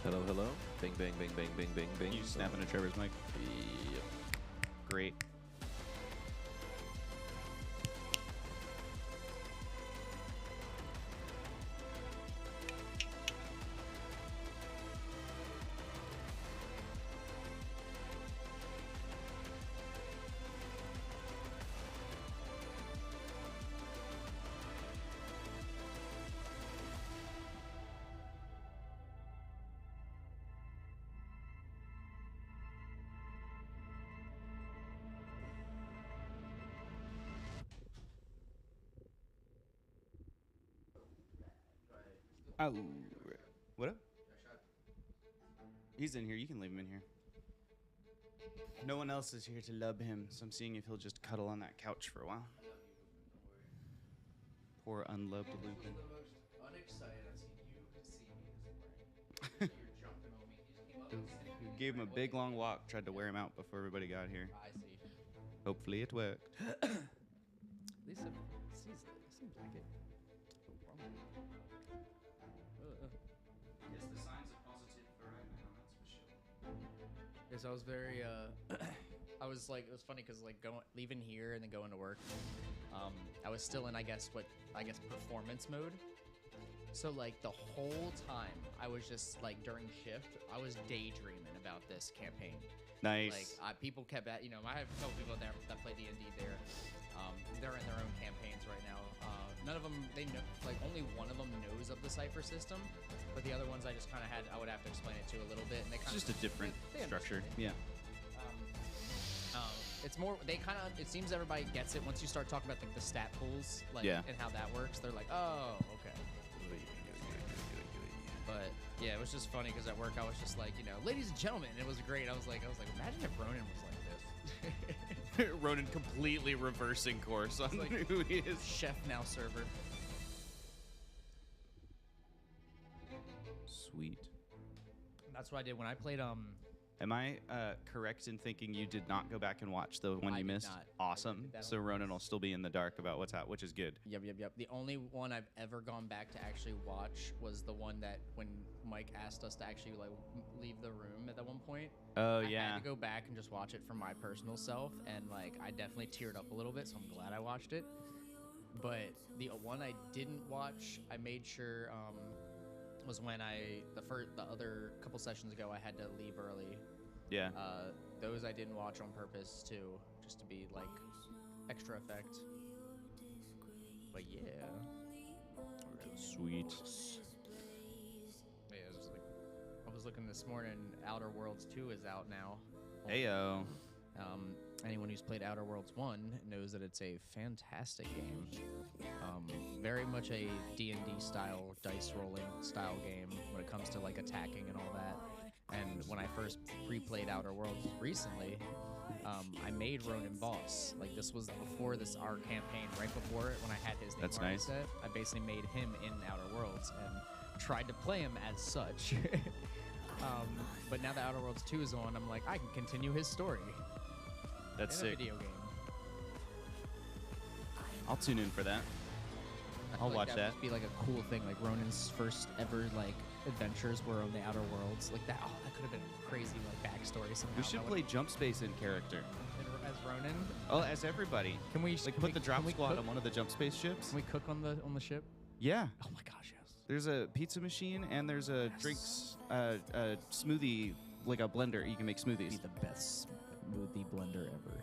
Hello, hello. Bing, bang, bang, bang, bang, bang, bang. You snapping at Trevor's mic? Yep. Great. Oh, what up? He's in here. You can leave him in here. No one else is here to love him, so I'm seeing if he'll just cuddle on that couch for a while. Poor unloved Lupin. The most unexcited I've seen you to see me this morning. You're jumping on me. You just came up and said, You gave him a big long walk, tried to wear him out before everybody got here. I see. Hopefully it worked. At least it seems like it. Yes, the signs are positive for right now, that's for sure. Yes, I was very. I was like, it was funny because like leaving here and then going to work. I was still in, I guess performance mode. So like the whole time I was just like during shift, I was daydreaming about this campaign. Nice. Like people kept at, I have a couple people there that play D&D there. They're in their own campaigns right now. None of them, they know, like only one of them knows of the Cypher system, but the other ones I just kind of I would have to explain it to a little bit. And they It's kind just a different structure. understand it. Yeah. It's more, it seems everybody gets it once you start talking about the stat pools, like, Yeah. and how that works. They're like, oh, okay. But yeah, it was just funny because at work I was just like, ladies and gentlemen, and it was great. I was like, imagine if Ronan was like this. Ronan completely reversing course on like- who he is. Chef now server. Sweet. That's what I did when I played. Am I correct in thinking you did not go back and watch the one I you did missed? not. Awesome. I did that So one. Ronan will still be in the dark about what's out, which is good. Yep. The only one I've ever gone back to actually watch was the one that when Mike asked us to actually like leave the room at that one point. Oh, I yeah. had to go back and just watch it for my personal self, and like I definitely teared up a little bit, so I'm glad I watched it. But the one I didn't watch, I made sure was when the other couple sessions ago I had to leave early. Yeah. Those I didn't watch on purpose too, just to be like extra effect. But yeah. Sweet. Yeah, I was looking this morning. Outer Worlds 2 is out now. Heyo. Anyone who's played Outer Worlds 1 knows that it's a fantastic game. Very much a D&D style, dice rolling style game when it comes to like attacking and all that. And when I first replayed Outer Worlds recently, I made Ronan boss. Like this was before our campaign, right before it, when I had his name That's already nice. set. I basically made him in Outer Worlds and tried to play him as such. But now that Outer Worlds 2 is on, I'm like, I can continue his story That's in a sick. video game. I'll tune in for that. I feel I'll like watch would that. just be like a cool thing, like Ronan's first ever like adventures were on the Outer Worlds, like that. Oh, that could have been a crazy like backstory somehow. We should That play Jump Space in character. as Ronan. Oh, as everybody. Can we Like can put we- the drop can we squad cook- on one of the Jump Space ships. Can we cook on the ship? Yeah. Oh my gosh, yes. There's a pizza machine and there's a drinks smoothie, like a blender. You can make Be smoothies. the best smoothie blender ever.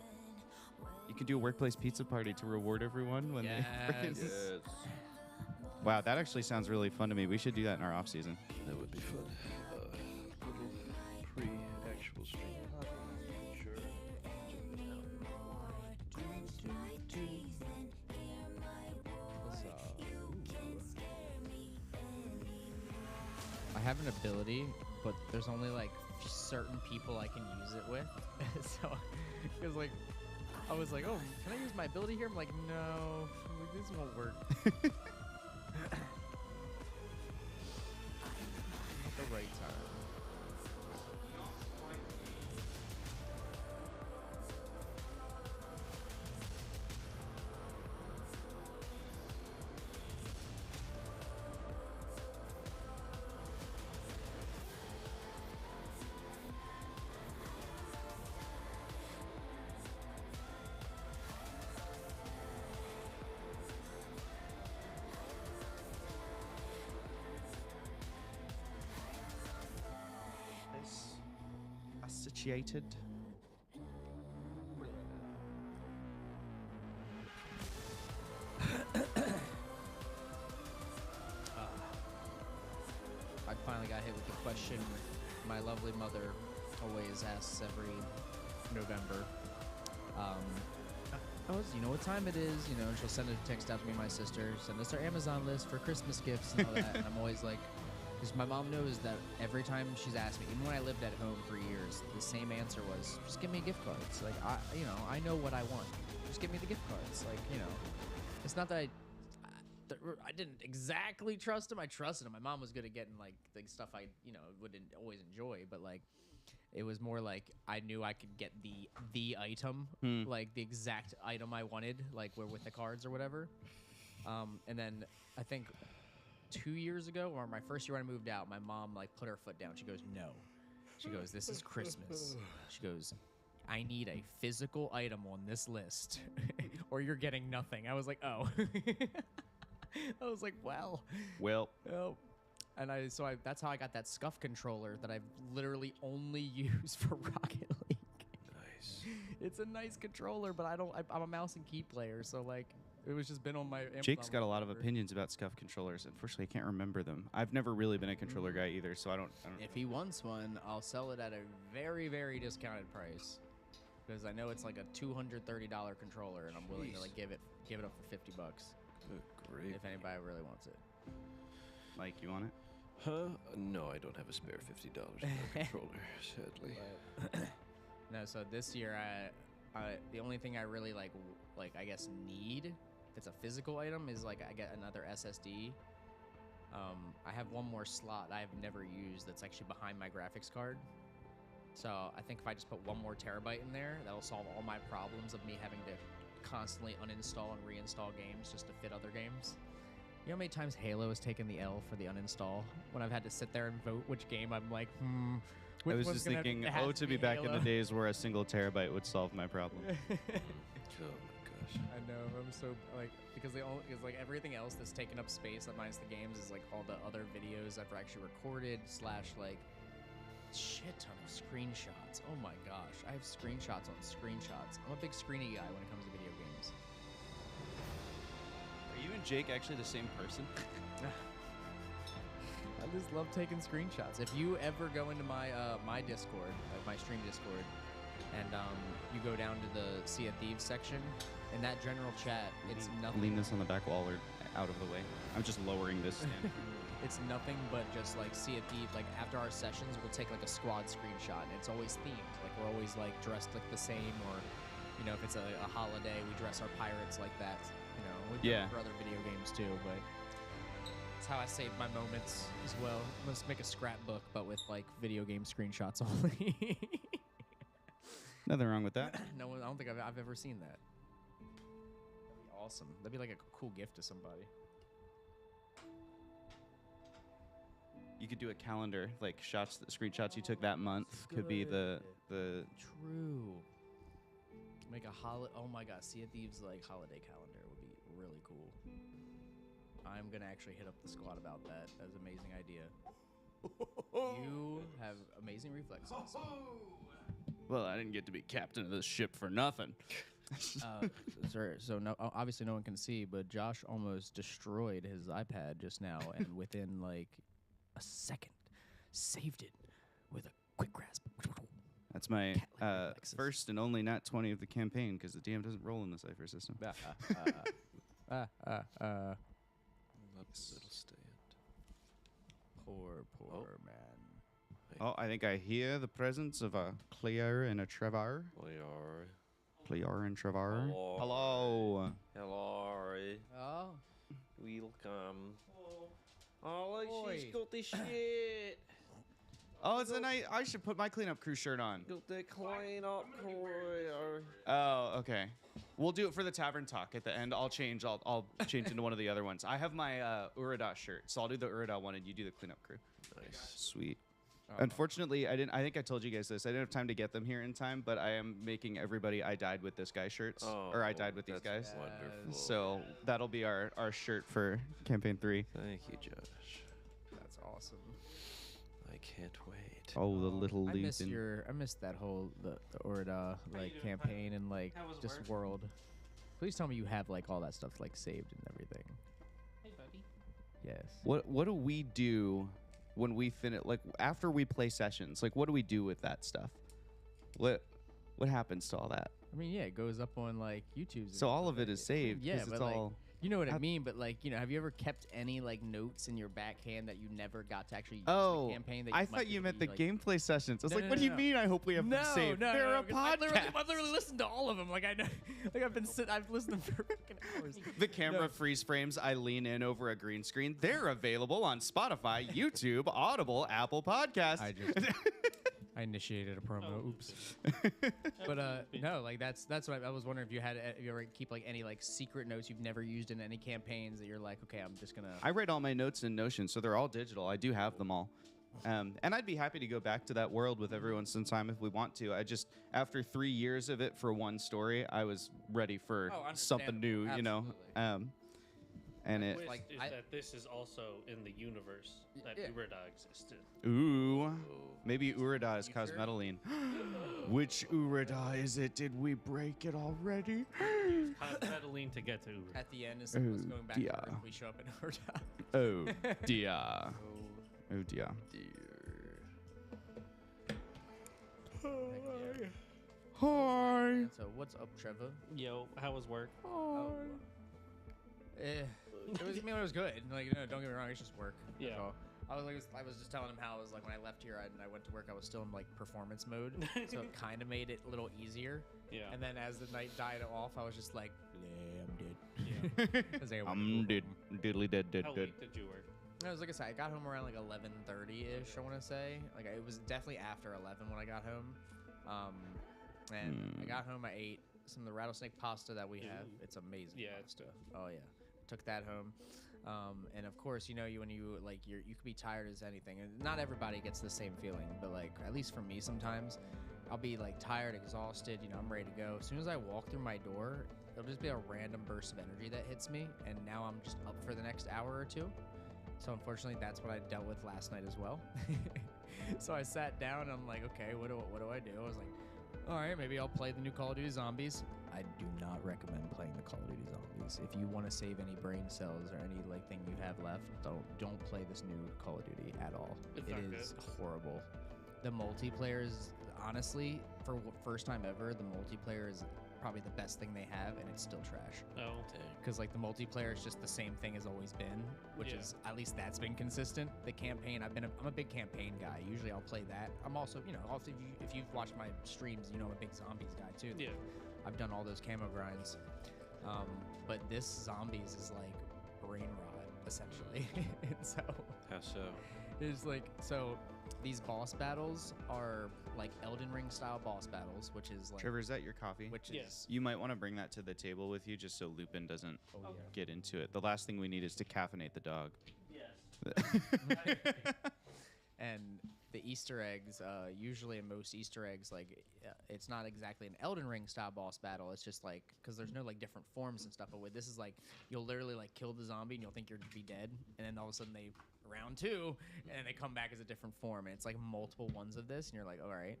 You can do a workplace pizza party to reward everyone when they freaking. Yes. Wow, that actually sounds really fun to me. We should do that in our off season. That would be fun. Little pre-actual stream. Sure. Check it I have an ability, but there's only like certain people I can use it with. So, because like, I was like, oh, can I use my ability here? I'm like, no, like, this won't work. At the right time. appreciated. I finally got hit with the question my lovely mother always asks every November. You know what time it is? You know, and she'll send a text out to me and my sister, send us our Amazon list for Christmas gifts and all that. And I'm always like, because my mom knows that every time she's asked me, even when I lived at home for years, the same answer was, just give me gift cards. Like, I know what I want. Just give me the gift cards. Like, you know, it's not that I didn't exactly trust him. I trusted him. My mom was good at getting like the stuff I, wouldn't always enjoy, but like, it was more like I knew I could get the item, like the exact item I wanted, like with the cards or whatever. And then I think 2 years ago, or my first year when I moved out, my mom like put her foot down. She goes, "No." She goes, "This is Christmas." She goes, "I need a physical item on this list, or you're getting nothing." I was like, "Oh." I was like, "Well." Oh. And that's how I got that Scuff controller that I've literally only used for Rocket League. Nice. It's a nice controller, but I'm a mouse and key player, so like it was just been on my Amazon. Jake's got a lot of opinions about Scuff controllers. Unfortunately, I can't remember them. I've never really been a controller guy either, so I don't If he wants one, I'll sell it at a very, very discounted price. Because I know it's like a $230 controller, and I'm willing to like give it up for $50. Good grief. If anybody really wants it. Mike, you want it? Huh? No, I don't have a spare $50 for a controller, sadly. No, so this year, the only thing I really like I guess need that's a physical item is like I get another SSD. I have one more slot I've never used that's actually behind my graphics card. So I think if I just put 1 more terabyte in there, that'll solve all my problems of me having to constantly uninstall and reinstall games just to fit other games. You know how many times Halo has taken the L for the uninstall? When I've had to sit there and vote which game, I'm like, I was just thinking, to be back in the days where a single terabyte would solve my problem. Oh my gosh. I know, I'm so, like, because like everything else that's taken up space, minus the games, is like all the other videos I've actually recorded, / like, shit ton of screenshots. Oh my gosh, I have screenshots on screenshots. I'm a big screeny guy when it comes to video games. Are you and Jake actually the same person? I just love taking screenshots. If you ever go into my my Discord, my stream Discord, and you go down to the Sea of Thieves section, in that general chat, it's nothing. Lean this on the back wall or out of the way. I'm just lowering this stand. It's nothing but just like Sea of Thieves. Like after our sessions, we'll take like a squad screenshot, and it's always themed. Like we're always like dressed like the same, or you know, if it's a holiday, we dress our pirates like that. You know, we've done it for other video games too, but. That's how I save my moments as well. Let's make a scrapbook, but with like video game screenshots only. Nothing wrong with that. No one. I don't think I've ever seen that. That'd be awesome. That'd be like a cool gift to somebody. You could do a calendar, like screenshots you took that month could be the. True. Make a oh my god, Sea of Thieves like holiday calendar would be really cool. I'm gonna actually hit up the squad about that. That's an amazing idea. You have amazing reflexes. Well, I didn't get to be captain of this ship for nothing. So no, obviously no one can see, but Josh almost destroyed his iPad just now, and within like a second, saved it with a quick grasp. That's my first and only nat 20 of the campaign because the DM doesn't roll in the Cypher system. Little stand. Poor man. Oh, I think I hear the presence of a Clear and a Trevor. Clear and Trevor. Hello. Hello. Oh. Welcome. Oh, look, she's got this shit. Oh, it's a night. I should put my cleanup crew shirt on. Got the cleanup crew. Oh, okay. We'll do it for the tavern talk at the end. I'll change. I'll change into one of the other ones. I have my Urida shirt, so I'll do the Urida one, and you do the cleanup crew. Nice. Sweet. Unfortunately, I think I told you guys this. I didn't have time to get them here in time, but I am making everybody "I died with this guy" shirts, or "I died with these guys." Wonderful. So that'll be our shirt for campaign 3. Thank you, Josh. That's awesome. I can't wait. Oh, the little I miss Luthen. I missed that whole the Orda like campaign and like How was just work? world. Please tell me you have like all that stuff like saved and everything. Hey, buddy. Yes. What do we do when we finish? Like after we play sessions, like what do we do with that stuff? What happens to all that? I mean, yeah, it goes up on like YouTube. So all of it is saved. Yeah, 'cause but it's like, all. you know what I How- mean. But like, you know, have you ever kept any like notes in your backhand that you never got to actually use Oh, the campaign? That I might thought you meant the like, gameplay sessions. I was No, like, no, what no, do you no. mean? I hope we have them No, saved. no, They're no, a 'cause I podcast. literally listened to all of them. Like I know, like I've listened to them for freaking hours. The camera No. freeze frames. I lean in over a green screen. They're available on Spotify, YouTube, Audible, Apple Podcasts. I initiated a promo. Oh. Oops. But no, like that's what I was wondering if you had if you ever keep like any like secret notes you've never used in any campaigns that you're like, okay, I'm just gonna. I write all my notes in Notion, so they're all digital. I do have them all. And I'd be happy to go back to that world with everyone sometime if we want to. I just, after 3 years of it for one story, I was ready for Oh, something new, you know? absolutely. And The it, twist Like, is that this is also in the universe that yeah. Urida existed. ooh, maybe Urida is Future? Cosmetaline. Which Urida is it? Did we break it already? Cosmetaline to get to Urida. At the end, instead of us Oh, going back to dear. Earth, we show up in Orda. Oh, dear. Oh, dear. Hi. So what's up, Trevor? Yo, how was work? Oh. It was. I mean, it was good. Like, no, don't get me wrong. It's just work. That's Yeah. all. I was just telling him how it was like when I left here and I went to work. I was still in like performance mode, so it kind of made it a little easier. Yeah. And then as the night died off, I was just like, yeah, I'm dead. Yeah. 'Cause I I'm went to dead. go home. Diddly dead, dead, How dead. late did you work? No, it was like I said, I got home around like 11:30ish. I want to say, like it was definitely after 11 when I got home. And I got home. I ate some of the rattlesnake pasta that we have. Ooh. It's amazing. Yeah, it's tough. Oh yeah, took that home. And of course, you know, when you like you could be tired as anything, and not everybody gets the same feeling, but like at least for me, sometimes I'll be like tired, exhausted. You know, I'm ready to go. As soon as I walk through my door, it'll just be a random burst of energy that hits me, and now I'm just up for the next hour or two. So unfortunately, that's what I dealt with last night as well. So I sat down and I'm like, okay, what do I do? I was like, all right, maybe I'll play the new Call of Duty Zombies. I do not recommend playing the Call of Duty Zombies. If you want to save any brain cells or any like thing you have left, don't play this new Call of Duty at all. It's It not is good. horrible. The multiplayer is honestly, for first time ever, the multiplayer is probably the best thing they have, and it's still trash. Oh. Because like the multiplayer is just the same thing as always been, which Yeah. is at least that's been consistent. The campaign, I'm a big campaign guy. Usually I'll play that. I'm also, you know, also if you've watched my streams, you know I'm a big zombies guy too. Yeah. I've done all those camo grinds. But this zombies is like brain rot essentially. And so How so? it's like, so these boss battles are like Elden Ring style boss battles, which is like Trevor, is that your coffee? which Yes. is You might want to bring that to the table with you just so Lupin doesn't oh yeah. get into it. The last thing we need is to caffeinate the dog. Yes. And the Easter eggs, usually in most Easter eggs, like it's not exactly an Elden Ring style boss battle. It's just like because there's no like different forms and stuff. But with this is like you'll literally like kill the zombie and you'll think you're be dead, and then all of a sudden they round two and then they come back as a different form, and it's like multiple ones of this, and you're like, all right.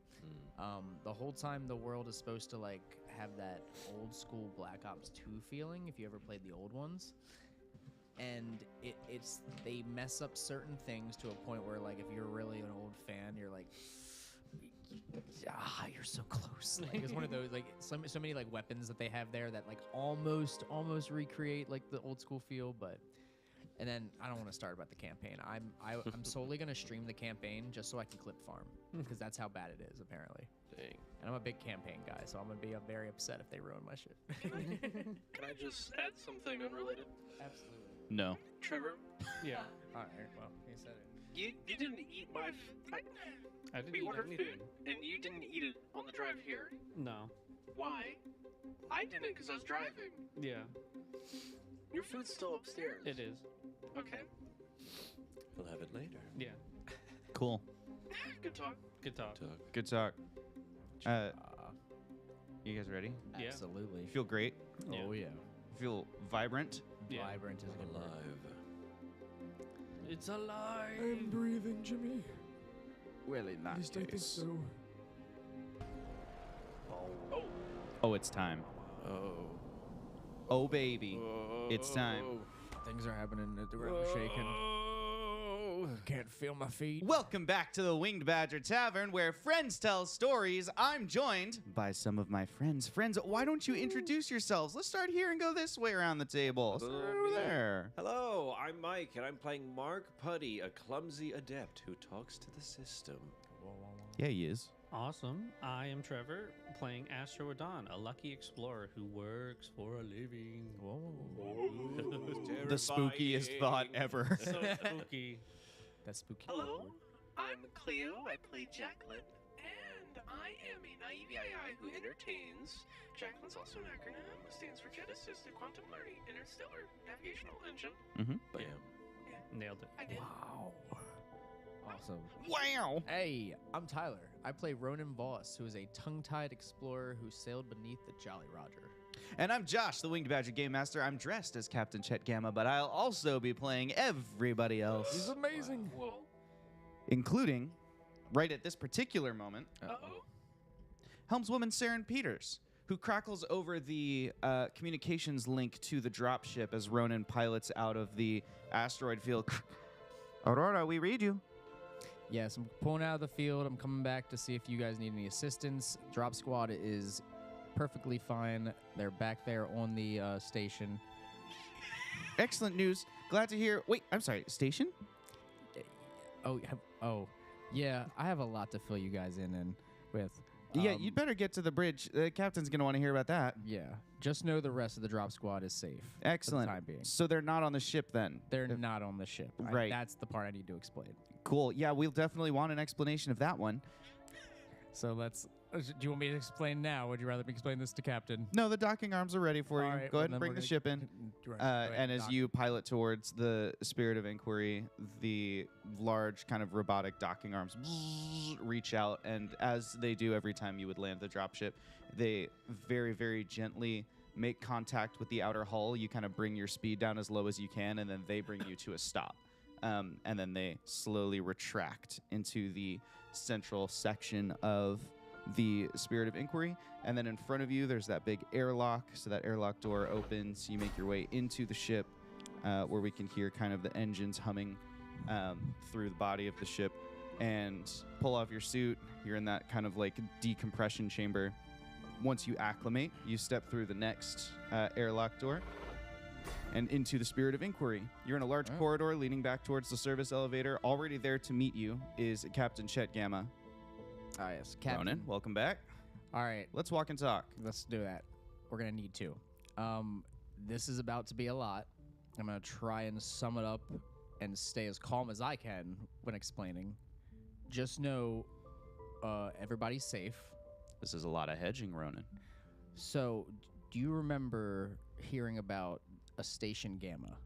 The whole time the world is supposed to like have that old school Black Ops 2 feeling if you ever played the old ones. And it's they mess up certain things to a point where like if you're really an old fan, you're like, you're so close. Like it's one of those like so many like weapons that they have there that like almost recreate like the old school feel. But and then I don't want to start about the campaign. I'm solely gonna stream the campaign just so I can clip farm because that's how bad it is apparently. Dang. And I'm a big campaign guy, so I'm gonna be very upset if they ruin my shit. Can I just add something unrelated? Absolutely. No. Trevor, Yeah. All right. Well, he said it. you didn't eat my I didn't we eat ordered anything. food, and you didn't eat it on the drive here. No. Why? I didn't because I was driving. Yeah. Your food's still upstairs. It is. Okay. We'll have it later. Yeah. Cool. Good talk. Good talk. Talk. Good talk. You guys ready? Yeah. Absolutely. You feel great? Yeah. Oh yeah. You feel vibrant? Yeah. Vibrant is a good word. Alive. It's alive. breathing, Jimmy. Well, in that case. Oh, it's time. Oh. Oh, baby. It's time. Things are happening. The ground's shaking. Can't feel my feet. Welcome back to the Winged Badger Tavern, where friends tell stories. I'm joined by some of my friends. Friends, why don't you introduce yourselves? Let's start here and go this way around the table. Start over there. Hello, I'm Mike, and I'm playing Mark Putty, a clumsy adept who talks to the system. Yeah, he is. Awesome. I am Trevor, playing Astro Adon, a lucky explorer who works for a living. The spookiest thought ever. So spooky. That's spooky. Hello, I'm Cleo. I play Jacqueline, and I am a naive AI who entertains. Jacqueline's also an acronym. Stands for Jet Assisted Quantum Learning Interstellar Navigational Engine. Bam. Nailed it. I did. Wow. Awesome. Wow. Hey, I'm Tyler. I play Ronan Voss, who is a tongue-tied explorer who sailed beneath the Jolly Roger. And I'm Josh, the Winged Badger Game Master. I'm dressed as Captain Chet Gamma, but I'll also be playing everybody else. He's amazing. Whoa. Including, right at this particular moment, Uh-oh. helmswoman Saren Peters, who crackles over the communications link to the dropship as Ronan pilots out of the asteroid field. Aurora, we read you. Yes, I'm pulling out of the field. I'm coming back to see if you guys need any assistance. Drop squad is perfectly fine. They're back there on the station. Excellent news. Glad to hear. Wait, I'm sorry. Station? Yeah. I have a lot to fill you guys in with. Yeah, you'd better get to the bridge. The captain's going to want to hear about that. Yeah, just know the rest of the drop squad is safe. Excellent. For the time being. So they're not on the ship then? They're not on the ship. Right. That's the part I need to explain. Cool. Yeah, we'll definitely want an explanation of that one. So let's. Do you want me to explain now? Would you rather me explain this to Captain? No, the docking arms are ready for you. All right, Go ahead then and bring we're the gonna- ship in. Go ahead, And as dock. you pilot towards the Spirit of Inquiry, the large kind of robotic docking arms reach out, and as they do every time you would land the dropship, they very, very gently make contact with the outer hull. You kind of bring your speed down as low as you can, and then they bring you to a stop. And then they slowly retract into the central section of the Spirit of Inquiry. And then in front of you, there's that big airlock. So that airlock door opens. You make your way into the ship where we can hear kind of the engines humming through the body of the ship, and pull off your suit. You're in that kind of like decompression chamber. Once you acclimate, you step through the next airlock door and into the Spirit of Inquiry. You're in a large corridor leading back towards the service elevator. Already there to meet you is Captain Chet Gamma. Ah, yes, Captain. Ronan, welcome back. All right, Let's walk and talk. let's do that. We're gonna need to. This is about to be a lot. I'm gonna try and sum it up and stay as calm as I can when explaining. Just know, everybody's safe. This is a lot of hedging, Ronan. So, do you remember hearing about a station Gamma?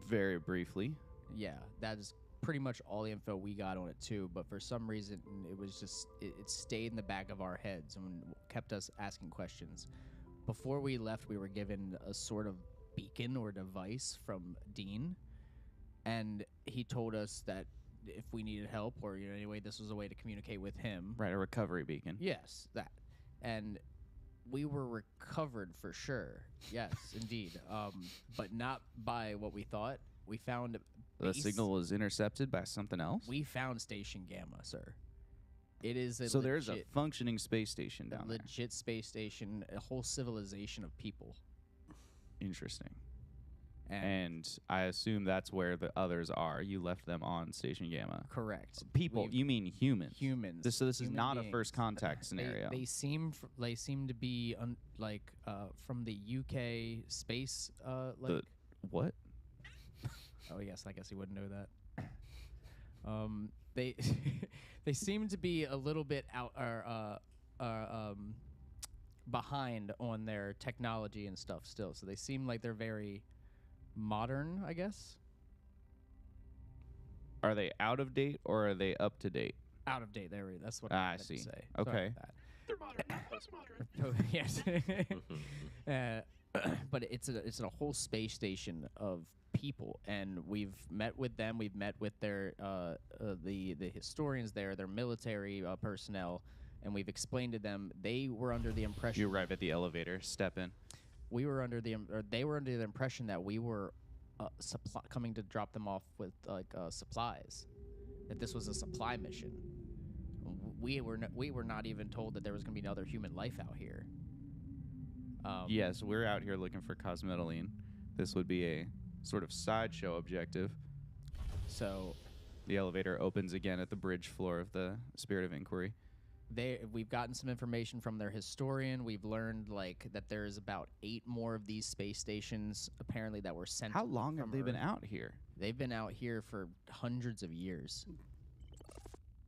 Very briefly. Yeah, that is pretty much all the info we got on it too. But for some reason, it was just it stayed in the back of our heads and kept us asking questions. Before we left, we were given a sort of beacon or device from Dean, and he told us that if we needed help or anyway, this was a way to communicate with him. Right, a recovery beacon. Yes, that. And we were recovered for sure. Yes, indeed. But not by what we thought. We found The base- signal was intercepted by something else? We found Station Gamma, sir. It is a So there's a legit, functioning space station down there. legit space station, a whole civilization of people. Interesting. And, And I assume that's where the others are. You left them on Station Gamma. correct. People, We've- you mean humans. humans. So this is human not a beings. first contact scenario. They seem to be from the UK space The- what? Oh yes, I guess you wouldn't know that. They they seem to be a little bit out behind on their technology and stuff still. So they seem like they're very modern, I guess. Are they out of date or are they up to date? Out of date. That's what Ah, I I meant to see. say. Okay. They're modern, not postmodern. Oh, yes. but it's a whole space station of people, and we've met with them. We've met with their the historians there, their military personnel, and we've explained to them they were under the impression You arrive at the elevator, step in. we were under the or they were under the impression that we were coming to drop them off with supplies, that this was a supply mission. We were not even told that there was going to be another human life out here. Yes, we're out here looking for cosmetalene. This would be a sort of sideshow objective. So The elevator opens again at the bridge floor of the Spirit of Inquiry. we've gotten some information from their historian. We've learned that there's about 8 more of these space stations apparently that were sent. How long have from they been Earth. out here? They've been out here for hundreds of years.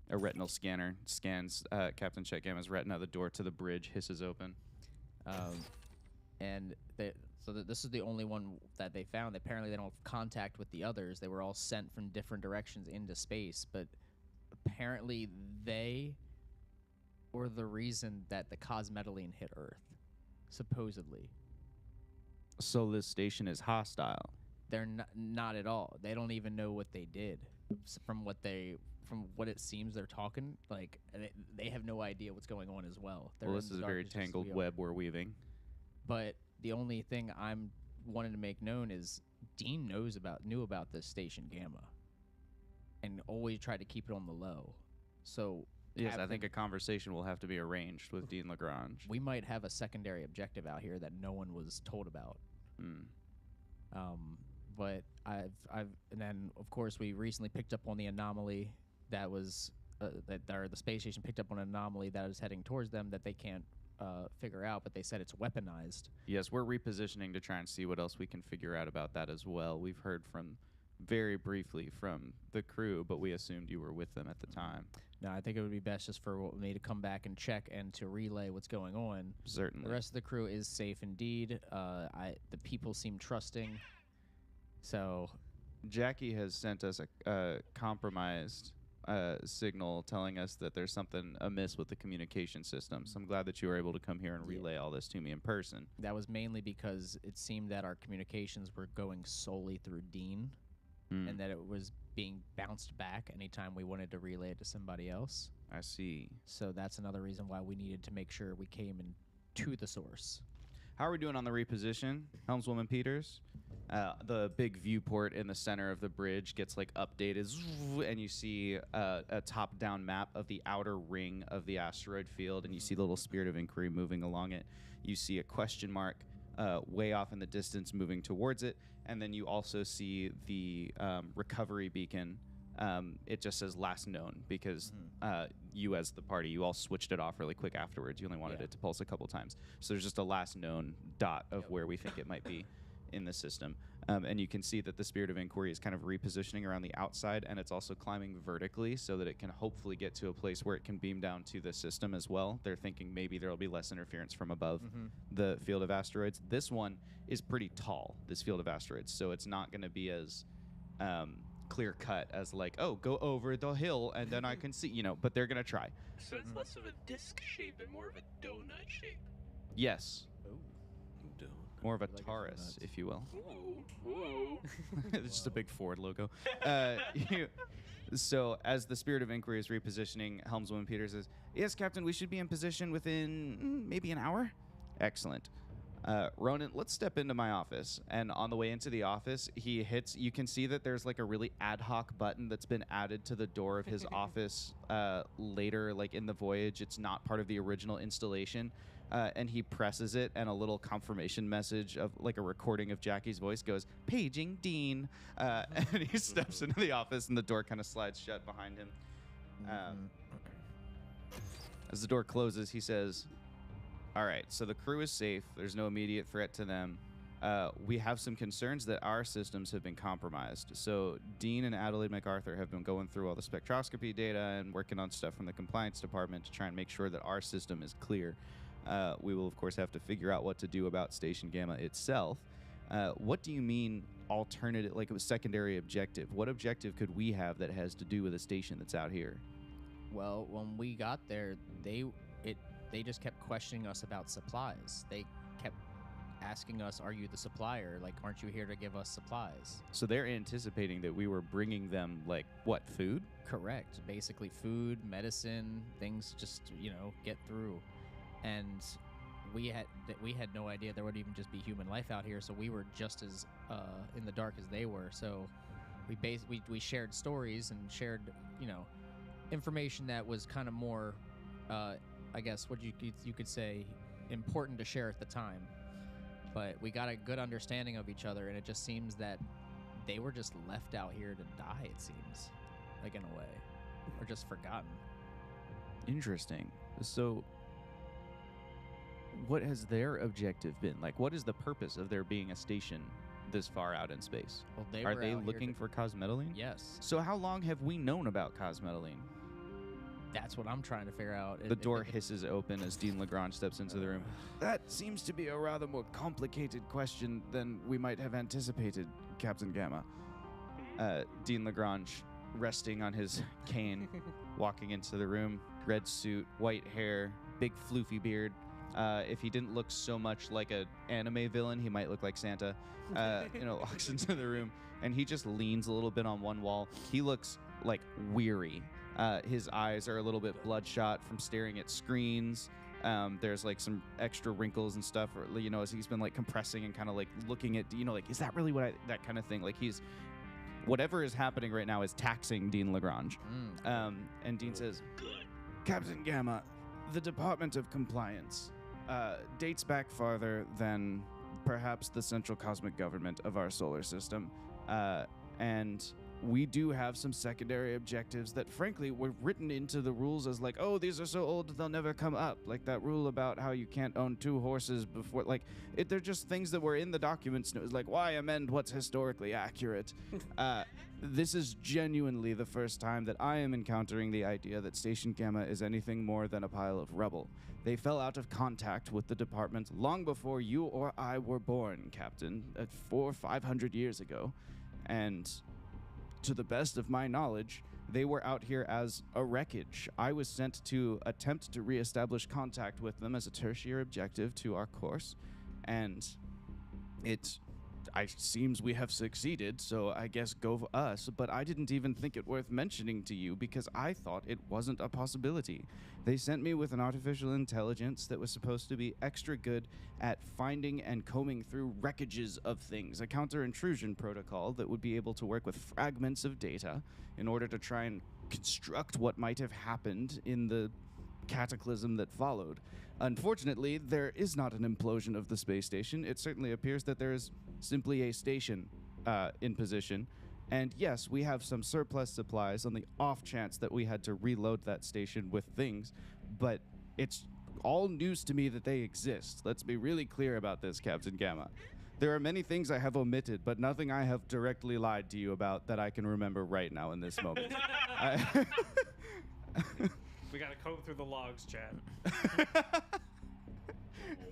A retinal scanner scans Captain Chet Gamma's retina. The door to the bridge hisses open. And this is the only one that they found. Apparently, they don't have contact with the others. They were all sent from different directions into space, but apparently they were the reason that the cosmetalene hit Earth, supposedly. So this station is hostile. They're not at all. They don't even know what they did. From what it seems they're talking, they have no idea what's going on as well. They're Well, in this the is a very darkness just as tangled we are. web we're weaving. But the only thing I'm wanting to make known is Dean knew about this station Gamma, and always tried to keep it on the low. So Yes, I think a conversation will have to be arranged with Dean Lagrange. we might have a secondary objective out here that no one was told about. But and then of course we recently picked up on the anomaly that was the space station picked up on an anomaly that is heading towards them that they can't figure out, but they said it's weaponized. Yes, we're repositioning to try and see what else we can figure out about that as well. We've heard very briefly from the crew, but we assumed you were with them at the time. No, I think it would be best just for me to come back and check and to relay what's going on. Certainly. The rest of the crew is safe indeed. The people seem trusting. So Jackie has sent us a compromised signal telling us that there's something amiss with the communication system. So I'm glad that you were able to come here and relay all this to me in person. that was mainly because it seemed that our communications were going solely through Dean, and that it was being bounced back anytime we wanted to relay it to somebody else. I see. So that's another reason why we needed to make sure we came in to the source. How are we doing on the reposition, Helmswoman Peters? The big viewport in the center of the bridge gets updated, and you see a top-down map of the outer ring of the asteroid field, and you see the little Spirit of Inquiry moving along it. You see a question mark way off in the distance moving towards it, and then you also see the recovery beacon. It just says last known because you as the party, you all switched it off really quick afterwards. You only wanted it to pulse a couple times. So there's just a last known dot of where we think it might be in the system. And you can see that the Spirit of Inquiry is kind of repositioning around the outside, and it's also climbing vertically so that it can hopefully get to a place where it can beam down to the system as well. They're thinking maybe there will be less interference from above the field of asteroids. This one is pretty tall, this field of asteroids, so it's not going to be as clear cut as go over the hill and then I can see, but they're going to try. So it's less of a disc shape and more of a donut shape. Yes. More of a like a Taurus, donut. if you will. Ooh. It's just a big Ford logo. So as the Spirit of Inquiry is repositioning, Helmswoman Peters says, "Yes, Captain, we should be in position within maybe an hour." Excellent. Ronan, let's step into my office. And on the way into the office, you can see that there's a really ad hoc button that's been added to the door of his office later, in the voyage. It's not part of the original installation. And he presses it, and a little confirmation message of a recording of Jackie's voice goes, "Paging Dean," and he steps into the office, and the door kind of slides shut behind him. As the door closes, he says, "All right, so the crew is safe. There's no immediate threat to them. We have some concerns that our systems have been compromised. So Dean and Adelaide MacArthur have been going through all the spectroscopy data and working on stuff from the compliance department to try and make sure that our system is clear. We will, of course, have to figure out what to do about Station Gamma itself. What do you mean alternative, it was secondary objective? What objective could we have that has to do with a station that's out here?" Well, when we got there, they just kept questioning us about supplies. They kept asking us, "Are you the supplier? Like, aren't you here to give us supplies?" So they're anticipating that we were bringing them, like, what, food? Correct. Basically, food, medicine, things just get through, and we had no idea there would even just be human life out here. So we were just as in the dark as they were. So we shared stories and shared information that was kind of more, I guess what you could say, important to share at the time. But we got a good understanding of each other, and it just seems that they were just left out here to die, it seems, like, in a way, or just forgotten. Interesting. So what has their objective been? Like, what is the purpose of there being a station this far out in space? Well, they Are were they out here looking for cosmetaline? Yes. So how long have we known about cosmetaline? That's what I'm trying to figure out. The door hisses open as Dean Lagrange steps into the room. That seems to be a rather more complicated question than we might have anticipated, Captain Gamma. Dean Lagrange, resting on his cane, walking into the room, red suit, white hair, big floofy beard. If he didn't look so much like an anime villain, he might look like Santa. Walks into the room, and he just leans a little bit on one wall. He looks, like, weary. His eyes are a little bit bloodshot from staring at screens. There's, like, some extra wrinkles and stuff, or, as he's been, like, compressing and kind of, like, looking at, like, is that really what that kind of thing? Like, whatever is happening right now is taxing Dean Lagrange. And Dean says, Captain Gamma, the Department of Compliance dates back farther than perhaps the central cosmic government of our solar system. And we do have some secondary objectives that, frankly, were written into the rules as like, oh, these are so old they'll never come up. Like that rule about how you can't own 2 horses before, like, they're just things that were in the documents. And it was like, why amend what's historically accurate? This is genuinely the first time that I am encountering the idea that Station Gamma is anything more than a pile of rubble. They fell out of contact with the department long before you or I were born, Captain, 400 or 500 years ago. And to the best of my knowledge, they were out here as a wreckage. I was sent to attempt to reestablish contact with them as a tertiary objective to our course, and it seems we have succeeded, so I guess go us, but I didn't even think it worth mentioning to you because I thought it wasn't a possibility. They sent me with an artificial intelligence that was supposed to be extra good at finding and combing through wreckages of things, a counter-intrusion protocol that would be able to work with fragments of data in order to try and construct what might have happened in the cataclysm that followed. Unfortunately, there is not an implosion of the space station. It certainly appears that there is simply a station in position. And yes, we have some surplus supplies on the off chance that we had to reload that station with things, but it's all news to me that they exist. Let's be really clear about this, Captain Gamma. There are many things I have omitted, but nothing I have directly lied to you about that I can remember right now in this moment. We gotta comb through the logs, Chad. Oh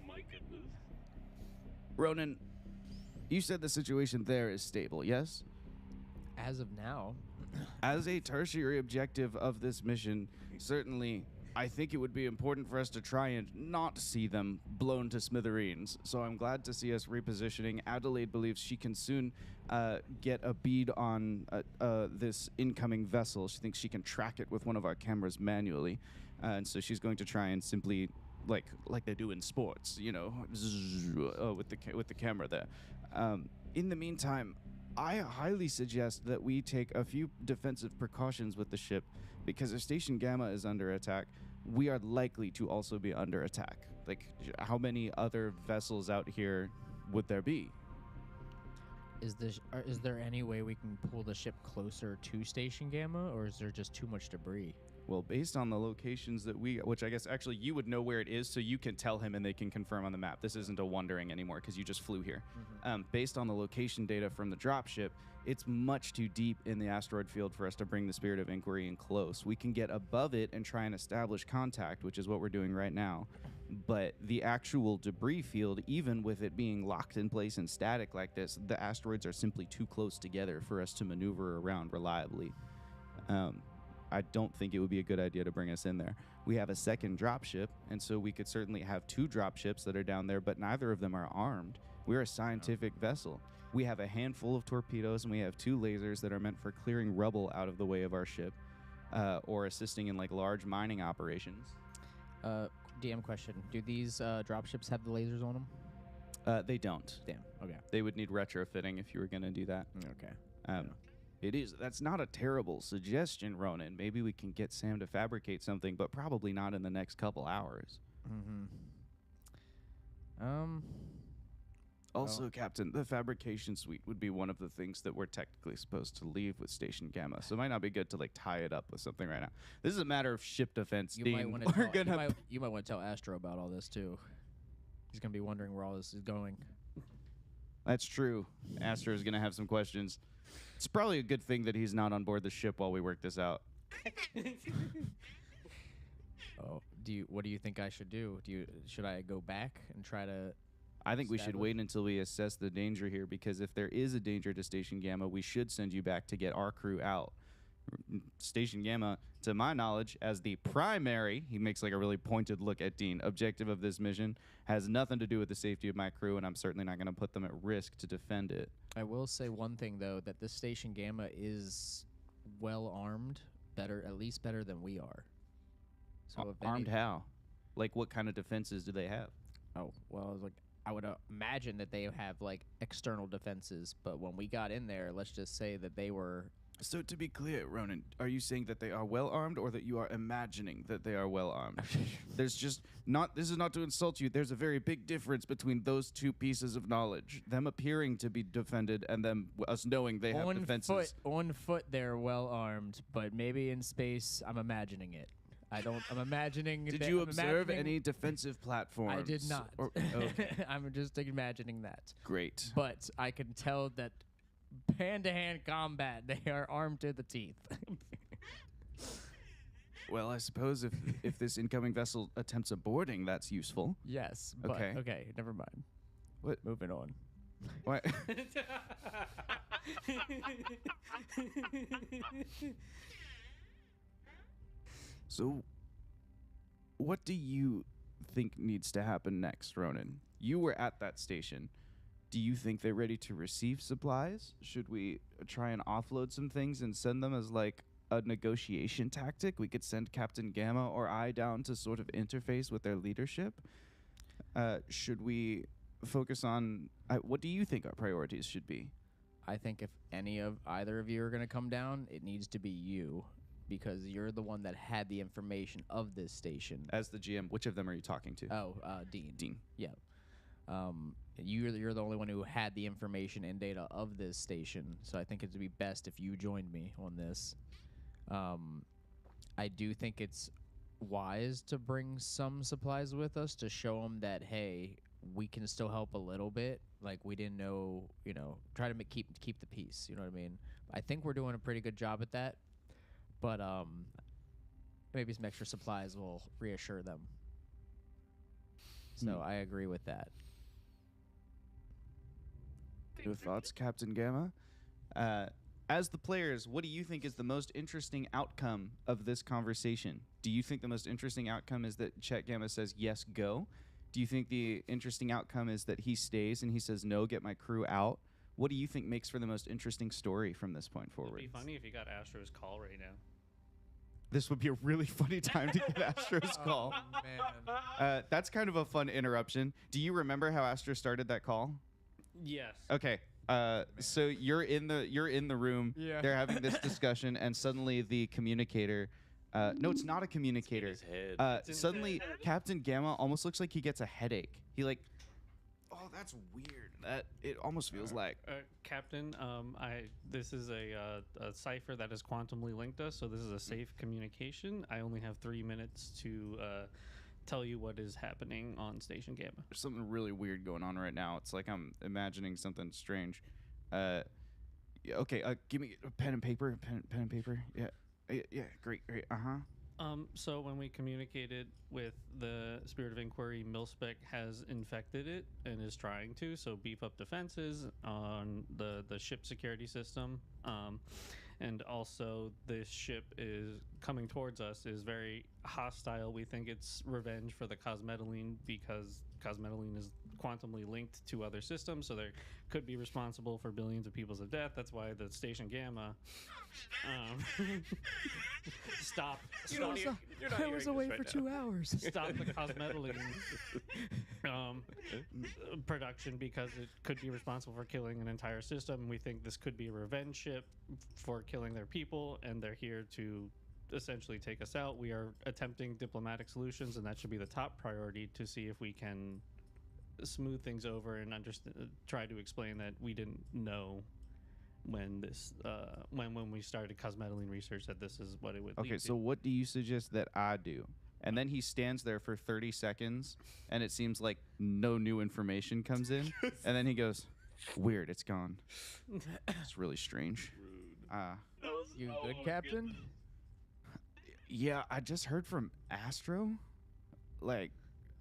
my goodness. Ronan, you said the situation there is stable, yes? As of now, As a tertiary objective of this mission, certainly I think it would be important for us to try and not see them blown to smithereens. So I'm glad to see us repositioning. Adelaide believes she can soon get a bead on this incoming vessel. She thinks she can track it with one of our cameras manually. And so she's going to try and simply, like they do in sports, with the camera there. In the meantime, I highly suggest that we take a few defensive precautions with the ship, because if Station Gamma is under attack, we are likely to also be under attack. Like, how many other vessels out here would there be? is there any way we can pull the ship closer to Station Gamma, or is there just too much debris? Well, based on the locations that which I guess actually you would know where it is, so you can tell him and they can confirm on the map. This isn't a wondering anymore because you just flew here. Based on the location data from the dropship, it's much too deep in the asteroid field for us to bring the Spirit of Inquiry in close. We can get above it and try and establish contact, which is what we're doing right now. But the actual debris field, even with it being locked in place and static like this, the asteroids are simply too close together for us to maneuver around reliably. I don't think it would be a good idea to bring us in there. We have a second dropship, and so we could certainly have 2 dropships that are down there, but neither of them are armed. We're a scientific vessel. We have a handful of torpedoes, and we have 2 lasers that are meant for clearing rubble out of the way of our ship, or assisting in like large mining operations. DM question: do these dropships have the lasers on them? They don't. Damn. Okay. They would need retrofitting if you were going to do that. Okay. That's not a terrible suggestion, Ronan. Maybe we can get Sam to fabricate something, but probably not in the next couple hours. Also, Captain, the fabrication suite would be one of the things that we're technically supposed to leave with Station Gamma, so it might not be good to like tie it up with something right now. This is a matter of ship defense, You Dean. might want to you might want to tell Astro about all this too. He's gonna be wondering where all this is going. That's true. Astro is going to have some questions. It's probably a good thing that he's not on board the ship while we work this out. Oh, what do you think I should do? Should I go back and try to? I think we should wait until we assess the danger here, because if there is a danger to Station Gamma, we should send you back to get our crew out. Station Gamma, to my knowledge, as the primary, he makes like a really pointed look at Dean, objective of this mission, has nothing to do with the safety of my crew, and I'm certainly not going to put them at risk to defend it. I will say one thing, though, that this Station Gamma is well armed, at least better than we are. So armed how? Like, what kind of defenses do they have? Oh, well, I would imagine that they have, like, external defenses, but when we got in there, let's just say that they were... So to be clear, Ronan, are you saying that they are well armed, or that you are imagining that they are well armed? This is not to insult you. There's a very big difference between those 2 pieces of knowledge. Them appearing to be defended and us knowing they have defenses. On foot, they're well armed, but maybe in space, I'm imagining it. I'm imagining. Did you observe any defensive platforms? I did not. Okay. I'm just imagining that. Great. But I can tell that hand-to-hand combat, they are armed to the teeth. Well, I suppose if this incoming vessel attempts a boarding, that's useful. Yes. But, okay. Never mind. What? Moving on. What? So, what do you think needs to happen next, Ronan? You were at that station. Do you think they're ready to receive supplies? Should we try and offload some things and send them as like a negotiation tactic? We could send Captain Gamma or I down to sort of interface with their leadership. Should we focus on what do you think our priorities should be? I think if either of you are going to come down, it needs to be you, because you're the one that had the information of this station. As the GM, which of them are you talking to? Oh, Dean. Dean. Yeah. You're the only one who had the information and data of this station, so I think it would be best if you joined me on this. I do think it's wise to bring some supplies with us to show them that, hey, we can still help a little bit. Like, we didn't know, try to keep the peace. You know what I mean? I think we're doing a pretty good job at that, but maybe some extra supplies will reassure them. So I agree with that. Your thoughts, Captain Gamma? As the players, what do you think is the most interesting outcome of this conversation? Do you think the most interesting outcome is that Chet Gamma says, yes, go? Do you think the interesting outcome is that he stays and he says, no, get my crew out? What do you think makes for the most interesting story from this point forward? It'd be funny if you got Astro's call right now. This would be a really funny time to get Astro's call. Man. That's kind of a fun interruption. Do you remember how Astro started that call? Yes. Okay. So you're in the room. Yeah. They're having this discussion, and suddenly the communicator. No, it's not a communicator. It's in his head. Suddenly, Captain Gamma almost looks like he gets a headache. He like, oh, that's weird. That it almost feels like. Captain, this is a Cypher that is quantumly linked us, so this is a safe communication. I only have 3 minutes to tell you what is happening on Station Gamma. There's something really weird going on right now. It's like I'm imagining something strange. Yeah, okay. Give me a pen and paper. Pen and paper. Yeah. Yeah. Great. So when we communicated with the Spirit of Inquiry, Milspec has infected it and is trying to, so beef up defenses on the ship security system. and also this ship is coming towards us is very hostile. We think it's revenge for the cosmetaline because cosmetaline is quantumly linked to other systems, so they could be responsible for billions of people's of death. That's why the Station Gamma stop I was away for 2 hours. stop the cosmetaline production because it could be responsible for killing an entire system. We think this could be a revenge ship for killing their people, and they're here to essentially take us out. We are attempting diplomatic solutions, and that should be the top priority to see if we can smooth things over and try to explain that we didn't know when this when we started cosmetaline research that this is what it would lead Okay, to. so what do you suggest that I do? And then he stands there for 30 seconds, and it seems like no new information comes in. And then he goes, weird, it's gone. It's really strange. You good, Captain? Yeah, I just heard from Astro. Like,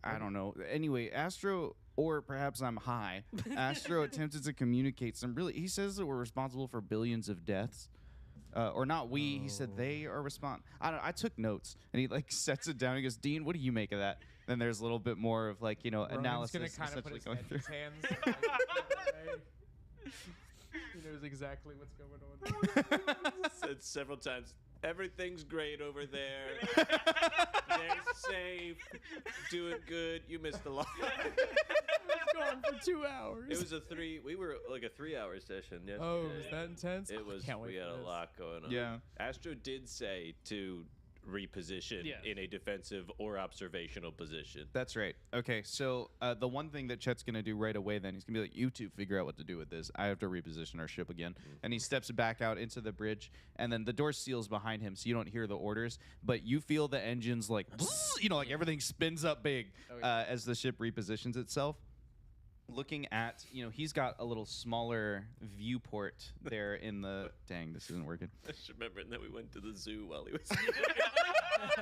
I don't know. Anyway, Astro, or perhaps I'm high. Astro attempted to communicate he says that we're responsible for billions of deaths. Or not we, he said they are I took notes, and he like sets it down. He goes, Dean, what do you make of that? Then there's a little bit more of like, analysis. Ronan's gonna kind of put his head in his hands. He knows exactly what's going on. Said several times, everything's great over there. They're safe, doing good. You missed a lot. It's gone for 2 hours. It was we were like a 3-hour session yesterday. Oh, was that intense? It was, Can't wait we had for a this. lot going on. Yeah. Astro did say to reposition Yes. in a defensive or observational position. That's right. Okay, so the one thing that Chet's going to do right away then, he's going to be like, you two figure out what to do with this. I have to reposition our ship again. And he steps back out into the bridge, and then the door seals behind him, so you don't hear the orders, but you feel the engines like, like everything spins up big as the ship repositions itself. Looking at, he's got a little smaller viewport there in the... Dang, this isn't working. I just remember that we went to the zoo while he was I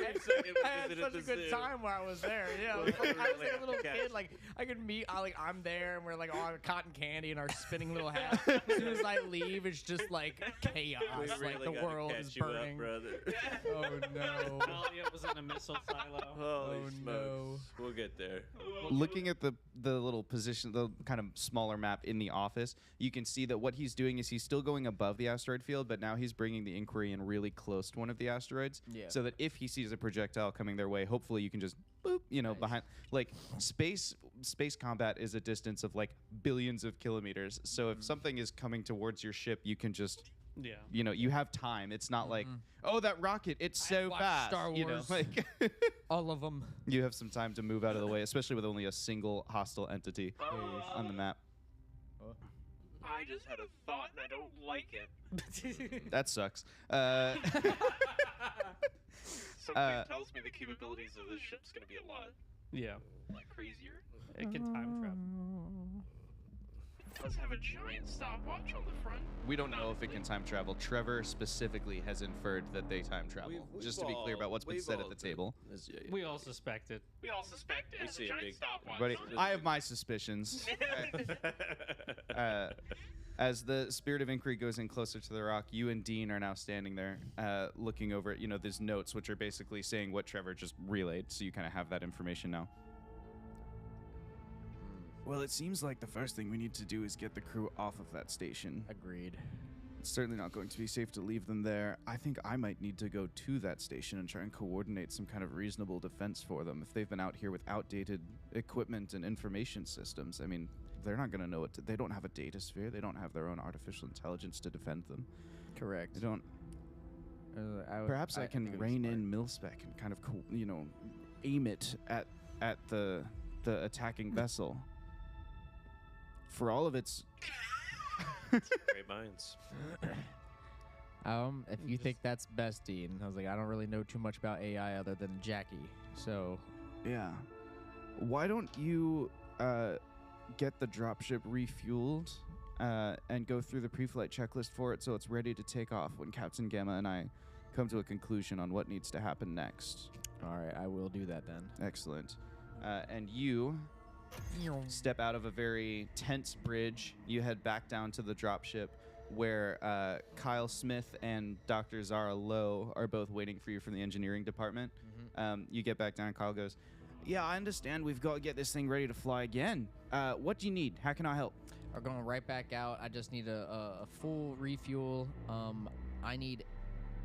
had such a good time while I was there. Yeah, I was like a little kid. Like I could meet, I'm there, and we're like all cotton candy in our spinning little hats. As soon as I leave, it's just like chaos. Like the world is burning. brother. Oh no! Elliot was in a missile silo. Holy Oh, smokes. no. We'll get there. Looking at the little position, the kind of smaller map in the office, you can see that what he's doing is he's still going above the asteroid field, but now he's bringing the inquiry in really close to one of the asteroids, so that if he sees a projectile coming their way, hopefully you can just boop, behind. Like space combat is a distance of like billions of kilometers. So if something is coming towards your ship, you can just you have time. It's not like, oh, that rocket, it's so fast. Star Wars. Like All of them. you have some time to move out of the way, especially with only a single hostile entity on the map. I just had a thought and I don't like it. That sucks. Something tells me the capabilities of this ship's gonna be a lot crazier. It can time travel. It does have a giant stopwatch on the front. We don't know if it can time travel. Trevor specifically has inferred that they time travel. Just to be clear about what's been said at the table. We all suspect it. We all suspect it has see a a giant big- stopwatch. Buddy, on it. I have my suspicions. As the Spirit of Inquiry goes in closer to the rock, you and Dean are now standing there looking over at, these notes, which are basically saying what Trevor just relayed, so you kind of have that information now. Well, it seems like the first thing we need to do is get the crew off of that station. Agreed. It's certainly not going to be safe to leave them there. I think I might need to go to that station and try and coordinate some kind of reasonable defense for them. If they've been out here with outdated equipment and information systems, I mean, they're not going to know they don't have a data sphere. They don't have their own artificial intelligence to defend them. Correct. They don't. Perhaps I can rein in Milspec and kind of, aim it at the attacking vessel. For all of its Great minds. If you think that's best, Dean, I was like, I don't really know too much about AI other than Jackie, so. Yeah. Why don't you get the dropship refueled and go through the pre-flight checklist for it so it's ready to take off when Captain Gamma and I come to a conclusion on what needs to happen next. All right, I will do that then. Excellent. And you step out of a very tense bridge. You head back down to the dropship. where Kyle Smith and Dr. Zara Lowe are both waiting for you from the engineering department. You get back down, and Kyle goes, "Yeah, I understand. We've got to get this thing ready to fly again. What do you need? How can I help?" We're going right back out. I just need a full refuel. I need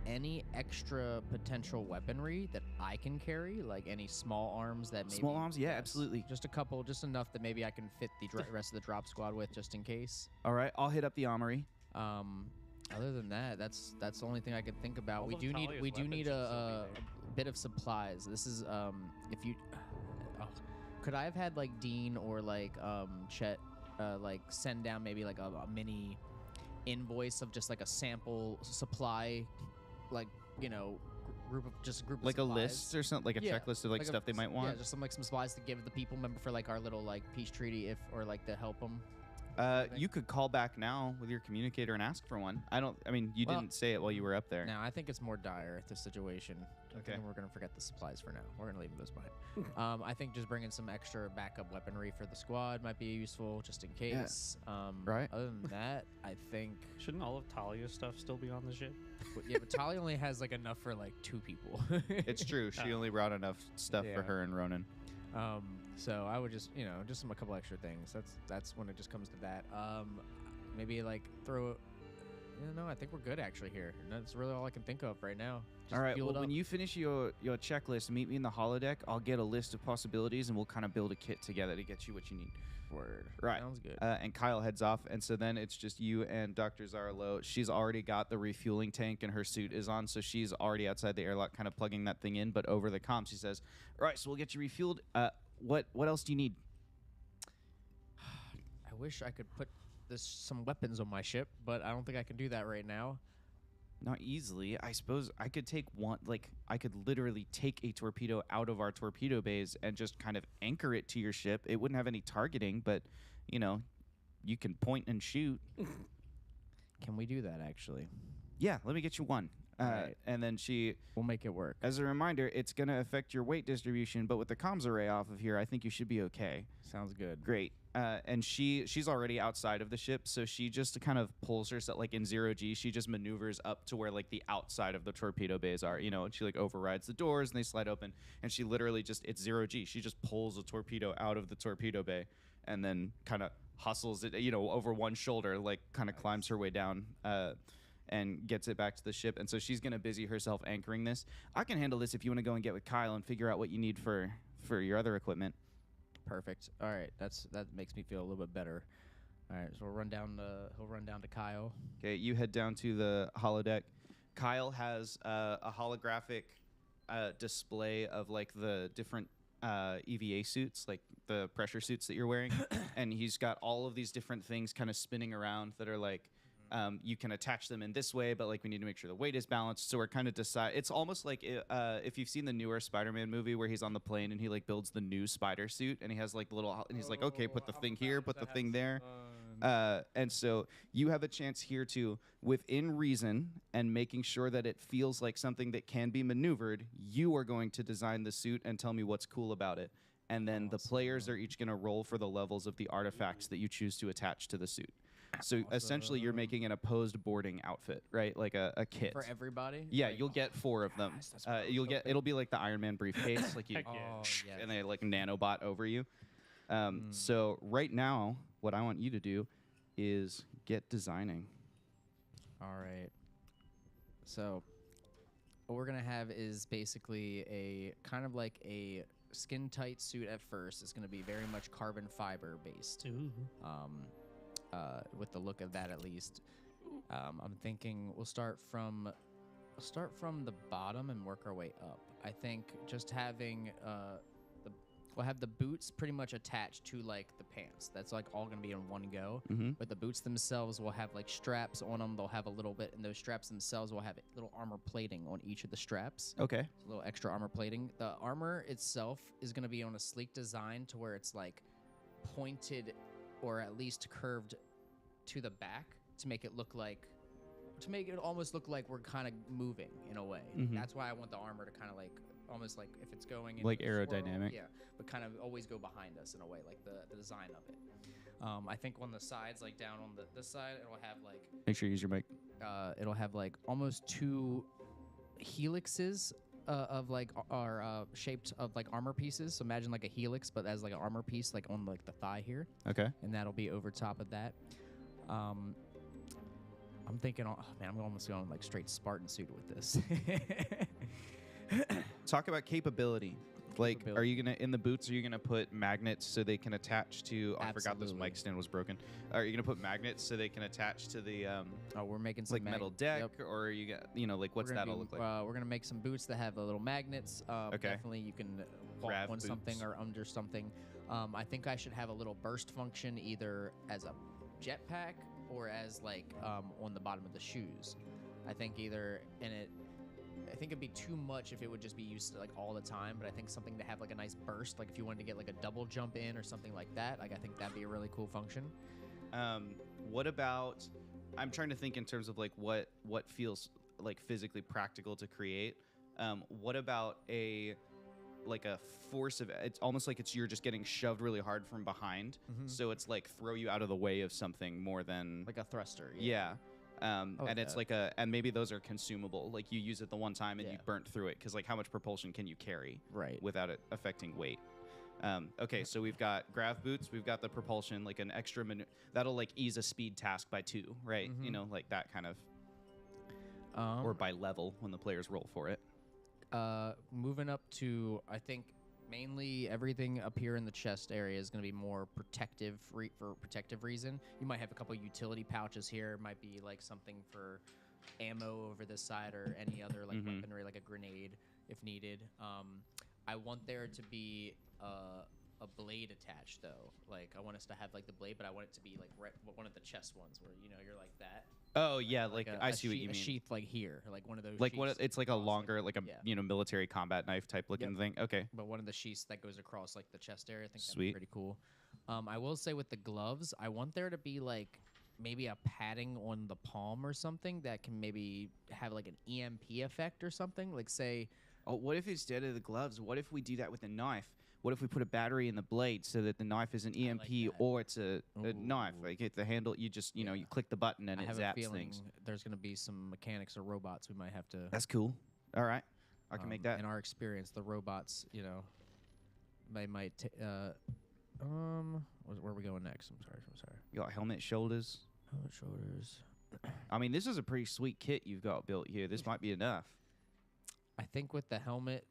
any extra potential weaponry that I can carry, like any small arms that maybe... Small arms? Yeah, yes, absolutely. Just a couple, just enough that maybe I can fit the rest of the drop squad with, just in case. All right, I'll hit up the armory. Other than that, that's the only thing I can think about. All We of do need Talia's we do weapons need should a still be there. bit of supplies. This is if you could I have had like Dean or like Chet like send down maybe like a mini invoice of just like a sample supply, like, you know, group of Like a supplies. list or something, like a Yeah, checklist of like a- stuff they might want. Yeah, just some supplies to give the people, member for like our little like peace treaty, if or like to help them. You could call back now with your communicator and ask for one. I mean, you Well, didn't say it while you were up there. Now I think it's more dire, the situation. Okay. I think we're gonna forget the supplies for now. We're gonna leave those behind. I think just bringing some extra backup weaponry for the squad might be useful, just in case. Right. Other than that, I think. Shouldn't all of Talia's stuff still be on the ship? Yeah, but Talia only has like enough for like 2 people. It's true. She only brought enough stuff for Yeah. her and Ronan. So I would just, you know, just a couple extra things. That's when it just comes to that. Maybe like throw. No, I think we're good actually here. And that's really all I can think of right now. Just All right. fuel Well, it when up. you finish your checklist, meet me in the holodeck. I'll get a list of possibilities, and we'll kind of build a kit together to get you what you need. Word. Right. Sounds good. And Kyle heads off, and so then it's just you and Dr. Zara Lowe. She's already got the refueling tank, and her suit is on, so she's already outside the airlock, kind of plugging that thing in. But over the comm, she says, "All right, so we'll get you refueled. What else do you need?" I wish I could put some weapons on my ship, but I don't think I can do that right now. Not easily. I suppose I could take one. Like, I could literally take a torpedo out of our torpedo bays and just kind of anchor it to your ship. It wouldn't have any targeting, but you know, you can point and shoot. Can we do that actually? Yeah, let me get you one. Alright. And then she, We'll make it work. as a reminder, it's going to affect your weight distribution, but with the comms array off of here, I think you should be okay. Sounds good. Great. And she's already outside of the ship, so she just kind of pulls herself, like in 0G, she just maneuvers up to where like the outside of the torpedo bays are, you know, and she like overrides the doors and they slide open, and she literally just, it's 0G. She just pulls a torpedo out of the torpedo bay and then kind of hustles it, you know, over one shoulder, like kind of climbs her way down, and gets it back to the ship. And so she's going to busy herself anchoring this. I can handle this if you want to go and get with Kyle and figure out what you need for your other equipment. Perfect. All right, that makes me feel a little bit better. All right, so he'll run down to Kyle. Okay, you head down to the holodeck. Kyle has a holographic display of like the different EVA suits, like the pressure suits that you're wearing, and he's got all of these different things kind of spinning around that are like, you can attach them in this way, but like we need to make sure the weight is balanced. So we're kind of it's almost like if you've seen the newer Spider-Man movie where he's on the plane and he like builds the new spider suit and he has like and he's like, okay, put the thing here, put the thing there. And so you have a chance here to, within reason and making sure that it feels like something that can be maneuvered, you are going to design the suit and tell me what's cool about it. And then the players are each going to roll for the levels of the artifacts that you choose to attach to the suit. So essentially, you're making an opposed boarding outfit, right? Like a kit. For everybody? Yeah, Like, you'll get 4 of them. Yes, that's what I was It'll be like the Iron Man briefcase, like you, Heck yeah. Oh, yes. and they like nanobot over you. So right now, what I want you to do is get designing. All right. So what we're going to have is basically a kind of like a skin tight suit at first. It's going to be very much carbon fiber based. Ooh. With the look of that, at least. I'm thinking we'll start from the bottom and work our way up. I think just having we'll have the boots pretty much attached to like the pants. That's like all gonna be in one go. But the boots themselves will have like straps on them. They'll have a little bit, and those straps themselves will have little armor plating on each of the straps. Okay. A little extra armor plating. The armor itself is gonna be on a sleek design to where it's like pointed or at least curved to the back to make it almost look like we're kind of moving in a way. That's why I want the armor to kind of like almost like if it's going in Like a swirl, aerodynamic. yeah, but kind of always go behind us in a way, like the design of it. I think on the sides, like down on this side, it'll have like Make sure you use your mic. it'll have like almost 2 helixes of like are shaped of like armor pieces. So imagine like a helix, but as like an armor piece, like on like the thigh here, Okay. and that'll be over top of that. I'm thinking, oh man, I'm almost going like straight Spartan suit with this. Talk about capability. Like, are Capability. you gonna in the boots? Are you gonna put magnets so they can attach to? Oh, I forgot this Absolutely. mic stand was broken. Are you gonna put magnets so they can attach to the Oh, we're making some like metal deck, Yep. or are you got like what's We're gonna that all be- look like? We're gonna make some boots that have little magnets. Okay. Definitely, you can walk Grav on something boots. or under something. I think I should have a little burst function either as a jetpack or as like on the bottom of the shoes. I think either I think it'd be too much if it would just be used like all the time. But I think something to have like a nice burst, like if you wanted to get like a double jump in or something like that. Like I think that'd be a really cool function. What about? I'm trying to think in terms of like what feels like physically practical to create. What about a force of? It's almost like you're just getting shoved really hard from behind, so it's like throw you out of the way of something more than Like a thruster. yeah. And it's that. and maybe those are consumable. Like you use it the one time and you Yeah. burnt through it because like how much propulsion can you carry Right. without it affecting weight? Okay, so we've got grav boots, we've got the propulsion, like an extra that'll like ease a speed task by 2, right? You know, like that kind of, or by level when the players roll for it. Moving up to, I think mainly everything up here in the chest area is going to be more protective for protective reason. You might have a couple utility pouches here. Might be like something for ammo over this side or any other like weaponry, like a grenade if needed. I want there to be a blade attached though. Like I want us to have like the blade, but I want it to be like one of the chest ones where you're like that. Oh yeah, like I see what you A mean. sheath like here, like one of those. Like sheaths it's like a across, longer, like a yeah. military combat knife type looking Yep. thing. Okay. But one of the sheaths that goes across like the chest area, I think that'd Sweet. be pretty cool. I will say with the gloves, I want there to be like maybe a padding on the palm or something that can maybe have like an EMP effect or something. Like say, Oh, what if instead of the gloves, what if we do that with a knife? What if we put a battery in the blade so that the knife is an EMP that. or it's a knife? Ooh. Like at the handle, you just you click the button and I it have a zaps feeling things. there's going to be some mechanics or robots we might have to. That's cool. All right, I can make that. In our experience, the robots, they might. Where are we going next? I'm sorry. You got helmet, shoulders. Shoulders. I mean, this is a pretty sweet kit you've got built here. This might be enough. I think with the helmet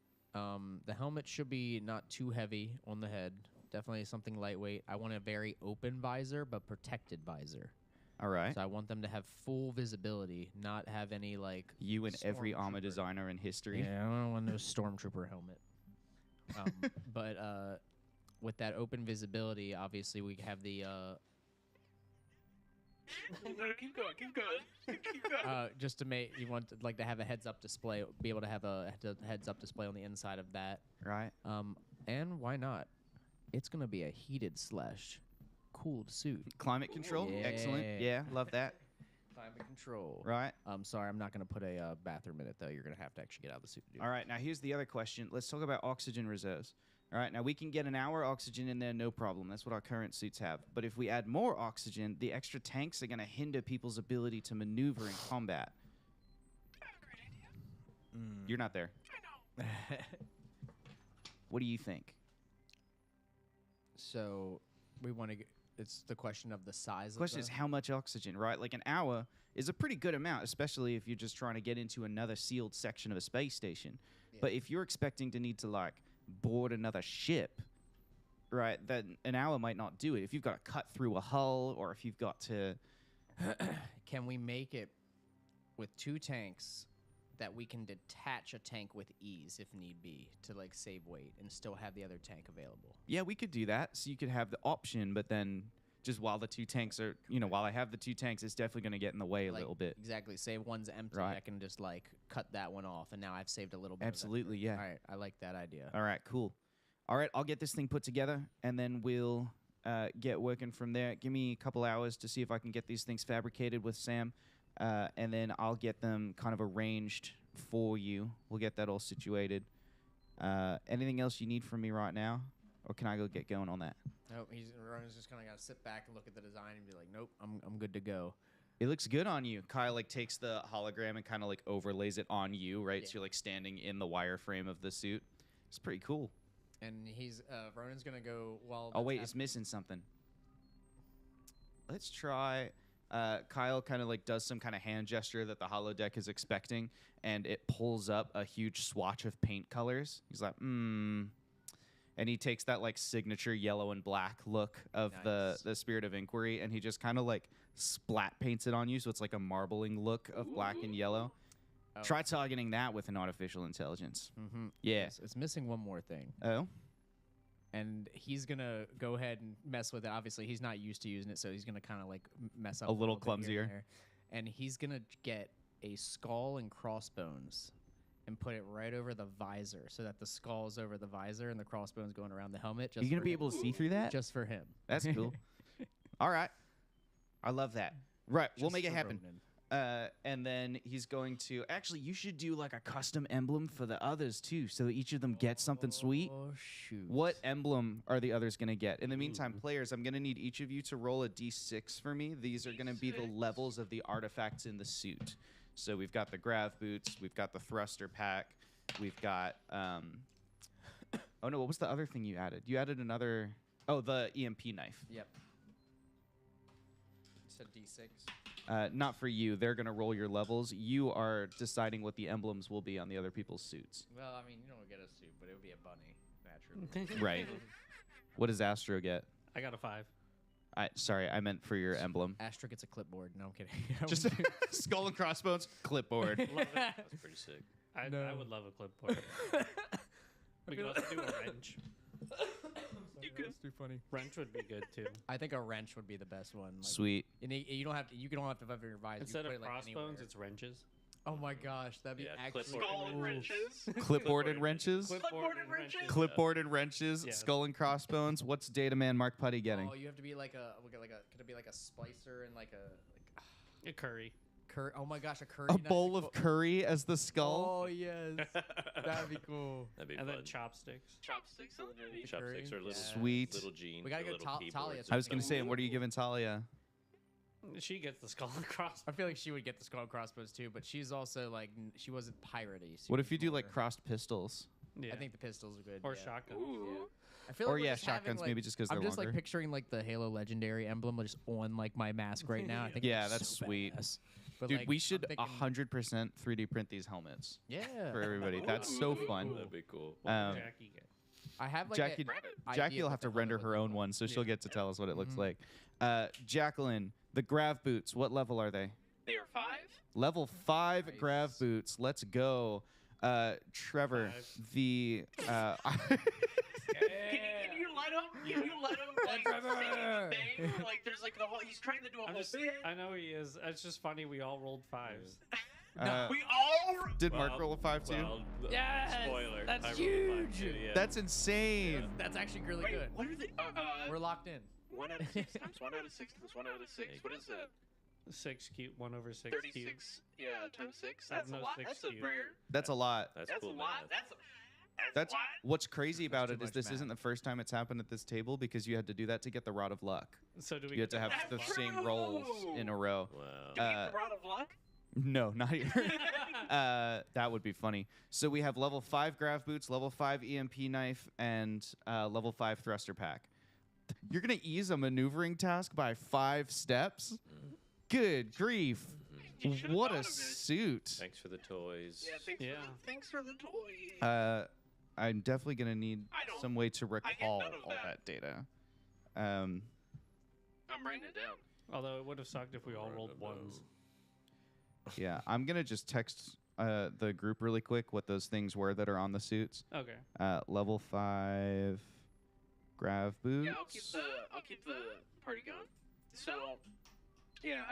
should be not too heavy on the head. Definitely something lightweight. I want a very open visor, but protected visor. All right. So I want them to have full visibility, not have any like. You and every armor stormtrooper. designer in history. Yeah, I don't want no stormtrooper helmet. But with that open visibility, obviously we have the. No, keep going. Keep going. Just to make you want to have a heads-up display, be able to have a heads-up display on the inside of that. Right. And why not? It's gonna be a heated / cooled suit. Climate control. Excellent. Yeah. Yeah, love that. Climate control. Right. Sorry, I'm not gonna put a bathroom in it though. You're gonna have to actually get out of the suit to do All right. Now here's the other question. Let's talk about oxygen reserves. All right. Now we can get an hour oxygen in there, no problem. That's what our current suits have. But if we add more oxygen, the extra tanks are going to hinder people's ability to maneuver in combat. I have a great idea. You're not there. I know. What do you think? So we want to. It's the question of the size. The question of is how much oxygen, right? Like an hour is a pretty good amount, especially if you're just trying to get into another sealed section of a space station. Yeah. But if you're expecting to need to like board another ship, right, then an hour might not do it. If you've got to cut through a hull or if you've got to... Can we make it with 2 tanks that we can detach a tank with ease if need be to like save weight and still have the other tank available? Yeah, we could do that. So you could have the option, but then just while the 2 tanks are, while I have the 2 tanks, it's definitely going to get in the way a Like, little bit. Exactly. Say one's empty, Right. I can just like cut that one off, and now I've saved a little bit. Absolutely, Of yeah. All right, I like that idea. All right, cool. All right, I'll get this thing put together, and then we'll get working from there. Give me a couple hours to see if I can get these things fabricated with Sam, and then I'll get them kind of arranged for you. We'll get that all situated. Anything else you need from me right now? or can I go get going on that? Nope, Ronan's just kind of got to sit back and look at the design and be like, nope, I'm good to go. It looks good on you. Kyle like takes the hologram and kind of like overlays it on you, right? Yeah. So you're like standing in the wireframe of the suit. It's pretty cool. And he's Ronan's gonna go while. Oh wait, that's it's missing something. Let's try. Kyle kind of like does some kind of hand gesture that the holodeck is expecting, and it pulls up a huge swatch of paint colors. He's like, and he takes that like signature yellow and black look of Nice. the Spirit of Inquiry, and he just kind of like splat paints it on you, so it's like a marbling look of black and yellow. Oh. Try targeting that with an artificial intelligence. Mm-hmm. Yeah. It's missing one more thing. Oh. And he's gonna go ahead and mess with it. Obviously, he's not used to using it, so he's gonna kind of like mess up A little bit here and clumsier. there. And he's gonna get a skull and crossbones and put it right over the visor, so that the skull's over the visor and the crossbones going around the helmet. Just You gonna for be him. able to see through that? Just for him. That's cool. All right. I love that. Right. We'll Just make it for happen. Ronan. And then he's going to actually. You should do like a custom emblem for the others too, so that each of them gets something sweet. Oh shoot! What emblem are the others going to get? In the meantime, players, I'm going to need each of you to roll a d6 for me. These are going to be the levels of the artifacts in the suit. So we've got the grav boots, we've got the thruster pack, we've got. Oh no! What was the other thing you added? You added another. Oh, the EMP knife. Yep. Said D6. Not for you. They're going to roll your levels. You are deciding what the emblems will be on the other people's suits. Well, I mean, you don't get a suit, but it would be a bunny, naturally. Right. What does Astro get? I got a 5. Sorry, I meant for your emblem. Astra gets a clipboard. No, I'm kidding. Just skull and crossbones, clipboard. Love it. That's pretty sick. I No. would love a clipboard. We could also do a wrench. You could. That's too funny. Wrench would be good too. I think a wrench would be the best one. Like, Sweet. and you don't have to. You don't have to have your visor. Instead you of put it, like, crossbones, anywhere. it's wrenches. Oh my gosh, that'd be Yeah, actually clipboard. Skull and cool. wrenches. Clipboard and wrenches. Clipboard and wrenches. Clipboard and wrenches. Yes. Skull and crossbones. What's Data Man Mark Putty getting? Oh, you have to be like a. Could it be like a splicer and like a A curry. curry? Oh my gosh, a curry. A knife. bowl of curry as the skull. Oh yes, that'd be cool. That'd be And fun. then chopsticks. Chopsticks underneath. Chopsticks are little, Yes. Sweet. little jeans. We gotta or go little Talia. keyboards. I was going to say, what are you giving Talia? She gets the skull and crossbones. I feel like she would get the skull and crossbows too, but she's also like she wasn't piratey. What if you do like crossed pistols? Yeah. I think the pistols are good. or yeah. shotguns. Ooh. I feel Or like we're yeah, just having, shotguns like- maybe just because they're I'm just longer. like picturing like the Halo Legendary emblem just on like my mask right now. I think Yeah, it's that's so sweet. badass. But, Dude, like, we I'm should thinking- 100% 3D print these helmets Yeah. for everybody. That's so fun. That'd be cool. Jackie get? I have like Jackie, a Jackie will idea have to what the render helmet her would own look one, so Yeah. she'll get to tell us what it looks Mhm. like. Jacqueline, the grav boots, what level are they? They are 5. Level 5 Nice. grav boots. Let's go. Trevor, 5. the Can you let him? Can you let him like Trevor! say his thing? Like there's like the whole. He's trying to do a I'm whole just, thing. I know he is. It's just funny. We all rolled 5s. We all. did Mark roll a 5 too? Well, Yes! Spoiler. That's I rolled a 5 huge! too, yeah. That's insane. That's actually really Wait, good. what are they? We're locked in. 1 out of 6 times 1 out of 6 times 1 out of 6. What is that? 6 cube, 1 over 6 cube. 36. Yeah, times 6. I have That's no a lot. 6 That's a cube. rare. That's a lot. That's That's cool, a lot. man. That's a lot. what's crazy about too it is much this math. isn't the first time it's happened at this table because you had to do that to get the Rod of Luck. So do we You had to have the That's same true. rolls in a row. Wow. Do we Uh, get the Rod of Luck? No, not here. That would be funny. So we have level 5 grav boots, level 5 EMP knife, and level 5 thruster pack. You're gonna ease a maneuvering task by 5 steps? Good grief! You should've What thought a of it. suit! Thanks for the toys. Yeah, thanks for the toy. I'm definitely gonna need I don't- some way to get recall none of all that. that data. I'm writing it down. Although it would have sucked if we all rolled 1s. Yeah, I'm gonna just text the group really quick what those things were that are on the suits. Okay. Level 5 grav boots. Yeah, I'll keep the party going. So, yeah,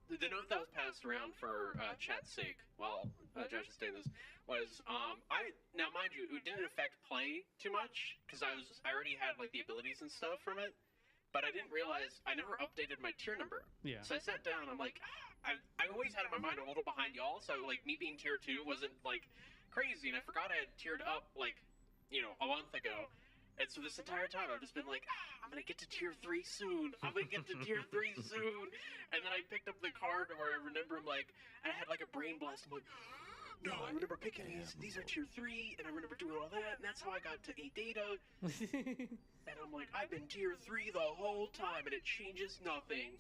the note that was passed around for chat's sake while Josh is saying this was now mind you, it didn't affect play too much because I already had like the abilities and stuff from it, but I didn't realize I never updated my tier number. Yeah. So I sat down. I'm like, I always had in my mind a little behind y'all. So like me being tier 2 wasn't like crazy, and I forgot I had tiered up like a month ago. And so this entire time I've just been like, I'm gonna get to tier 3 soon. I'm gonna get to tier 3 soon. And then I picked up the card where I remember I had like a brain blast. I'm like, no, I remember picking these are tier 3, and I remember doing all that, and that's how I got to 8 data. And I'm like, I've been tier 3 the whole time, and it changes nothing.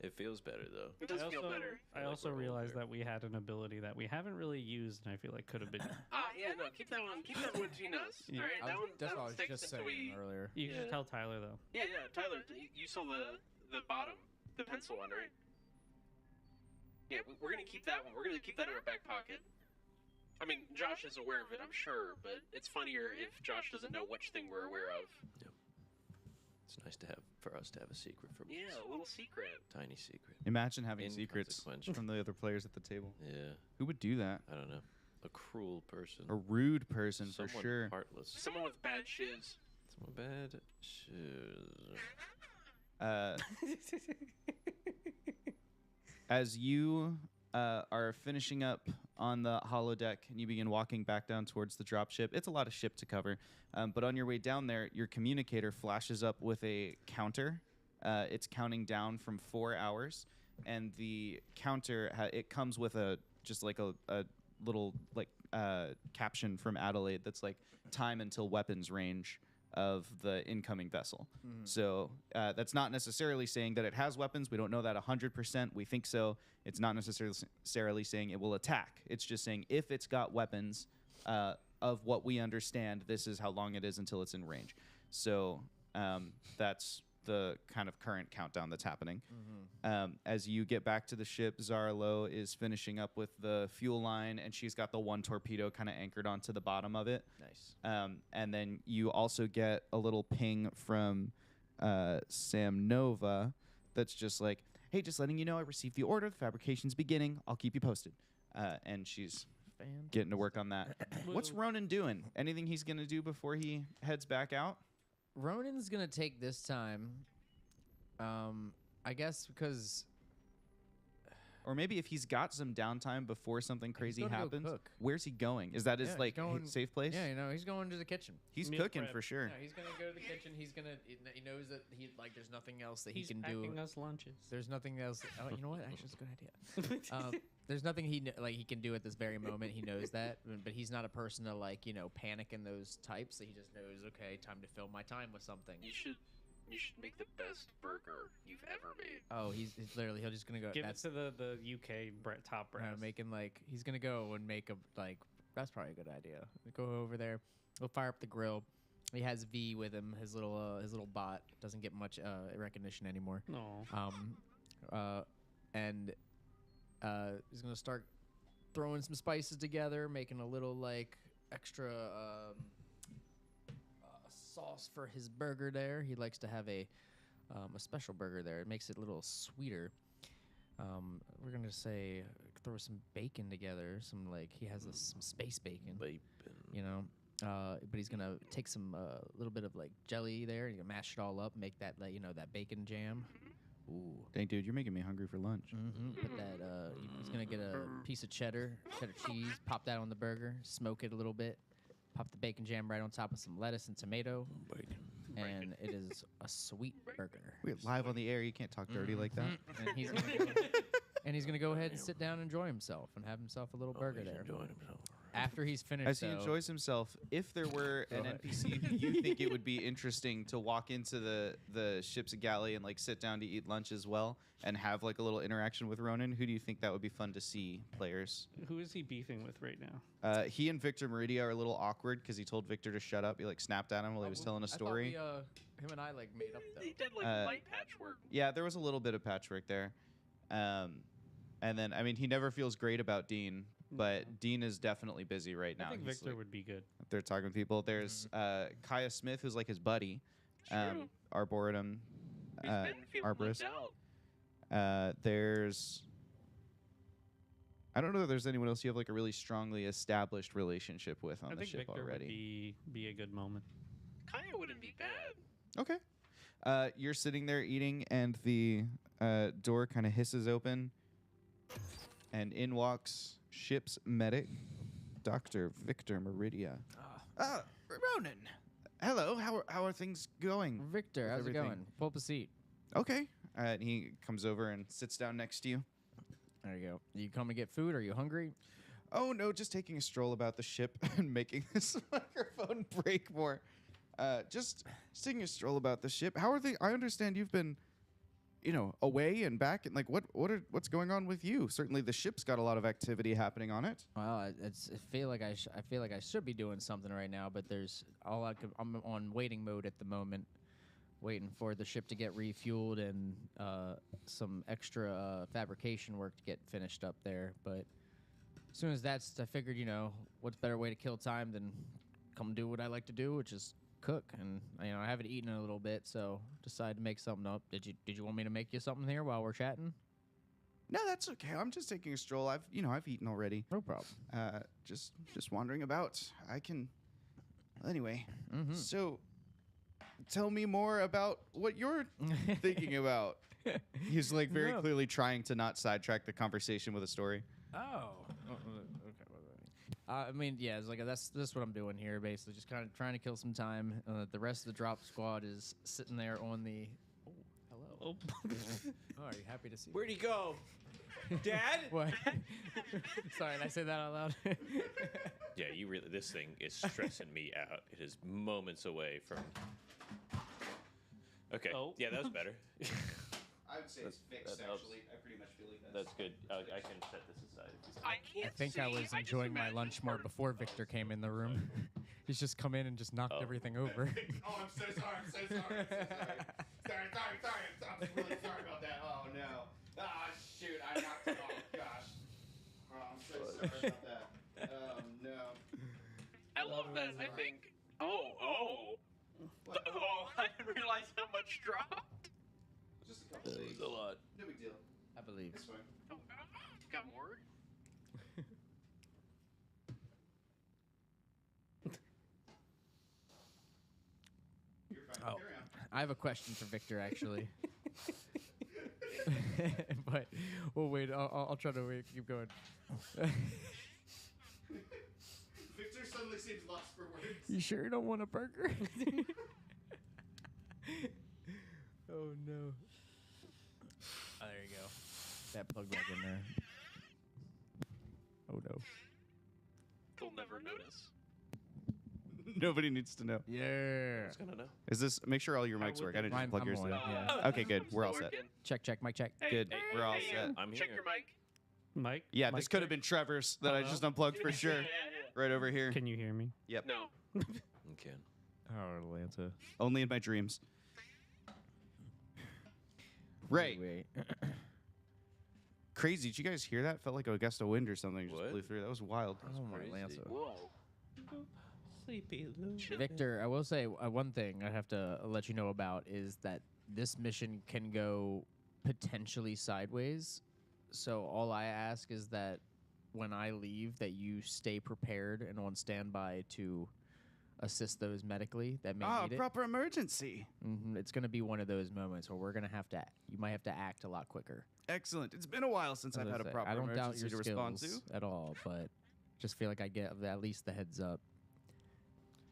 It feels better though. It does feel better. I also realized that we had an ability that we haven't really used, and I feel like could have been. Yeah, no, keep that one between us. Yeah. All right, that one. That's That what I one was sticks just until saying we. earlier. You should Yeah. tell Tyler though. Yeah, Tyler, you saw the bottom, the pencil one, right? Yeah, we're gonna keep that one. We're gonna keep that in our back pocket. I mean, Josh is aware of it, I'm sure, but it's funnier if Josh doesn't know which thing we're aware of. It's nice for us to have a secret from Yeah, a little secret. tiny secret. Imagine having secrets Inconsequential. from the other players at the table. Yeah, Who would do that? I don't know. A cruel person. A rude person Someone for sure. heartless. Someone with bad shiz. Someone bad shoes. As you are finishing up on the holodeck and you begin walking back down towards the dropship, it's a lot of ship to cover. But on your way down there, your communicator flashes up with a counter. It's counting down from 4 hours, and the counter it comes with just like a little caption from Adelaide that's like time until weapons range of the incoming vessel. So that's not necessarily saying that it has weapons. We don't know that 100%. We think so. It's not necessarily saying it will attack. It's just saying if it's got weapons of what we understand, this is how long it is until it's in range. So that's the kind of current countdown that's happening. As you get back to the ship, Zarlo is finishing up with the fuel line, and she's got the one torpedo kind of anchored onto the bottom of it. Nice. And then you also get a little ping from Sam Nova that's just like, hey, just letting you know I received the order. The fabrication's beginning. I'll keep you posted. And she's getting to work on that. What's Ronan doing? Anything he's going to do before he heads back out? Ronan's gonna take this time, I guess, because Or maybe if he's got some downtime before something crazy gonna go happens, cook. where's he going? Is that his Yeah, he's like going- safe place? yeah, he's going to the kitchen. He's Meal cooking prep. for sure. Yeah, he's gonna go to the kitchen. He knows that there's nothing else that He's he can packing do. us lunches. There's nothing else. Oh, you know what? Actually, it's a good idea. There's nothing he can do at this very moment. He knows that, but he's not a person to panic in those types. So he just knows, okay, time to fill my time with something. You should make the best burger you've ever made. Oh, he's literally he's just gonna go. Give it That's to the UK top brass. making he's gonna go and make a that's probably a good idea. Go over there. We'll fire up the grill. He has V with him. His little bot doesn't get much recognition anymore. No. And he's gonna start throwing some spices together, making a little extra sauce for his burger there. He likes to have a special burger there. It makes it a little sweeter. We're gonna say throw some bacon together. He has some space bacon. You know. But he's gonna take some little bit of jelly there. He's gonna mash it all up, make that that bacon jam. Ooh. Dang, dude, you're making me hungry for lunch. Put that. He's gonna get a piece of cheddar cheese, pop that on the burger, smoke it a little bit, pop the bacon jam right on top of some lettuce and tomato, and it is a sweet burger. We're live on the air. You can't talk dirty like that. And he's gonna go ahead and sit down and enjoy himself and have himself a little burger there. After he's finished, As he enjoys himself, if there were an NPC who you think it would be interesting to walk into the ship's galley and sit down to eat lunch as well and have a little interaction with Ronan, who do you think that would be fun to see, players? Who is he beefing with right now? He and Victor Meridia are a little awkward because he told Victor to shut up. He snapped at him while he was telling a story. I thought him and I made up though. They did light patchwork. Yeah, there was a little bit of patchwork there. And then, I mean, he never feels great about Dean, but Dean is definitely busy right now. I think He's, Victor would be good. They're talking to people. There's Kaya Smith, who's his buddy, True. Arboretum He's been feeling arborist. left out. There's, I don't know that there's anyone else you have a really strongly established relationship with on I the think ship Victor already. would be a good moment. Kaya wouldn't be bad. Okay. You're sitting there eating, and the door kind of hisses open, and in walks ship's medic, Dr. Victor Meridia. Ronan. Hello. How are things going? Victor, with how's everything? it going? Pull up a seat. Okay. And he comes over and sits down next to you. There you go. You come to get food? Are you hungry? Oh no, just taking a stroll about the ship and making this microphone break more. Just taking a stroll about the ship. How are they? I understand you've been, away and back, and like what's going on with you? Certainly, the ship's got a lot of activity happening on it. Well, I feel like I feel like I should be doing something right now, but I'm on waiting mode at the moment, waiting for the ship to get refueled and some extra fabrication work to get finished up there. But as soon as that's, I figured, what's better way to kill time than come do what I like to do, which is cook. And I haven't eaten in a little bit, so decided to make something up. Did you want me to make you something here while we're chatting? No, that's okay. I'm just taking a stroll. I've eaten already. No problem. Just wandering about. I can. Anyway, so tell me more about what you're thinking about. He's like very No. clearly trying to not sidetrack the conversation with a story. Oh. Okay. It's like that's what I'm doing here, basically, just kind of trying to kill some time. The rest of the drop squad is sitting there on the. Oh, hello. Oh. Are you happy to see? Where'd he go? Dad? What? Sorry, did I say that out loud? Yeah, this thing is stressing me out. It is moments away from. Okay. Oh. Yeah, that was better. I would say it's fixed. that helps. Actually, I pretty much feel like That's good. I can set this aside. I can't I think I see. was just enjoying my imagine lunch more part of before Victor came in the room. He's just come in and just knocked Oh. everything over. Oh, I'm so sorry. I'm so sorry. Sorry. I'm really sorry about that. Oh no. Ah, shoot. I knocked it off. Gosh. Oh, I'm so sorry about that. Oh no. I love that. I think. Oh. I didn't realize how much dropped. Just a couple things. a lot. No big deal. I believe. It's fine. Oh, got more. You're fine. Oh. Carry on. I have a question for Victor, actually. But we'll wait. I'll try to keep going. Victor suddenly seems lost for words. You sure you don't want a burger? Oh no. Oh, there you go. That plugged back in there. Oh no. They'll never notice. Nobody needs to know. Yeah. Who's gonna know? Is this? Make sure all your mics work. I didn't just plug yours in. Yeah. Okay, good. We're all set. Working. Check, mic check. Hey, Good. hey, We're all hey, set. I'm check here. your mic. Mike? Yeah, Mike this could have check? been Trevor's that I Hello? just unplugged for sure. Yeah. Right over here. Can you hear me? Yep. No. Okay. Oh, Atlanta. Only in my dreams. Right. Wait. Crazy. Did you guys hear that? Felt like a gust of wind or something just What? blew through. That was wild. Oh my crazy. Atlanta. Whoa. Sleepy Lou. Victor, I will say one thing I have to let you know about is that this mission can go potentially sideways. So all I ask is that when I leave, that you stay prepared and on standby to assist those medically that may need it. Proper emergency. It's going to be one of those moments where we're going to have to. You might have to act a lot quicker. Excellent. It's been a while since As I've I had a say, proper I don't doubt emergency your to respond to. skills at all, but just feel like I get at least the heads up.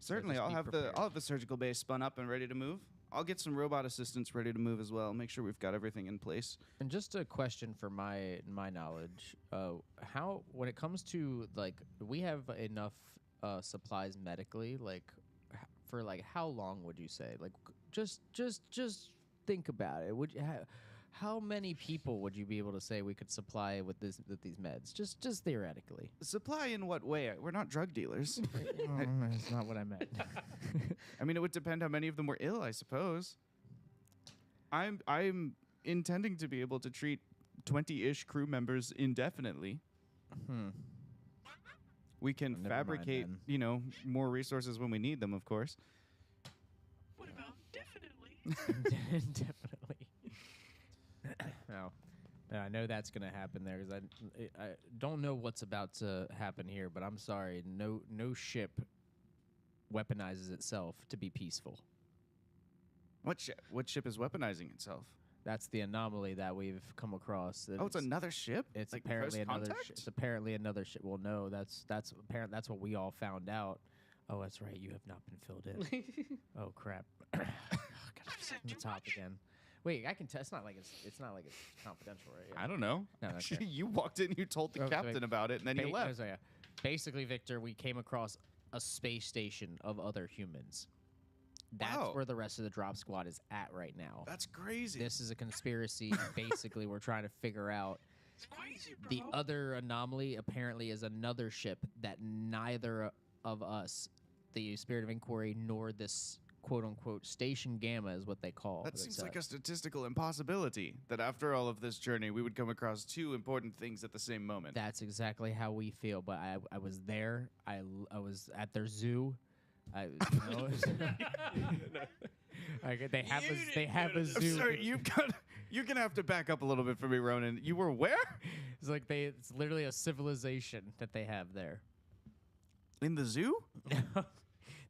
Certainly, just I'll be have prepared. the surgical base spun up and ready to move. I'll get some robot assistants ready to move as well. Make sure we've got everything in place. And just a question for my knowledge, how when it comes to like we have enough supplies medically, like for like how long would you say? Like just think about it. Would you how many people would you be able to say we could supply with these meds? Just theoretically. Supply in what way? We're not drug dealers. That's not what I meant. I mean, it would depend how many of them were ill, I suppose. I'm intending to be able to treat 20-ish crew members indefinitely. We can Never mind fabricate, then. more resources when we need them, of course. What about definitely? Definitely. No, I know that's gonna happen there because I don't know what's about to happen here, but I'm sorry, no ship weaponizes itself to be peaceful. What ship is weaponizing itself? That's the anomaly that we've come across. that Oh, it's another ship? It's Like apparently First another. Contact? It's apparently another ship. Well, no, that's apparent. That's what we all found out. Oh, that's right. You have not been filled in. Oh crap. Oh, God, said I'm too the top much. again. Wait, I can tell. It's not like it's confidential, right? Yeah. I don't know. No, okay. You walked in, you told the Oh, so captain about it, and then you left. So, yeah. Basically, Victor, we came across a space station of other humans. That's Wow. where the rest of the drop squad is at right now. That's crazy. This is a conspiracy. Basically, we're trying to figure out. It's crazy, bro. The other anomaly apparently is another ship that neither of us, the Spirit of Inquiry, nor this quote-unquote Station Gamma is what they call. That it. seems like a statistical impossibility, that after all of this journey, we would come across two important things at the same moment. That's exactly how we feel. But I was there. I was at their zoo. They have a I'm zoo. sorry, you're gonna have to back up a little bit for me, Ronan. You were where? It's like it's literally a civilization that they have there. In the zoo?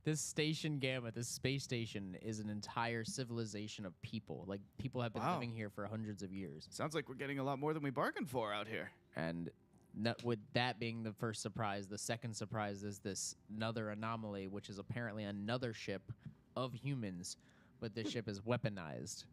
This Station Gamma, this space station, is an entire civilization of people. Like, people have been Wow. living here for hundreds of years. Sounds like we're getting a lot more than we bargained for out here. And with that being the first surprise, the second surprise is this another anomaly, which is apparently another ship of humans, but this ship is weaponized.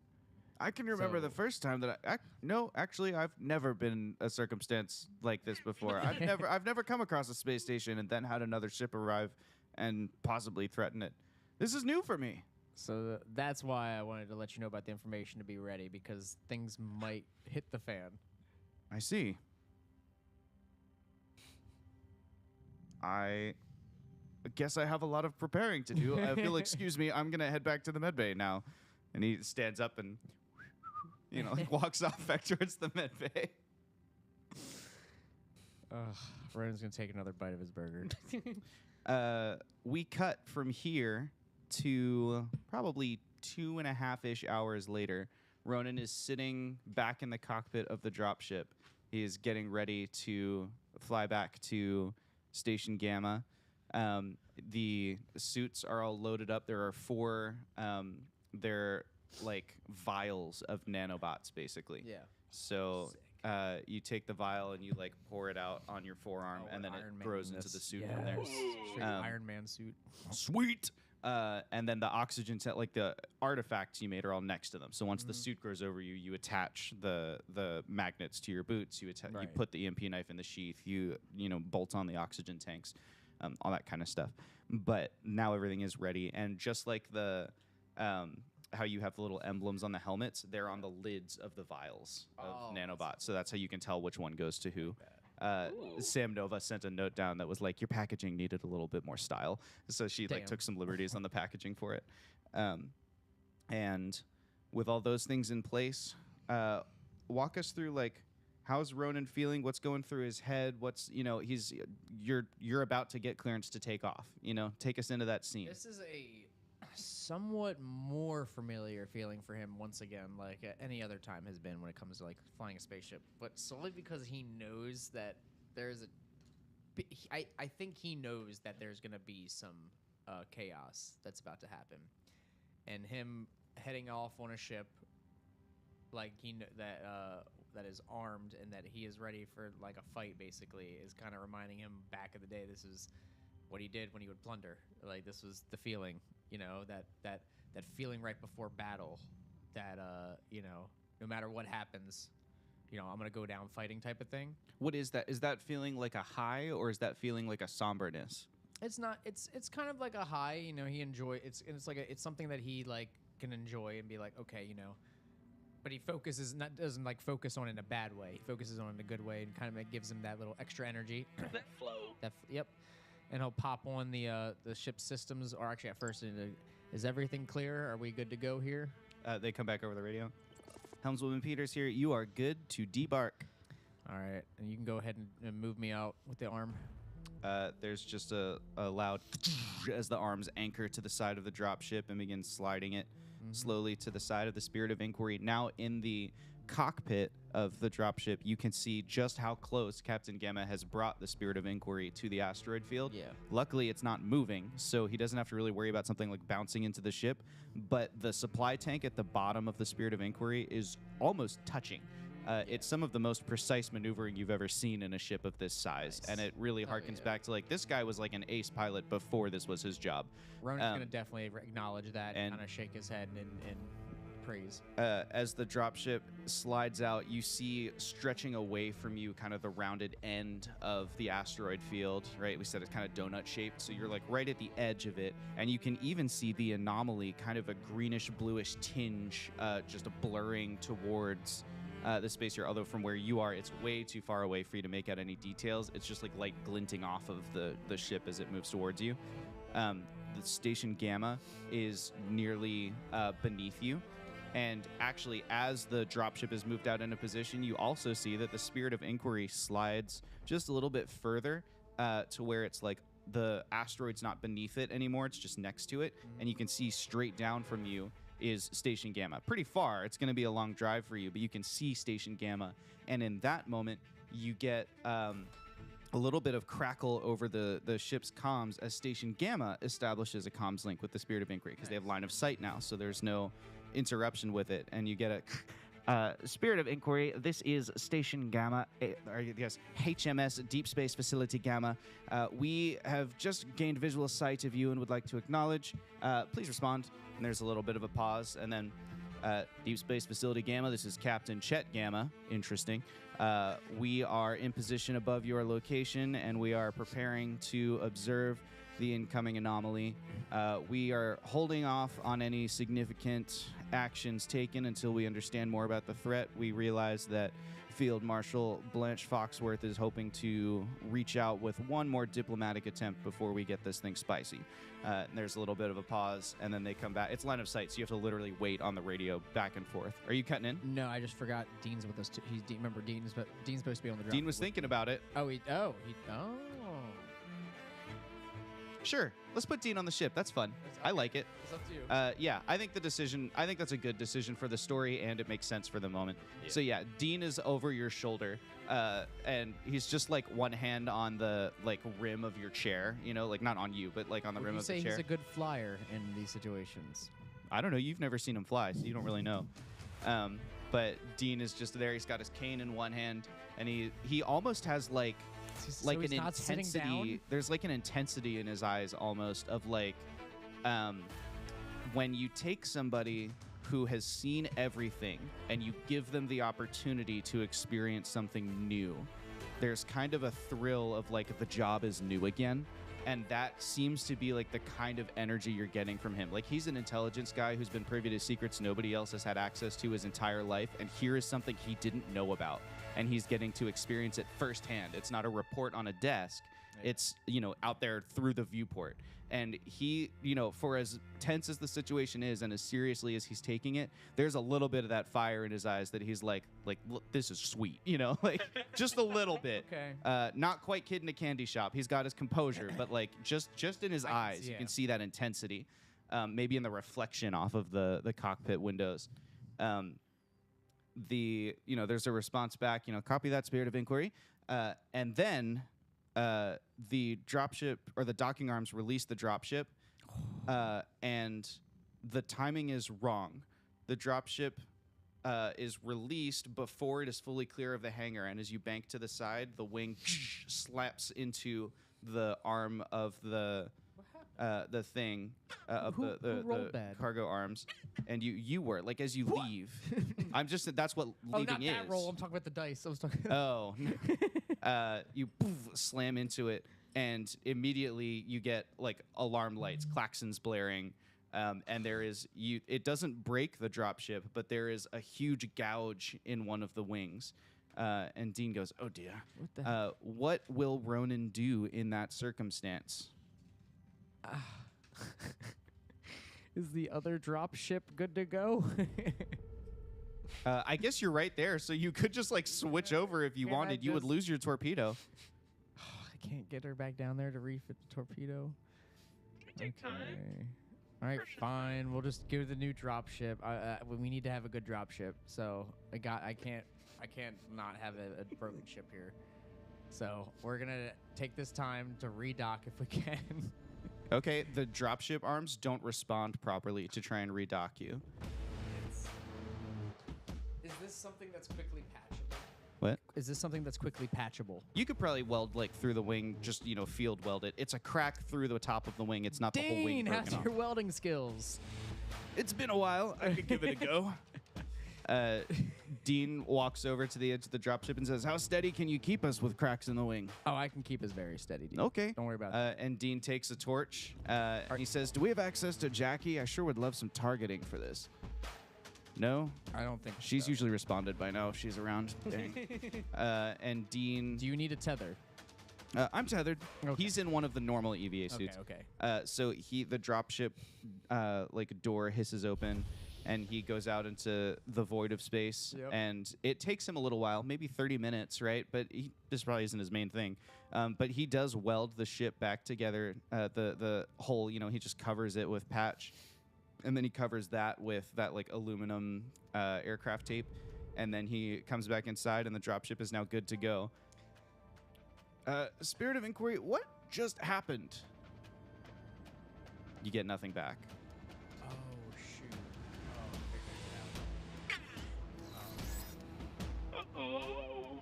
I can remember the So- first time that no, actually, I've never been a circumstance like this before. I've never come across a space station and then had another ship arrive and possibly threaten it. This is new for me. So that's why I wanted to let you know about the information to be ready, because things might hit the fan. I see. I guess I have a lot of preparing to do. If you'll excuse me, I'm gonna head back to the medbay now. And he stands up and, like walks off back towards the medbay. Ronan's gonna take another bite of his burger. We cut from here to probably 2.5-ish hours later. Ronan is sitting back in the cockpit of the dropship. He is getting ready to fly back to Station Gamma. The suits are all loaded up. There are 4, they're like vials of nanobots, basically. Yeah. So you take the vial and you like pour it out on your forearm, and then Iron it Man grows into this. the suit Yes. from there. Straight Iron Man suit. Sweet. And then the oxygen set, like the artifacts you made, are all next to them. So once the suit grows over you, you attach the magnets to your boots. You you Right. put the EMP knife in the sheath. You bolt on the oxygen tanks, all that kind of stuff. But now everything is ready, and just like the how you have the little emblems on the helmets, they're on the lids of the vials of nanobots. So that's how you can tell which one goes to who. Sam Nova sent a note down that was like, your packaging needed a little bit more style. So she like Damn. took some liberties on the packaging for it. And with all those things in place, walk us through like, how's Ronan feeling? What's going through his head? What's, you're about to get clearance to take off, take us into that scene. This is a somewhat more familiar feeling for him once again, like any other time has been when it comes to like flying a spaceship, but solely because he knows that there's I think he knows that there's gonna be some chaos that's about to happen, and him heading off on a ship like that is armed and that he is ready for like a fight basically is kind of reminding him back in the day. This is what he did when he would plunder. Like, this was the feeling, that feeling right before battle, that no matter what happens, I'm gonna go down fighting type of thing. What is that? Is that feeling like a high, or is that feeling like a somberness? It's not. It's kind of like a high. He enjoy. It's like it's something that he like can enjoy and be like, okay, But he doesn't like focus on it in a bad way. He focuses on it in a good way and kind of gives him that little extra energy. That flow. Yep. And he'll pop on the ship's systems, or actually at first, is everything clear? Are we good to go here? They come back over the radio. Helmswoman Peters here. You are good to debark. All right, and you can go ahead and move me out with the arm. There's just a loud as the arms anchor to the side of the dropship and begin sliding it slowly to the side of the Spirit of Inquiry. Now in the cockpit of the dropship, you can see just how close Captain Gamma has brought the Spirit of Inquiry to the asteroid field. Yeah. Luckily, it's not moving, so he doesn't have to really worry about something like bouncing into the ship. But the supply tank at the bottom of the Spirit of Inquiry is almost touching It's some of the most precise maneuvering you've ever seen in a ship of this size, and it really harkens back to like this guy was like an ace pilot before this was his job. Ronan's gonna definitely acknowledge that and kind of shake his head in praise. As the dropship slides out, you see stretching away from you kind of the rounded end of the asteroid field, right? We said it's kind of donut shaped, so you're like right at the edge of it, and you can even see the anomaly, kind of a greenish bluish tinge, just blurring towards the space here. Although from where you are, it's way too far away for you to make out any details. It's just like light glinting off of the ship as it moves towards you. The station Gamma is nearly beneath you. And actually, as the dropship is moved out into position, you also see that the Spirit of Inquiry slides just a little bit further to where it's like the asteroid's not beneath it anymore. It's just next to it. And you can see straight down from you is Station Gamma. Pretty far. It's going to be a long drive for you, but you can see Station Gamma. And in that moment, you get a little bit of crackle over the ship's comms as Station Gamma establishes a comms link with the Spirit of Inquiry because they have line of sight now, so there's no interruption with it, and you get a Spirit of Inquiry. This is Station Gamma, or yes, HMS Deep Space Facility Gamma. We have just gained visual sight of you and would like to acknowledge. Please respond. And there's a little bit of a pause, and then Deep Space Facility Gamma. This is Captain Chet Gamma. Interesting. We are in position above your location, and we are preparing to observe the incoming anomaly. We are holding off on any significant actions taken until we understand more about the threat. We realize that Field Marshal Blanche Foxworth is hoping to reach out with one more diplomatic attempt before we get this thing spicy. And there's a little bit of a pause, and then they come back. It's line of sight, so you have to literally wait on the radio back and forth. Are you cutting in? No, I just forgot Dean's with us too. Remember Dean's supposed to be on the drop. Dean was thinking about it. Oh. Sure, let's put Dean on the ship. That's fun. I like it. It's up to you. Yeah, I think that's a good decision for the story, and it makes sense for the moment. Yeah. So yeah, Dean is over your shoulder, and he's just like one hand on the like rim of your chair, you know, like not on you, but like on the rim of the chair. Would you say he's a good flyer in these situations? I don't know. You've never seen him fly, so you don't really know. But Dean is just there. He's got his cane in one hand, and he almost has like an intensity. There's like an intensity in his eyes almost of like when you take somebody who has seen everything and you give them the opportunity to experience something new. There's kind of a thrill of like the job is new again. And that seems to be like the kind of energy you're getting from him. Like he's an intelligence guy who's been privy to secrets nobody else has had access to his entire life. And here is something he didn't know about. And he's getting to experience it firsthand. It's not a report on a desk. It's, you know, out there through the viewport. And he, you know, for as tense as the situation is and as seriously as he's taking it, there's a little bit of that fire in his eyes that he's like, look, this is sweet, you know, like just a little bit. Okay. Not quite kid in a candy shop. He's got his composure, but like just in his eyes, you can see that intensity. Maybe in the reflection off of the cockpit windows. There's a response back, copy that, Spirit of Inquiry. And then the dropship or the docking arms release the dropship, and the timing is wrong. The dropship is released before it is fully clear of the hangar, and as you bank to the side, the wing slaps into the arm of the thing of the cargo arms, and you were like as you leave. That's what leaving is. Oh, not that roll. I'm talking about the dice. I was talking. Oh, you slam into it, and immediately you get like alarm lights, klaxons blaring, and there is It doesn't break the dropship, but there is a huge gouge in one of the wings. And Dean goes, "Oh dear. What will Ronan do in that circumstance?" Is the other drop ship good to go? I guess you're right there, so you could just like switch over if you wanted. You would lose your torpedo. I can't get her back down there to refit the torpedo. Take time. All right, fine. We'll just give her the new drop ship. We need to have a good drop ship, so I can't not have a broken ship here. So we're gonna take this time to redock if we can. Okay, the dropship arms don't respond properly to try and redock you. Is this something that's quickly patchable? What? Is this something that's quickly patchable? You could probably weld like through the wing, just field weld it. It's a crack through the top of the wing. It's not the whole wing Dean, broken how's off. your welding skills? It's been a while. I could give it a go. Dean walks over to the edge of the dropship and says, "How steady can you keep us with cracks in the wing?" Oh, I can keep us very steady, Dean. Okay. Don't worry about that. And Dean takes a torch. And he says, "Do we have access to Jackie? I sure would love some targeting for this." No? I don't think She's so. usually responded by now if she's around. Dang. And Dean... Do you need a tether? I'm tethered. Okay. He's in one of the normal EVA suits. Okay. So the dropship door hisses open, and he goes out into the void of space. Yep. And it takes him a little while, maybe 30 minutes, right? But this probably isn't his main thing. But he does weld the ship back together. The whole, he just covers it with patch, and then he covers that with that like aluminum aircraft tape, and then he comes back inside, and the dropship is now good to go. Spirit of Inquiry, what just happened? You get nothing back. Oh, shoot. Oh, Uh-oh.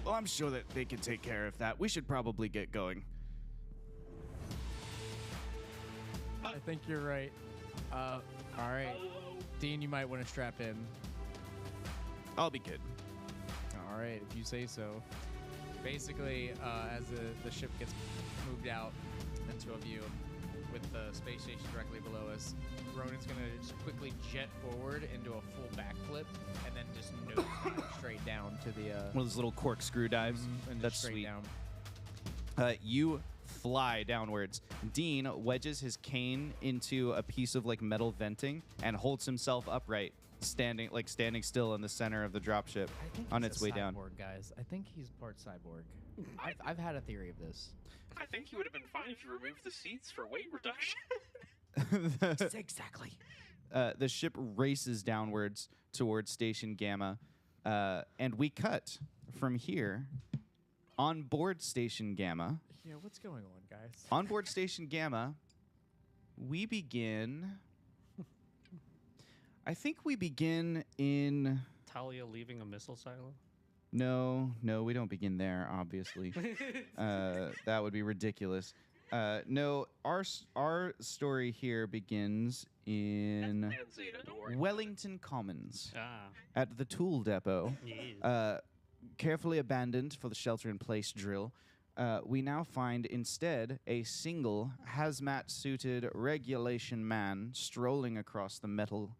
Well, I'm sure that they can take care of that. We should probably get going. I think you're right. All right. Dean, you might want to strap in. I'll be good. All right, if you say so. Basically, as the ship gets moved out into a view with the space station directly below us, Ronan's going to just quickly jet forward into a full backflip and then just nose straight down to the... One of those little corkscrew dives. and That's just straight sweet. down. You fly downwards. Dean wedges his cane into a piece of like metal venting and holds himself upright, standing still in the center of the dropship I think on he's its a way cyborg, down. guys. I think he's part cyborg. I've had a theory of this. I think he would have been fine if you removed the seats for weight reduction. Exactly. The ship races downwards towards Station Gamma, and we cut from here on board Station Gamma. Yeah, what's going on, guys? On board Station Gamma, we begin... I think we begin in... Talia leaving a missile silo. No, we don't begin there, obviously. That would be ridiculous. No, our story here begins in And Zeta, don't worry. Wellington Commons Ah, at the tool depot. yes. Carefully abandoned for the shelter-in-place drill, we now find instead a single hazmat-suited regulation man strolling across the metal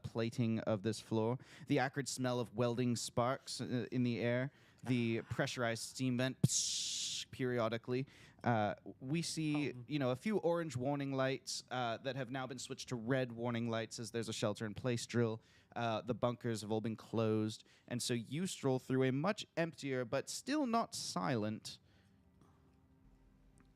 plating of this floor. The acrid smell of welding sparks in the air, the pressurized steam vent periodically. We see, a few orange warning lights that have now been switched to red warning lights as there's a shelter-in-place drill. The bunkers have all been closed, and so you stroll through a much emptier but still not silent,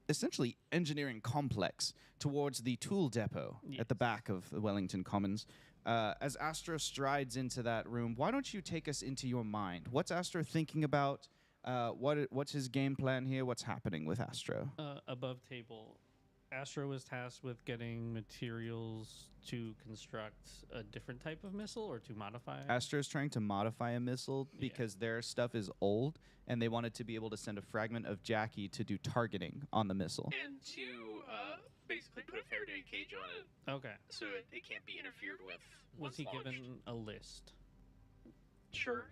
essentially engineering complex towards the tool depot at the back of the Wellington Commons. As Astro strides into that room, why don't you take us into your mind? What's Astro thinking about? What's his game plan here? What's happening with Astro? Above table, Astro was tasked with getting materials to construct a different type of missile or to modify it. Astro's trying to modify a missile because their stuff is old, and they wanted to be able to send a fragment of Jackie to do targeting on the missile. And to basically put a Faraday cage on it Okay. so it can't be interfered with. Was once he launched. given a list? Sure.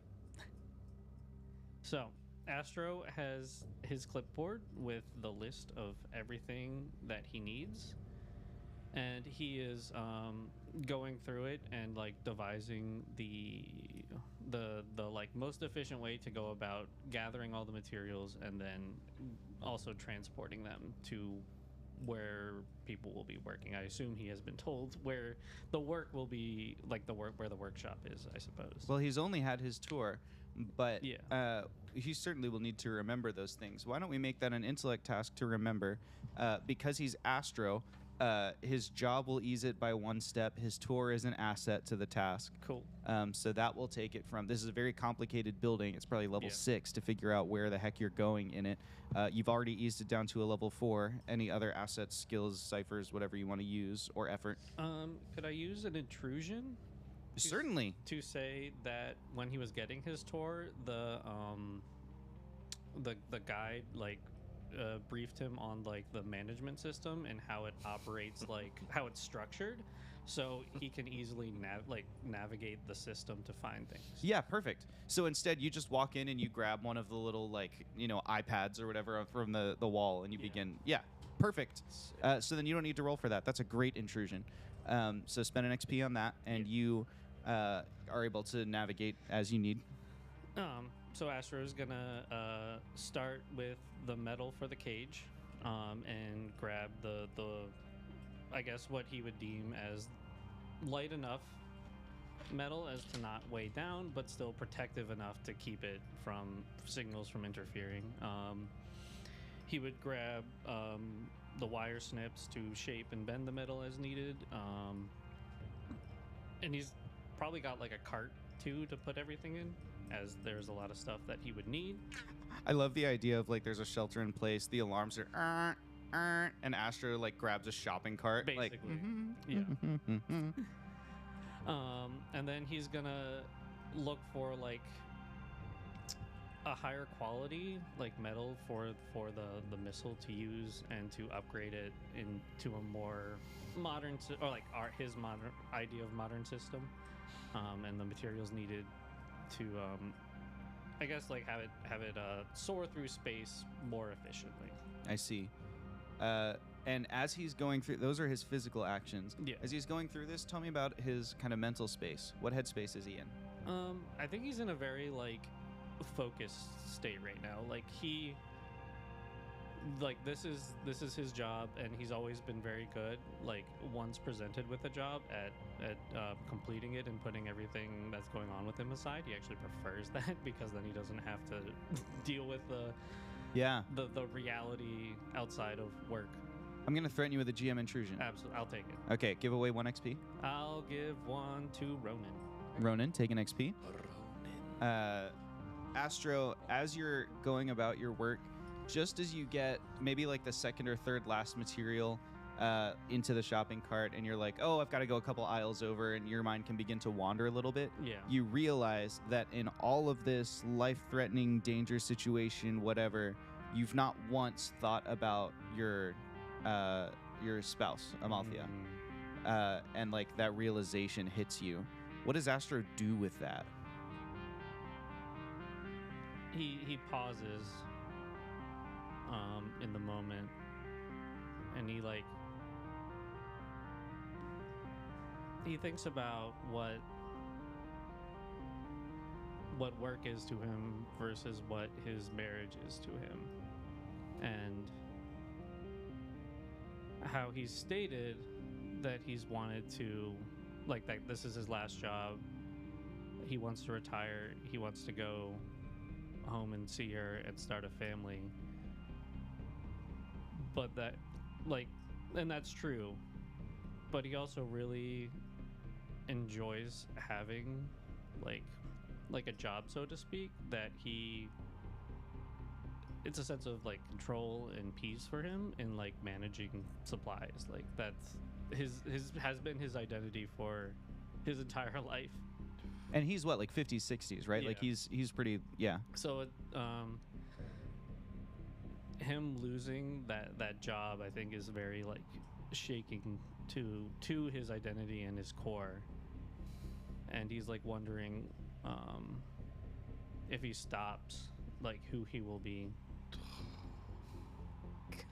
So, Astro has his clipboard with the list of everything that he needs, and he is going through it and like devising the like most efficient way to go about gathering all the materials and then also transporting them to where people will be working. I assume he has been told where the work will be, like where the workshop is, I suppose. Well, he's only had his tour, but Yeah. he certainly will need to remember those things. Why don't we make that an intellect task to remember? Because he's Astro, His job will ease it by 1 step. His tour is an asset to the task. Cool. So that will take it from, this is a very complicated building. It's probably level Yeah. 6 to figure out where the heck you're going in it. You've already eased it down to a level 4. Any other assets, skills, ciphers, whatever you want to use, or effort? Could I use an intrusion Certainly. to say that when he was getting his tour, the guide briefed him on like the management system and how it operates, like how it's structured, so he can easily navigate the system to find things. Yeah, perfect. So instead, you just walk in and you grab one of the little, like, iPads or whatever from the wall, and you begin. Yeah, perfect. So then you don't need to roll for that. That's a great intrusion. So spend an XP on that, and you are able to navigate as you need. So Astro's gonna start with the metal for the cage, and grab the I guess what he would deem as light enough metal as to not weigh down, but still protective enough to keep it from signals from interfering. He would grab the wire snips to shape and bend the metal as needed, and he's probably got like a cart too to put everything in, as there's a lot of stuff that he would need. I love the idea of like there's a shelter in place, the alarms are and Astro like grabs a shopping cart, Basically, like, yeah. And then he's gonna look for like a higher quality like metal for the missile to use, and to upgrade it into a more modern or like his modern idea of modern system, and the materials needed to I guess like have it soar through space more efficiently. I see. And as he's going through, those are his physical actions. Yeah. As he's going through this, tell me about his kind of mental space. What headspace is he in? I think he's in a very like focused state right now. Like this is his job, and he's always been very good. Like once presented with a job at completing it and putting everything that's going on with him aside, he actually prefers that because then he doesn't have to deal with the reality outside of work. I'm going to threaten you with a GM intrusion. Absolutely, I'll take it. Okay, give away 1 XP. I'll give 1 to Ronan. Ronan, take an XP. Astro, as you're going about your work, just as you get maybe like the second or third last material into the shopping cart, and you're like, oh, I've got to go a couple aisles over, and your mind can begin to wander a little bit. Yeah. You realize that in all of this life-threatening, dangerous situation, whatever, you've not once thought about your spouse, Amalthea. And like that realization hits you. What does Astro do with that? He pauses in the moment, and he thinks about what work is to him versus what his marriage is to him, and how he's stated that he's wanted to, like, that this is his last job. He wants to retire. He wants to go home and see her and start a family. But that, like, and that's true, but he also really enjoys having like a job, so to speak, that it's a sense of like control and peace for him in like managing supplies. Like that's has been his identity for his entire life. And he's what, like 50s, 60s, right? Yeah. Like he's pretty, yeah. So him losing that job, I think, is very like shaking to his identity and his core. And he's like wondering if he stops, like who he will be.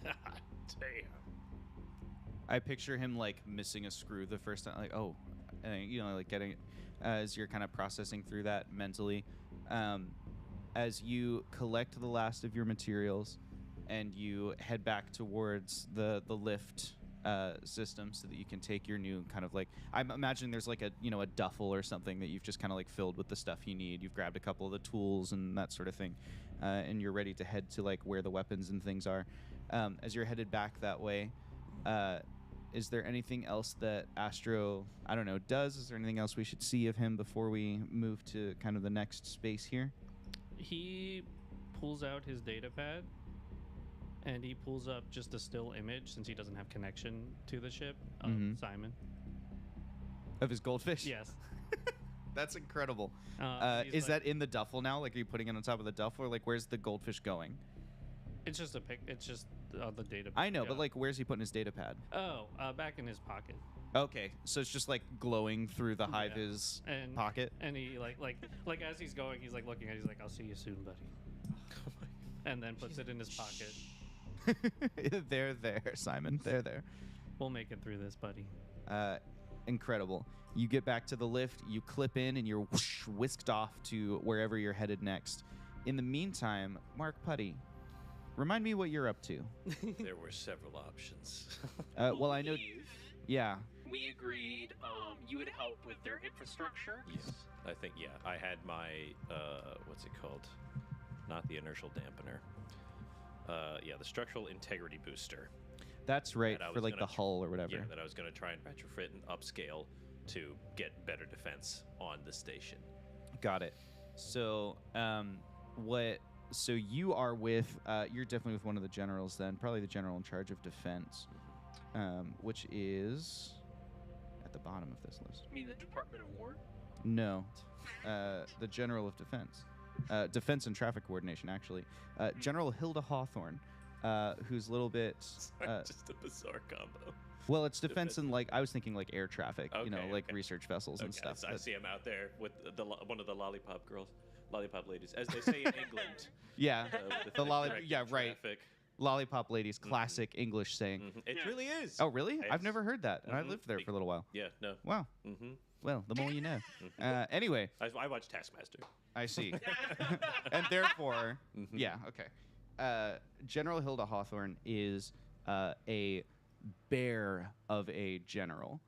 God damn. I picture him like missing a screw the first time, like, oh, and, like getting as you're kind of processing through that mentally. As you collect the last of your materials and you head back towards the lift system so that you can take your new kind of like, I'm imagining there's like a duffel or something that you've just kind of like filled with the stuff you need. You've grabbed a couple of the tools and that sort of thing, and you're ready to head to like where the weapons and things are. As you're headed back that way, Is there anything else that Astro, I don't know, does? Is there anything else we should see of him before we move to kind of the next space here? He pulls out his data pad and he pulls up just a still image since he doesn't have connection to the ship of Simon. Of his goldfish? Yes. That's incredible. He's Is like- that in the duffel now? Like, are you putting it on top of the duffel? Or, like, where's the goldfish going? It's just a pic. It's just the data. I know, yeah. but, like, where's he putting his data pad? Oh, back in his pocket. Okay, so it's just, like, glowing through the Hive-Is And pocket? And he like as he's going, he's like looking at it, he's like, I'll see you soon, buddy. And then puts it in his pocket. They're there, Simon. They're there. We'll make it through this, buddy. Incredible. You get back to the lift, you clip in, and you're whisked off to wherever you're headed next. In the meantime, Mark Putty, remind me what you're up to. There were several options. Well, I know... Yeah. We agreed you would help with their infrastructure. Yes, I think, yeah. I had my, what's it called? Not the inertial dampener. Yeah, the structural integrity booster. That's right, that I for was like the gonna hull or whatever. Yeah, that I was going to try and retrofit and upscale to get better defense on the station. Got it. So, So you are with, you're definitely with one of the generals then, probably the general in charge of defense, which is at the bottom of this list. You mean the Department of War? No, the general of defense, defense and traffic coordination, actually. General Hilda Hawthorne, who's a little bit. Just a bizarre combo. Well, it's defense and like I was thinking like air traffic, you know, Okay, like okay. research vessels and stuff. I see him out there with one of the lollipop girls, lollipop ladies, as they say in England. Yeah, With the directed yeah, right. traffic. Lollipop ladies, classic English saying. It really is. Oh, really? I've It's- never heard that, and I lived there for a little while. Yeah, no. Wow. Mm-hmm. Well, the more you know. Anyway, I watched Taskmaster. I see. And therefore, yeah, okay. General Hilda Hawthorne is a bear of a general.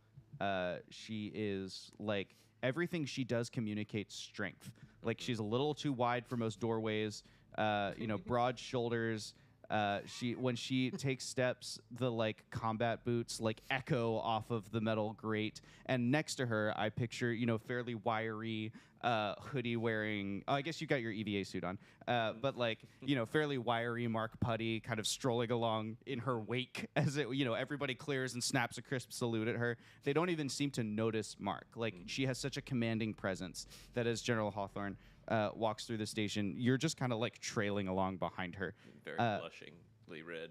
She is like everything she does communicates strength. Like she's a little too wide for most doorways. You know, broad shoulders. When she takes steps, the like combat boots like echo off of the metal grate. And next to her, I picture fairly wiry hoodie wearing. Oh, I guess you got your EVA suit on, but like fairly wiry Mark Putty kind of strolling along in her wake as it everybody clears and snaps a crisp salute at her. They don't even seem to notice Mark. Like she has such a commanding presence that as General Hawthorne walks through the station, you're just kind of like trailing along behind her. Very blushingly red.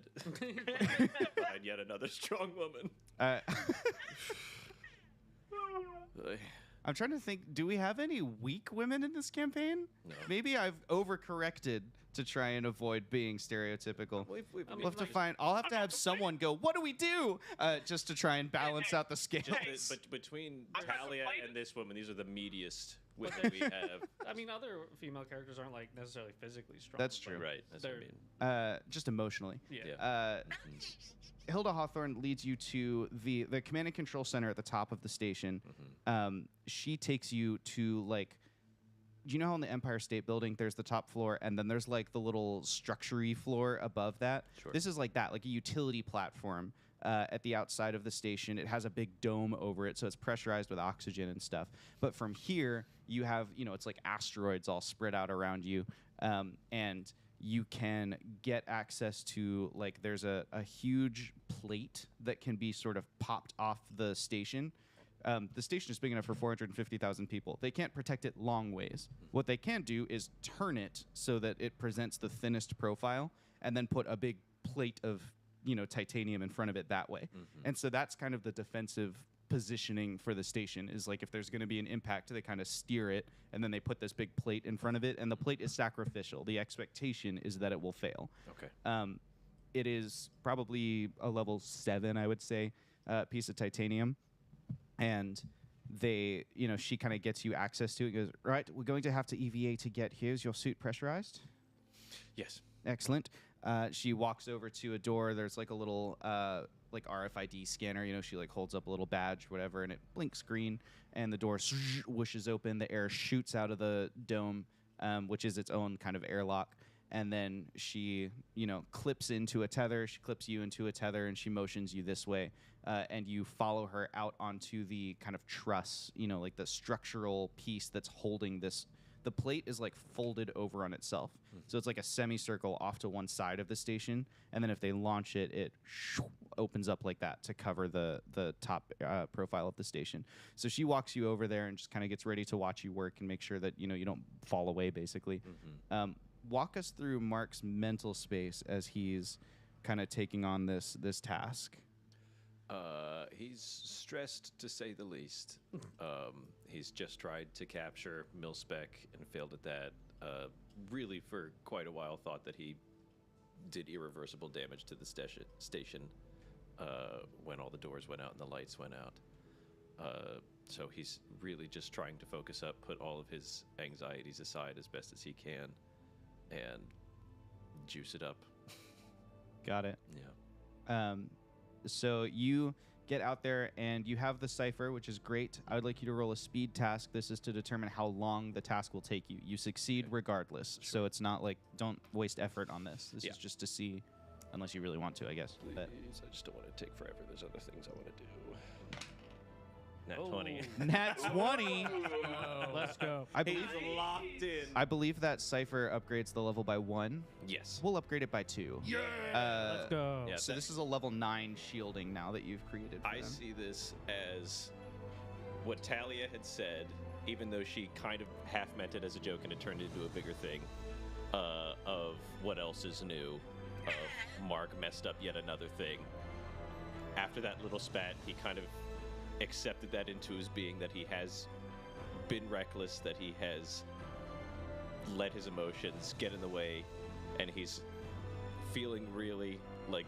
Behind yet another strong woman. I'm trying to think, do we have any weak women in this campaign? No. Maybe I've overcorrected to try and avoid being stereotypical. We've We'll have to find. I'll have to have someone go, "What do we do?" Just to try and balance out the scales. but between I'm not Talia surprised. and this woman, these are the meatiest women But we have. I mean, other female characters aren't like necessarily physically strong. That's but true. Right. That's what I They're- mean. Just emotionally. Yeah. Yeah. Hilda Hawthorne leads you to the command and control center at the top of the station. She takes you to like, do you know how in the Empire State Building there's the top floor and then there's like the little structure-y floor above that? Sure. This is like that, like a utility platform at the outside of the station. It has a big dome over it, so it's pressurized with oxygen and stuff. But from here, you have, it's like asteroids all spread out around you. And you can get access to, like, there's a huge plate that can be sort of popped off the station. The station is big enough for 450,000 people. They can't protect it long ways. What they can do is turn it so that it presents the thinnest profile and then put a big plate of, titanium in front of it that way. And so that's kind of the defensive positioning for the station is like if there's going to be an impact, they kind of steer it and then they put this big plate in front of it, and the plate is sacrificial. The expectation is that it will fail. Okay. It is probably a level 7, I would say, piece of titanium. And they, she kind of gets you access to it. Goes, right, we're going to have to EVA to get here. Is your suit pressurized? Yes. Excellent. She walks over to a door. There's like a little like RFID scanner. She like holds up a little badge, whatever, and it blinks green, and the door whooshes open. The air shoots out of the dome, which is its own kind of airlock. And then she, clips into a tether. She clips you into a tether, and she motions you this way. and you follow her out onto the kind of truss, like the structural piece that's holding this. The plate is like folded over on itself. So it's like a semicircle off to one side of the station. And then if they launch it, it opens up like that to cover the top profile of the station. So she walks you over there and just kind of gets ready to watch you work and make sure that, you don't fall away, basically. Walk us through Mark's mental space as he's kind of taking on this task. He's stressed, to say the least. He's just tried to capture Mil-Spec and failed at that. Really, for quite a while, thought that he did irreversible damage to the station when all the doors went out and the lights went out. So he's really just trying to focus up, put all of his anxieties aside as best as he can, and juice it up. Got it. Yeah. So you get out there and you have the Cypher, which is great. I would like you to roll a speed task. This is to determine how long the task will take you. You succeed regardless. Sure. So it's not like, don't waste effort on this. This is just to see, unless you really want to, I guess. Please, But I just don't want to take forever. There's other things I want to do. Nat 20. Nat 20. Let's go. I believe, locked in. I believe that Cypher upgrades the level by 1. Yes. We'll upgrade it by 2. Yeah. Let's go. Yeah, So this is a level 9 shielding now that you've created for I them. see this as what Talia had said, even though she kind of half meant it as a joke and it turned into a bigger thing, of what else is new, of Mark messed up yet another thing. After that little spat, he kind of accepted that into his being, that he has been reckless, that he has let his emotions get in the way, and he's feeling really like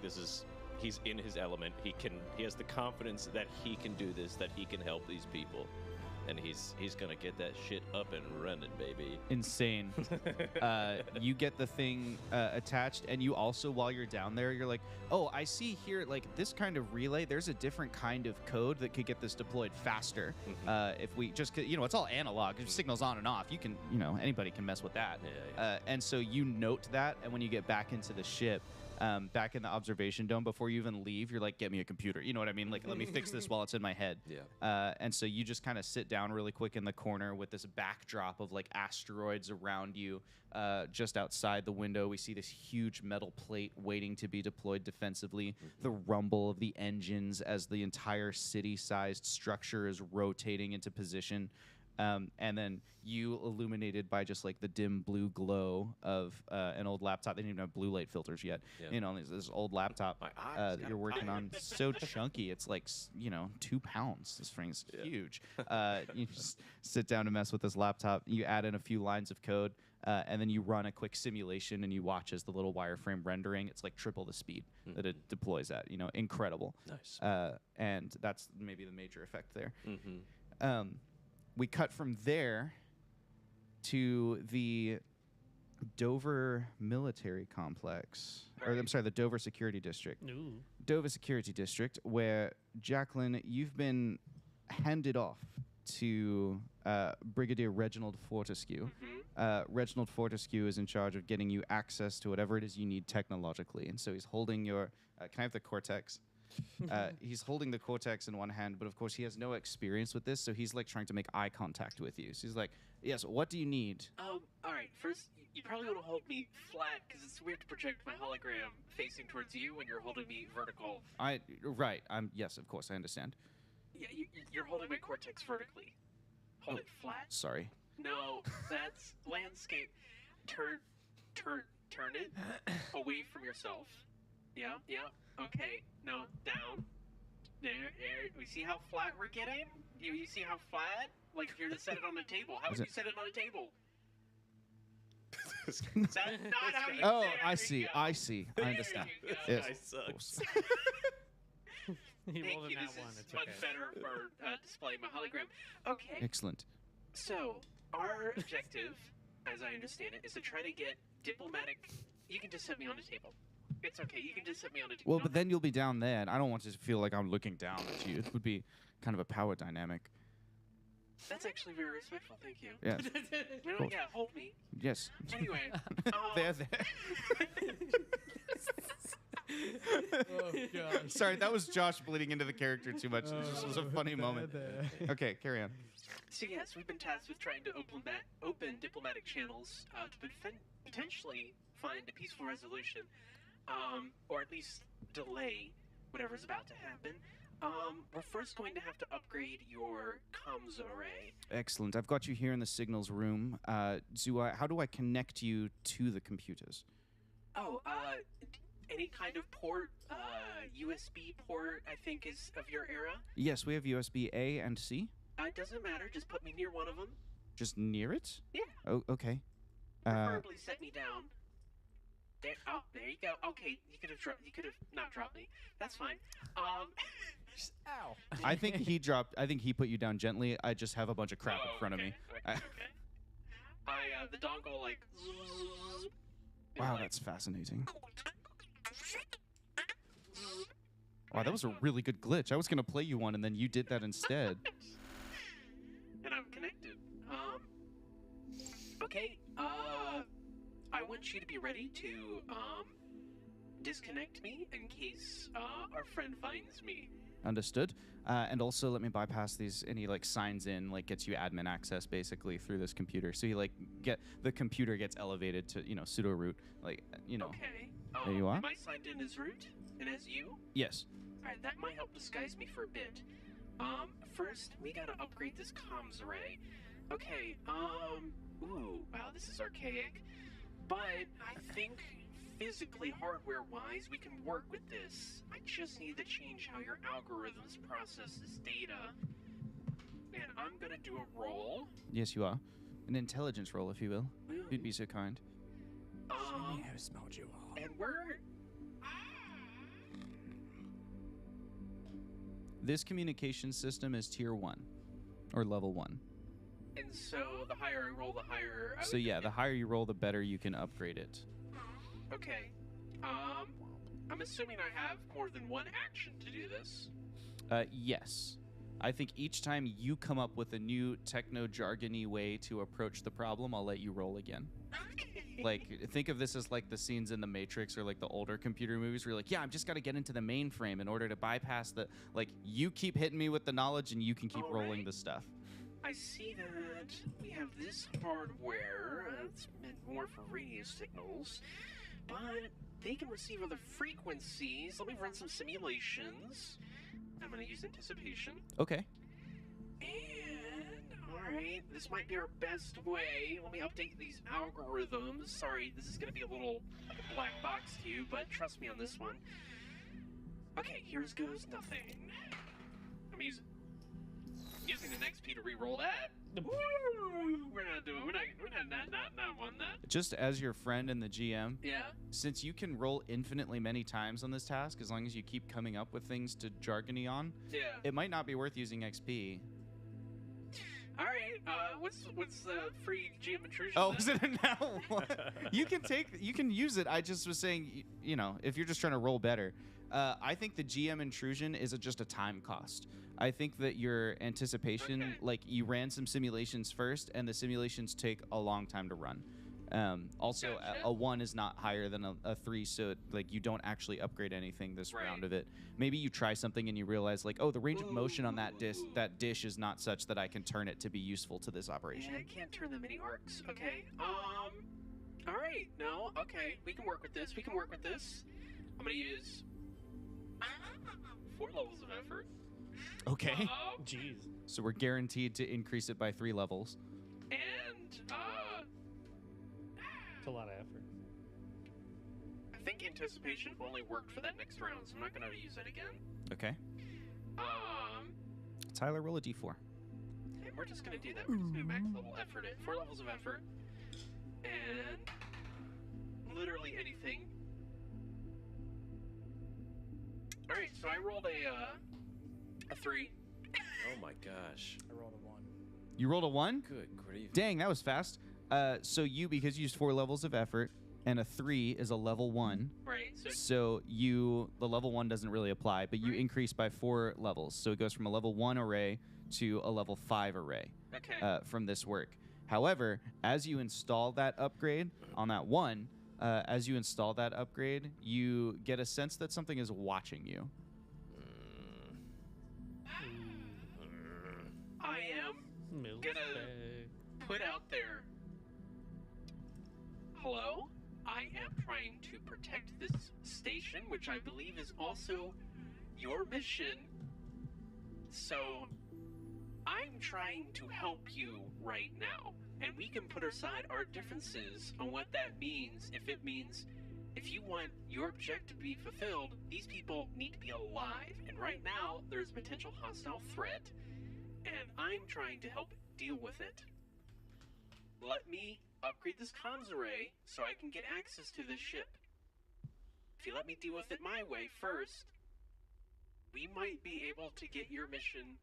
he's in his element. He has the confidence that he can do this, that he can help these people, and he's gonna get that shit up and running, baby. Insane. You get the thing attached, and you also, while you're down there, you're like, oh, I see here, like, this kind of relay, there's a different kind of code that could get this deployed faster. If we just, it's all analog. It signals on and off. You can, anybody can mess with that. Yeah. And so you note that, and when you get back into the ship, back in the observation dome, before you even leave, you're like, get me a computer. You know what I mean? Like, let me fix this while it's in my head. Yeah. And so you just kind of sit down really quick in the corner with this backdrop of like asteroids around you. Just outside the window, we see this huge metal plate waiting to be deployed defensively. The rumble of the engines as the entire city-sized structure is rotating into position. And then you, illuminated by just like the dim blue glow of an old laptop. They didn't even have blue light filters yet. Yeah. This old laptop My eyes that got you're a working fire. on. So chunky. It's like, 2 pounds. This thing's huge. You just sit down to mess with this laptop. You add in a few lines of code, and then you run a quick simulation, and you watch as the little wireframe rendering. It's like triple the speed that it deploys at. Incredible. Nice. And that's maybe the major effect there. Mm-hmm. We cut from there to the Dover Military Complex, or I'm sorry, the Dover Security District. Ooh. Dover Security District, where, Jacqueline, you've been handed off to Brigadier Reginald Fortescue. Reginald Fortescue is in charge of getting you access to whatever it is you need technologically, and so he's holding your. Can I have the Cortex? He's holding the Cortex in one hand, but of course he has no experience with this, so he's like trying to make eye contact with you. So he's like, yes, what do you need? All right. First, you probably want to hold me flat because it's weird to project my hologram facing towards you when you're holding me vertical. Yes, of course, I understand. Yeah, you're holding my cortex vertically. Hold it flat. Sorry. No, that's landscape. Turn it away from yourself. Yeah. Okay. No, down. There. We see how flat we're getting? You see how flat? Like if you're to set it on the table. How would you set it on a table? That's not how you Oh, say it. I There see. you go. I see. I There understand. you go. Yes, Guy of course. sucks. He Thank rolled you. in This that one. is It's much okay. better for displaying my hologram. Okay. Excellent. So, our objective, as I understand it, is to try to get diplomatic... You can just set me on the table. It's okay, you can just set me on the table. Well, but then you'll be down there, and I don't want to feel like I'm looking down at you. It would be kind of a power dynamic. That's actually very respectful, thank you. Yes. No, course. yeah, hold me. Yes. Anyway. There. Oh gosh. Sorry, that was Josh bleeding into the character too much. It just was a funny moment. Okay, carry on. So yes, we've been tasked with trying to open diplomatic channels to potentially find a peaceful resolution, or at least delay whatever's about to happen. We're first going to have to upgrade your comms array. Excellent. I've got you here in the signals room. How do I connect you to the computers? Oh, any kind of port, USB port, I think is of your era. Yes, we have USB A and C. It doesn't matter, just put me near one of them. Just near it? Yeah. Oh, okay. Preferably set me down. There, oh, there you go. Okay, you could have not dropped me. That's fine. Ow. I think he put you down gently. I just have a bunch of crap in front of me. Okay. The dongle like. Wow, that's fascinating. Wow, that was a really good glitch. I was gonna play you one, and then you did that instead. And I'm connected. Okay. I want you to be ready to disconnect me in case our friend finds me. Understood. And also, let me bypass these. And he signs in, gets you admin access basically through this computer. So the computer gets elevated to sudo root. Okay. There you are. Am I signed in as root and as you? Yes. All right, that might help disguise me for a bit. First we gotta upgrade this comms array. Okay. Ooh, wow, this is archaic. But I think physically, hardware-wise, we can work with this. I just need to change how your algorithms process this data. And I'm gonna do a roll. Yes, you are. An intelligence roll, if you will. Ooh. If you'd be so kind. How smart you are. And we're... This communication system is tier 1, or level 1. And so the higher I roll, the higher... So yeah, the higher you roll, the better you can upgrade it. Okay. I'm assuming I have more than one action to do this. Yes. I think each time you come up with a new techno-jargony way to approach the problem, I'll let you roll again. Okay. Think of this as the scenes in the Matrix or the older computer movies where you're yeah, I've just got to get into the mainframe in order to bypass the... you keep hitting me with the knowledge and you can keep rolling the stuff. I see that we have this hardware. It's meant more for radio signals. But they can receive other frequencies. Let me run some simulations. I'm going to use anticipation. Okay. And, alright, this might be our best way. Let me update these algorithms. Sorry, this is going to be a little black box to you, but trust me on this one. Okay, here's goes nothing. I'm using an XP to re-roll that. Woo! We're not won that. Just as your friend and the GM, Yeah. since you can roll infinitely many times on this task, as long as you keep coming up with things to jargony on, Yeah. it might not be worth using XP. All right. What's the free GM intrusion? Oh, then? is it now? You can use it. I just was saying, if you're just trying to roll better. I think the GM intrusion is just a time cost. I think that your anticipation, you ran some simulations first, and the simulations take a long time to run. Also, Gotcha. a 1 is not higher than a 3, so you don't actually upgrade anything this round of it. Maybe you try something and you realize the range of motion on that dish is not such that I can turn it to be useful to this operation. Yeah, I can't turn them any arcs. Okay. All right. No. Okay. We can work with this. I'm gonna use 4 levels of effort. Okay. Jeez. So we're guaranteed to increase it by 3 levels. And It's a lot of effort. I think anticipation only worked for that next round, so I'm not gonna use it again. Okay. Tyler, roll a d4. And we're just gonna do that. We're just gonna max level effort it. 4 levels of effort. And literally anything. Alright, so I rolled a 3. Oh my gosh. I rolled a 1. You rolled a 1? Good grief. Dang, that was fast. So because you used 4 levels of effort, and a 3 is a level 1. Right. So the level 1 doesn't really apply, but you increase by 4 levels. So it goes from a level 1 array to a level 5 array Okay. from this work. However, as you install that upgrade on that 1, as you install that upgrade, you get a sense that something is watching you. I am gonna put out there. Hello? I am trying to protect this station, which I believe is also your mission. So, I'm trying to help you right now. And we can put aside our differences on what that means. If it means, if you want your objective to be fulfilled, these people need to be alive. And right now, there's a potential hostile threat. And I'm trying to help deal with it. Let me upgrade this comms array so I can get access to this ship. If you let me deal with it my way first, we might be able to get your mission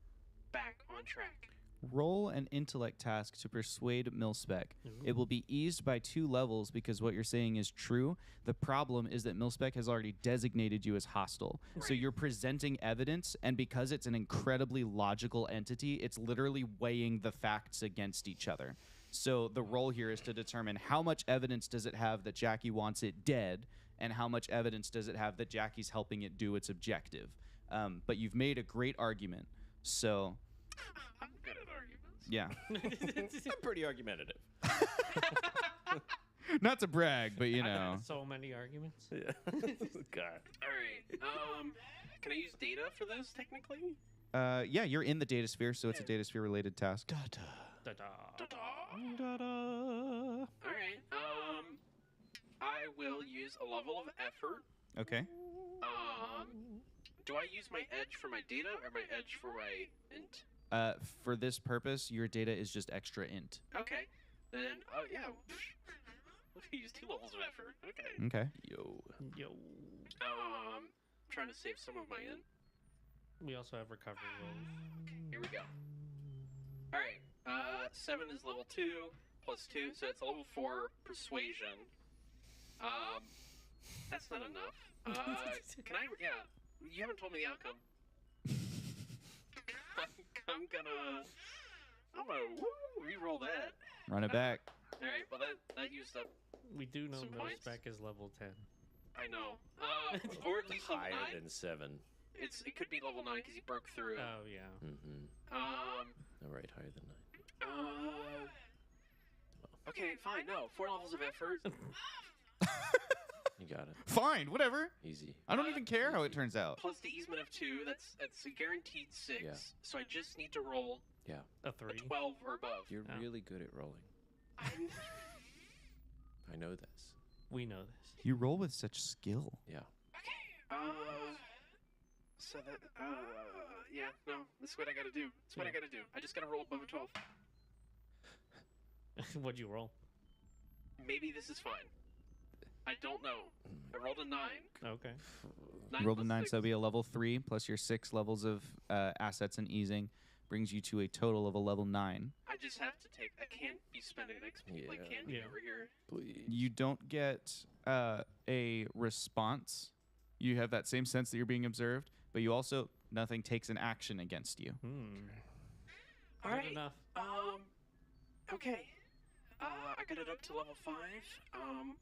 back on track. Roll an intellect task to persuade Milspec. It will be eased by 2 levels because what you're saying is true. The problem is that Milspec has already designated you as hostile. So you're presenting evidence, and because it's an incredibly logical entity, it's literally weighing the facts against each other. So the role here is to determine how much evidence does it have that Jackie wants it dead, and how much evidence does it have that Jackie's helping it do its objective. But you've made a great argument. So... I'm good at arguments. Yeah. I'm pretty argumentative. Not to brag, but you I've know. had so many arguments. Yeah. God. Alright, can I use data for this, technically? Yeah, you're in the data sphere, so it's a data sphere related task. Da-da. Alright, I will use a level of effort. Okay. Do I use my edge for my data or my edge for my int? For this purpose, your data is just extra int. Okay, then, oh yeah. We use 2 levels of effort. Okay. Okay. Yo. Trying to save some of my int. We also have recovery rolls. Here we go. Alright, 7 is level 2, plus 2, so it's a level 4 persuasion. That's not enough. Can I, yeah, you haven't told me the outcome. I'm gonna re-roll that. Run it back. Alright, well that used up, We do know Some points. Milspec is level 10. I know. Or at least level 9. Higher than 7. It could be level 9 because he broke through. Oh, yeah. Mm-hmm. All right, higher than 9. Okay, fine, no. 4 levels of effort. You got it. Fine, whatever. Easy. I don't even care how it turns out. Plus the easement of 2, that's a guaranteed 6. Yeah. So I just need to roll Yeah. A a 3. 12 or above. You're Oh. really good at rolling. I'm- I know this. We know this. You roll with such skill. Yeah. So that, yeah, no, this is what I gotta do. That's what I gotta do. I just gotta roll above a 12. What'd you roll? Maybe this is fine. I don't know. I rolled a 9. Okay. 9 You rolled a plus 9, six. so it'll be a level 3 plus your 6 levels of assets and easing. Brings you to a total of a level 9. I just have to take, I can't be spending XP like Yeah. candy Yeah. over here. Please. You don't get a response. You have that same sense that you're being observed, but you also, nothing takes an action against you. Alright. Good enough. Okay. I got it up to level 5.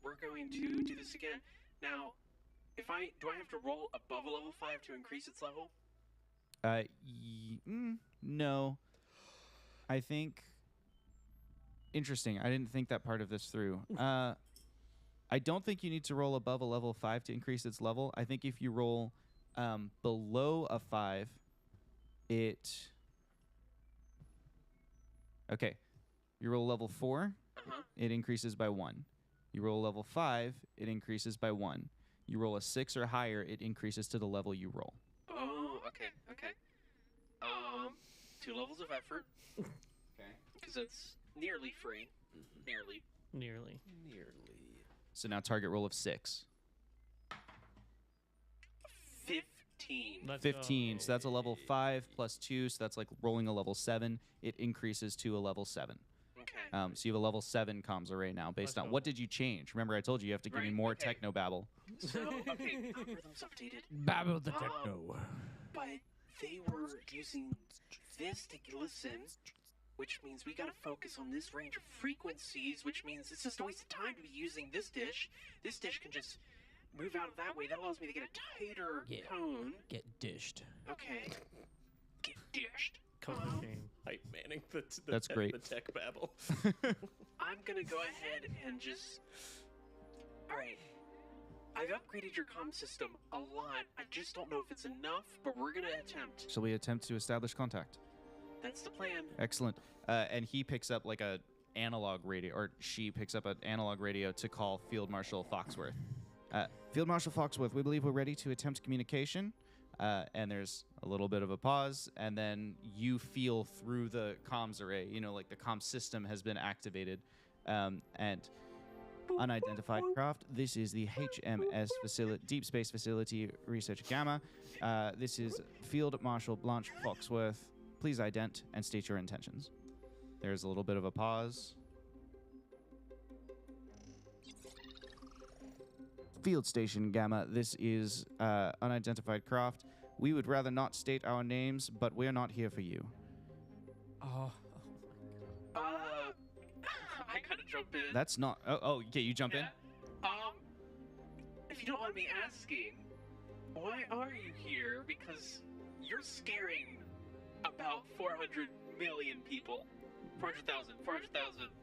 We're going to do this again. Now, do I have to roll above a level 5 to increase its level? No. I think... Interesting. I didn't think that part of this through. I don't think you need to roll above a level 5 to increase its level. I think if you roll below a 5, it... Okay. You roll level 4, it increases by 1. You roll level 5, it increases by 1. You roll a 6 or higher, it increases to the level you roll. Oh, okay. 2 levels of effort. Okay. Because it's nearly free. Nearly. Nearly. So now target roll of 6. 15. Let's 15. go. So that's a level 5 plus 2. So that's like rolling a level 7. It increases to a level 7. Okay. So you have a level 7 comms array now based Let's on go. what did you change? Remember, I told you have to give me Right, more okay. technobabble. So, okay, algorithms updated. Babble the techno. techno. But they were using this to listen. which means we gotta focus on this range of frequencies, which means it's just a waste of time to be using this dish. This dish can just move out of that way. That allows me to get a tighter cone. Get dished. Okay. Get dished. Code game. Hype manning That's great. The tech babble. I'm gonna go ahead and just... Alright. I've upgraded your comm system a lot. I just don't know if it's enough, but we're gonna attempt. Shall we attempt to establish contact? That's the plan. Excellent. And he picks up like a analog radio, or she picks up an analog radio to call Field Marshal Foxworth. Field Marshal Foxworth, we believe we're ready to attempt communication. And there's a little bit of a pause, and then you feel through the comms array, like the comm system has been activated. And unidentified craft, this is the HMS Deep Space Facility Research Gamma. This is Field Marshal Blanche Foxworth. Please ident and state your intentions. There's a little bit of a pause. Field Station Gamma, this is unidentified craft. We would rather not state our names, but we're not here for you. Oh. I gotta jump in. That's not... Oh, okay, you jump in? If you don't mind me asking, why are you here? Because you're scaring about 400 million people. 400,000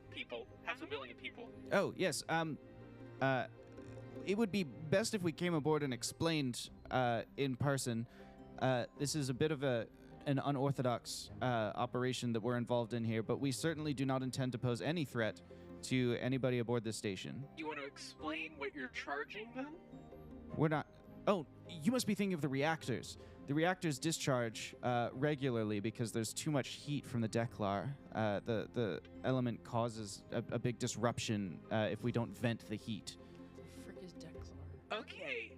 people. 500,000 people. Oh, yes. It would be best if we came aboard and explained in person. This is a bit of an unorthodox operation that we're involved in here, but we certainly do not intend to pose any threat to anybody aboard this station. You want to explain what you're charging then? We're not... Oh, you must be thinking of the reactors. The reactors discharge regularly because there's too much heat from the Declar. The element causes a big disruption if we don't vent the heat. Okay,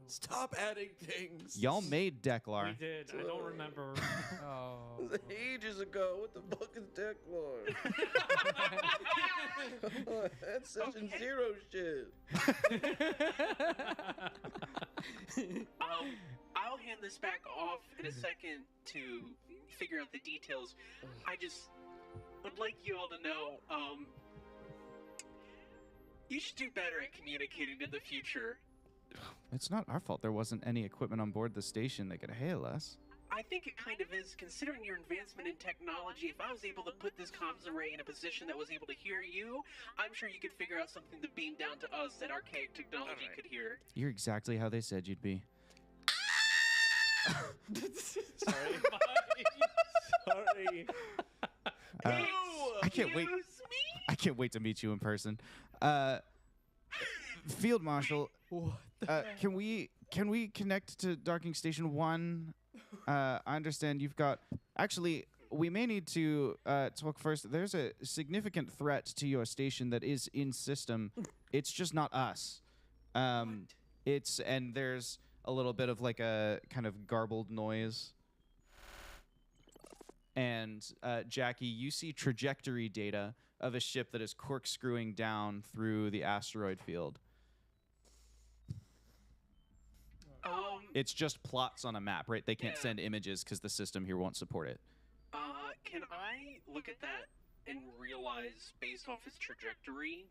Stop adding things. Y'all made Declar. We did. I don't remember. Oh. Ages ago. What the fuck is Declar? That's Session Zero shit. I'll hand this back off in a second to figure out the details. I just would like you all to know, you should do better at communicating in the future. It's not our fault there wasn't any equipment on board the station that could hail us. I think it kind of is, considering your advancement in technology. If I was able to put this comms array in a position that was able to hear you, I'm sure you could figure out something to beam down to us that archaic technology could hear. You're exactly how they said you'd be. Sorry. Sorry. I can't wait. I can't wait to meet you in person. Field Marshal, can we connect to Docking Station 1? I understand you've got... Actually, we may need to talk first. There's a significant threat to your station that is in system. It's just not us. And there's a little bit of like a kind of garbled noise. And Jackie, you see trajectory data of a ship that is corkscrewing down through the asteroid field. It's just plots on a map, right? They can't send images because the system here won't support it. Can I look at that and realize, based off its trajectory,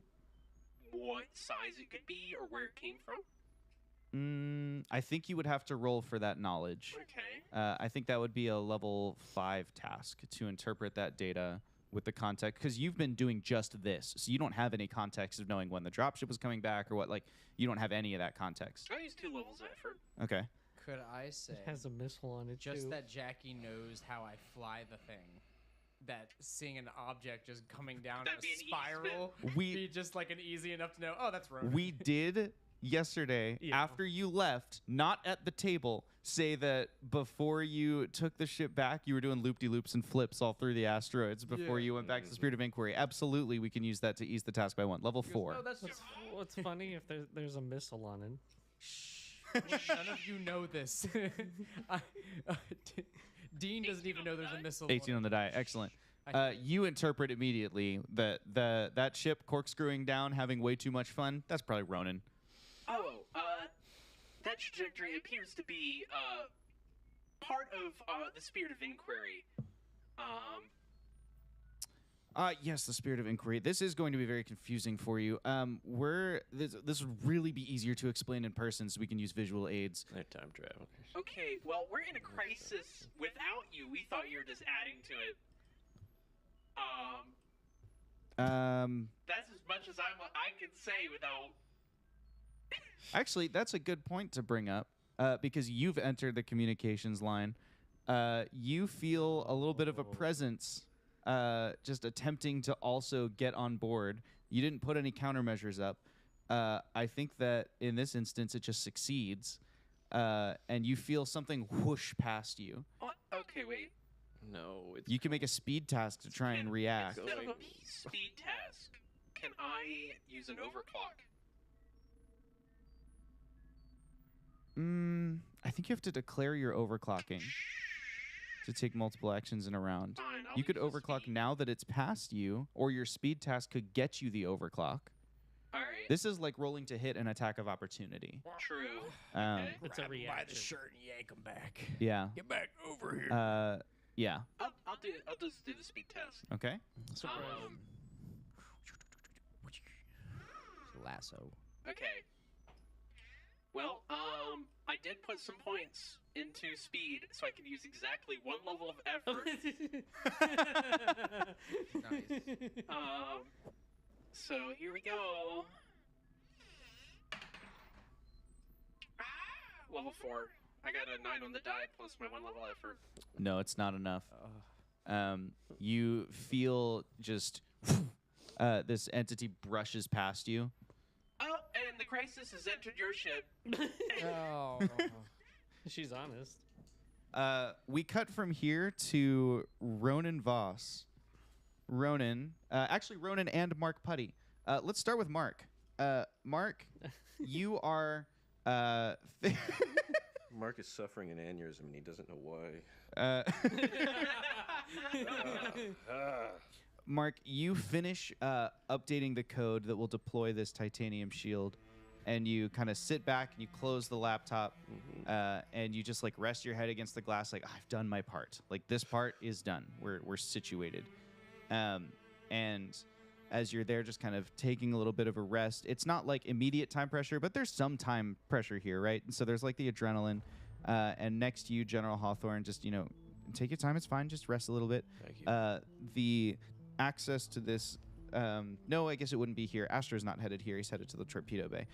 what size it could be or where it came from? I think you would have to roll for that knowledge. Okay. I think that would be a level 5 task to interpret that data with the context, because you've been doing just this, so you don't have any context of knowing when the dropship was coming back or what. Like, you don't have any of that context. I use 2 levels of effort. Okay. Could I say It has a missile on it just too. that Jackie knows how I fly the thing? That seeing an object just coming down in That'd be a an easy spiral be just like an easy enough to know, oh, that's Ronan. We did yesterday, Yeah. after you left, not at the table, say that before you took the ship back, you were doing loop-de-loops and flips all through the asteroids before you went back to the Spirit of Inquiry. Absolutely, we can use that to ease the task by 1. Level 4. Oh, that's What's funny if there's a missile on it. None of you know this. Dean doesn't even know there's a missile. 18 on the die. Excellent. You interpret immediately that that ship corkscrewing down, having way too much fun. That's probably Ronan. Oh, that trajectory appears to be part of the Spirit of Inquiry. Yes, the spirit of inquiry. This is going to be very confusing for you. This would really be easier to explain in person, so we can use visual aids. Time travel. Okay, well, we're in a crisis without you. We thought you were just adding to it. That's as much as I can say without. Actually, that's a good point to bring up, because you've entered the communications line. You feel a little bit of a presence, just attempting to also get on board. You didn't put any countermeasures up. I think that in this instance, it just succeeds, and you feel something whoosh past you. Oh, okay, wait. No, it's You can make a speed task to try and react. Instead of a speed task, can I use an overclock? I think you have to declare your overclocking to take multiple actions in a round. Fine, I'll You could use the overclock speed. now that it's past you, or your speed task could get you the overclock. All right. This is like rolling to hit an attack of opportunity. True. Um, It's a reaction. shirt and yank him back. yeah. Get back over here. Yeah. I'll just do the speed test. Okay. Lasso. Okay. Well, I did put some points into speed, so I can use exactly one level of effort. Nice. So here we go. Level 4. I got a 9 on the die plus my 1 level effort. No, it's not enough. You feel just this entity brushes past you. Oh, and the crisis has entered your ship. Oh. She's honest. We cut from here to Ronan Voss. Ronan and Mark Putty. Let's start with Mark. Mark, you are. Mark is suffering an aneurysm and he doesn't know why. Mark, you finish updating the code that will deploy this titanium shield, and you kind of sit back and you close the laptop, and you just like rest your head against the glass, like I've done my part. Like this part is done. We're situated, and as you're there, just kind of taking a little bit of a rest. It's not like immediate time pressure, but there's some time pressure here, right? And so there's like the adrenaline, and next to you, General Hawthorne, just take your time. It's fine. Just rest a little bit. Thank you. The access to this. No, I guess it wouldn't be here. Astro's not headed here. He's headed to the Torpedo Bay.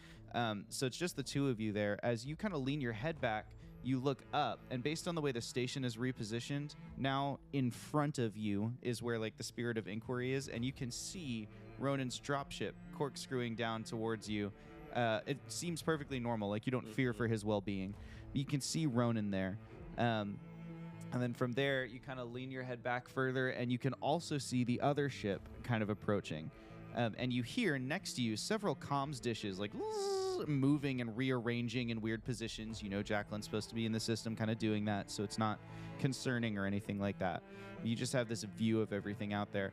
So it's just the two of you there. As you kind of lean your head back, you look up, and based on the way the station is repositioned, now in front of you is where like the spirit of inquiry is, and you can see Ronan's dropship corkscrewing down towards you. It seems perfectly normal, like you don't fear for his well-being. You can see Ronan there. And then from there, you kind of lean your head back further, and you can also see the other ship kind of approaching. And you hear next to you several comms dishes like moving and rearranging in weird positions. You know Jacqueline's supposed to be in the system kind of doing that, so it's not concerning or anything like that. You just have this view of everything out there.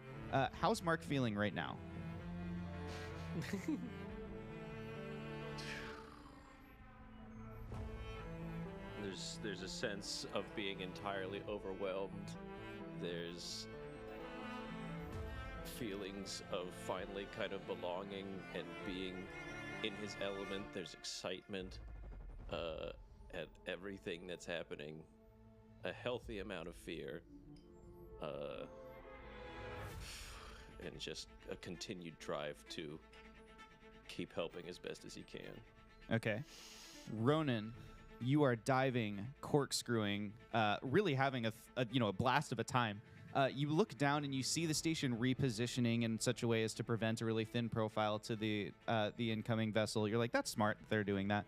How's Mark feeling right now? There's a sense of being entirely overwhelmed. There's feelings of finally kind of belonging and being in his element. There's excitement at everything that's happening. A healthy amount of fear. And just a continued drive to keep helping as best as he can. Okay. Ronan, you are diving, corkscrewing, really having a blast of a time. You look down and you see the station repositioning in such a way as to prevent a really thin profile to the incoming vessel. You're like, that's smart that they're doing that.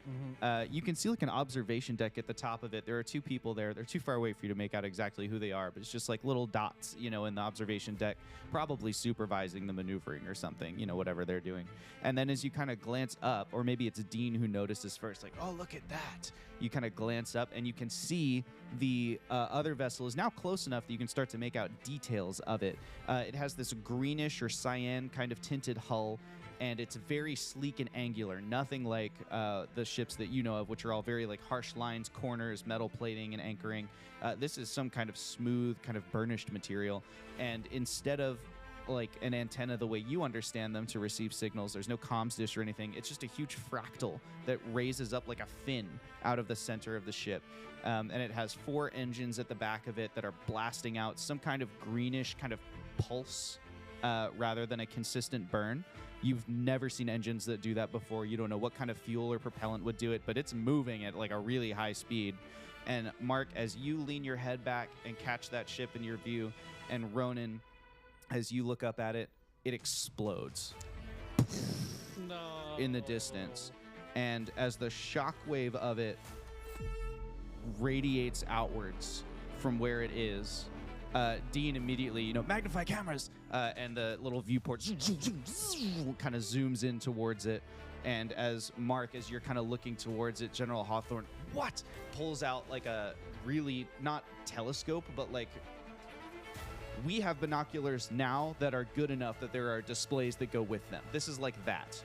You can see like an observation deck at the top of it. There are two people there. They're too far away for you to make out exactly who they are, but it's just like little dots, in the observation deck, probably supervising the maneuvering or something, whatever they're doing. And then as you kind of glance up, or maybe it's Dean who notices first, like, oh, look at that. You kind of glance up and you can see the other vessel is now close enough that you can start to make out details of it. It has this greenish or cyan kind of tinted hull, and it's very sleek and angular, nothing like the ships that you know of, which are all very like harsh lines, corners, metal plating, and anchoring. This is some kind of smooth, kind of burnished material, and instead of like an antenna the way you understand them to receive signals. There's no comms dish or anything. It's just a huge fractal that raises up like a fin out of the center of the ship. And it has 4 engines at the back of it that are blasting out some kind of greenish kind of pulse rather than a consistent burn. You've never seen engines that do that before. You don't know what kind of fuel or propellant would do it, but it's moving at like a really high speed. And Mark, as you lean your head back and catch that ship in your view, and Ronan, as you look up at it, it explodes in the distance. And as the shockwave of it radiates outwards from where it is, Dean immediately, magnify cameras, and the little viewport kind of zooms in towards it. And as Mark, as you're kind of looking towards it, General Hawthorne, pulls out like a really, not telescope, but like, we have binoculars now that are good enough that there are displays that go with them. This is like that.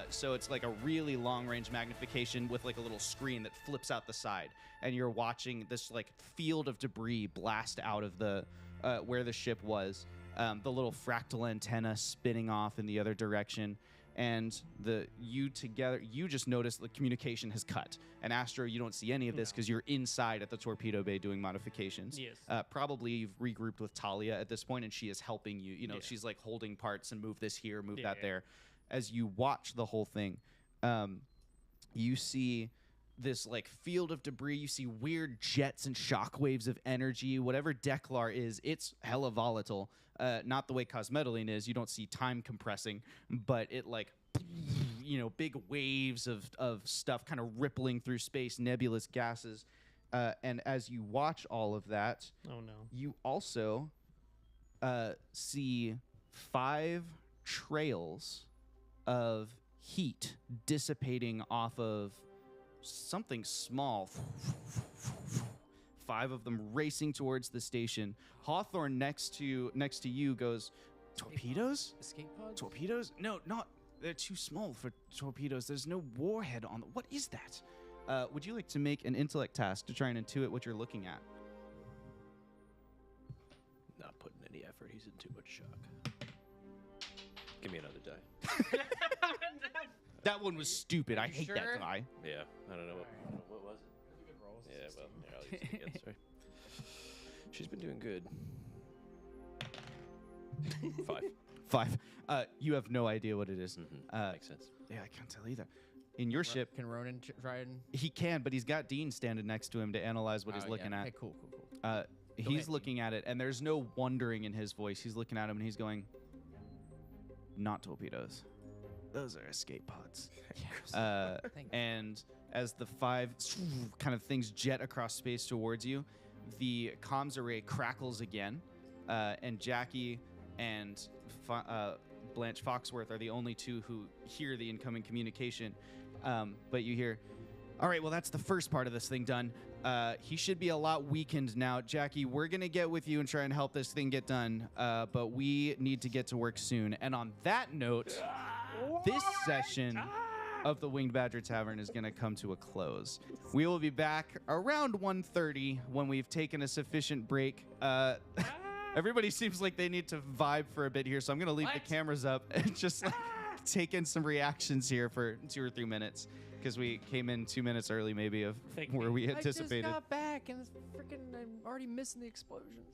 So it's like a really long-range magnification with like a little screen that flips out the side. And you're watching this like field of debris blast out of the where the ship was. The little fractal antenna spinning off in the other direction. And you just notice the communication has cut. And Astro, you don't see any of this because you're inside at the torpedo bay doing modifications. Yes. Probably you've regrouped with Talia at this point, and she is helping you. She's like holding parts and move this here, move that there. As you watch the whole thing, you see this like field of debris. You see weird jets and shockwaves of energy. Whatever Deklar is, it's hella volatile. Not the way Cosmetaline is. You don't see time compressing, but it like, big waves of stuff kind of rippling through space, nebulous gases. And as you watch all of that, you also see 5 trails of heat dissipating off of something small. 5 of them racing towards the station. Hawthorne next to you goes, torpedoes? Escape pods? Torpedoes? No, not. They're too small for torpedoes. There's no warhead on them. What is that? Would you like to make an intellect task to try and intuit what you're looking at? Not putting any effort. He's in too much shock. Give me another die. That one was stupid. I hate that sure? guy. Yeah, I don't know what was it. Yeah, well, here, I'll use it again. Sorry. She's been doing good. 5. 5. You have no idea what it is. Makes sense. Yeah, I can't tell either. In your ship, Can Ronan try and... he can, but he's got Dean standing next to him to analyze what he's looking at. Okay, cool. He's ahead, looking at it, and there's no wondering in his voice. He's looking at him, and he's going, not torpedoes. Those are escape pods. And as the 5 kind of things jet across space towards you, the comms array crackles again, and Jackie and Blanche Foxworth are the only 2 who hear the incoming communication. But you hear, all right, well, that's the first part of this thing done. He should be a lot weakened now. Jackie, we're going to get with you and try and help this thing get done, but we need to get to work soon. And on that note, this session of the Winged Badger Tavern is going to come to a close. We will be back around 1:30 when we've taken a sufficient break. Everybody seems like they need to vibe for a bit here, so I'm going to leave the cameras up and just take in some reactions here for 2 or 3 minutes, because we came in 2 minutes early maybe of where we anticipated. I just got back and I'm already missing the explosions.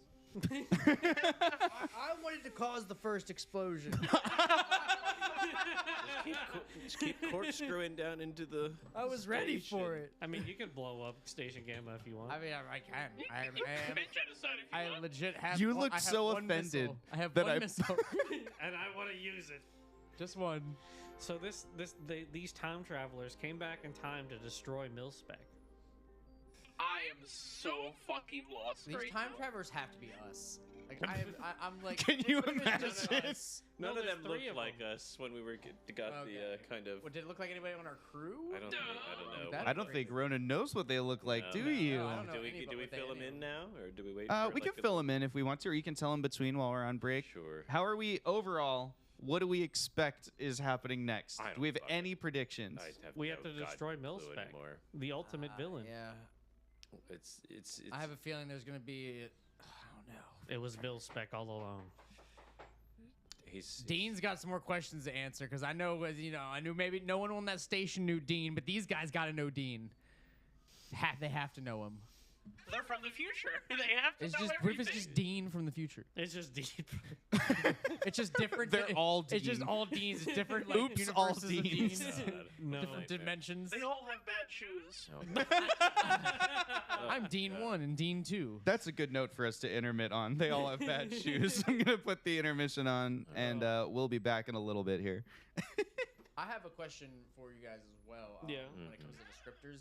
I wanted to cause the first explosion. Just keep corkscrewing down into the. I was ready station. for it. I mean, you can blow up Station Gamma if you want. I mean, I can. I legit have. You one- look I have so one offended missile. I have that one I- missile. And I want to use it. Just one. So these time travelers came back in time to destroy Milspec. I am so fucking lost These right time now. travelers have to be us. Like I'm like. Can you what if it's just imagine? us? None No, of there's them 3 looked of like them. us when we got Okay. the kind of. What, did it look like anybody on our crew? I don't know. That'd I don't think Ronan knows what they look like, do No. you? No, I don't know Do we any do we about fill what them they in do. now, or do we wait? We can fill them in if we want to, or you can tell them between while we're on break. Sure. How are we overall? What do we expect is happening next? I Do we have don't fucking- any predictions? We have to no destroy goddamn clue Milspec, anymore. the ultimate villain. Yeah. It's. I have a feeling there's gonna be. I don't know. It was Milspec all along. Dean's got some more questions to answer because I know, I knew maybe no one on that station knew Dean, but these guys got to know Dean. They have to know him. They're from the future. They have to It's know just everything. if it's just Dean from the future. It's just deep. It's just different. They're all It's just Dean. all Deans. It's different like Oops, all universes of Deans. Deans. No. Different dimensions. They all have bad shoes. I'm Dean 1 and Dean 2. That's a good note for us to intermit on. They all have bad shoes. I'm gonna put the intermission on, and we'll be back in a little bit here. I have a question for you guys as well. Yeah. When it comes to descriptors,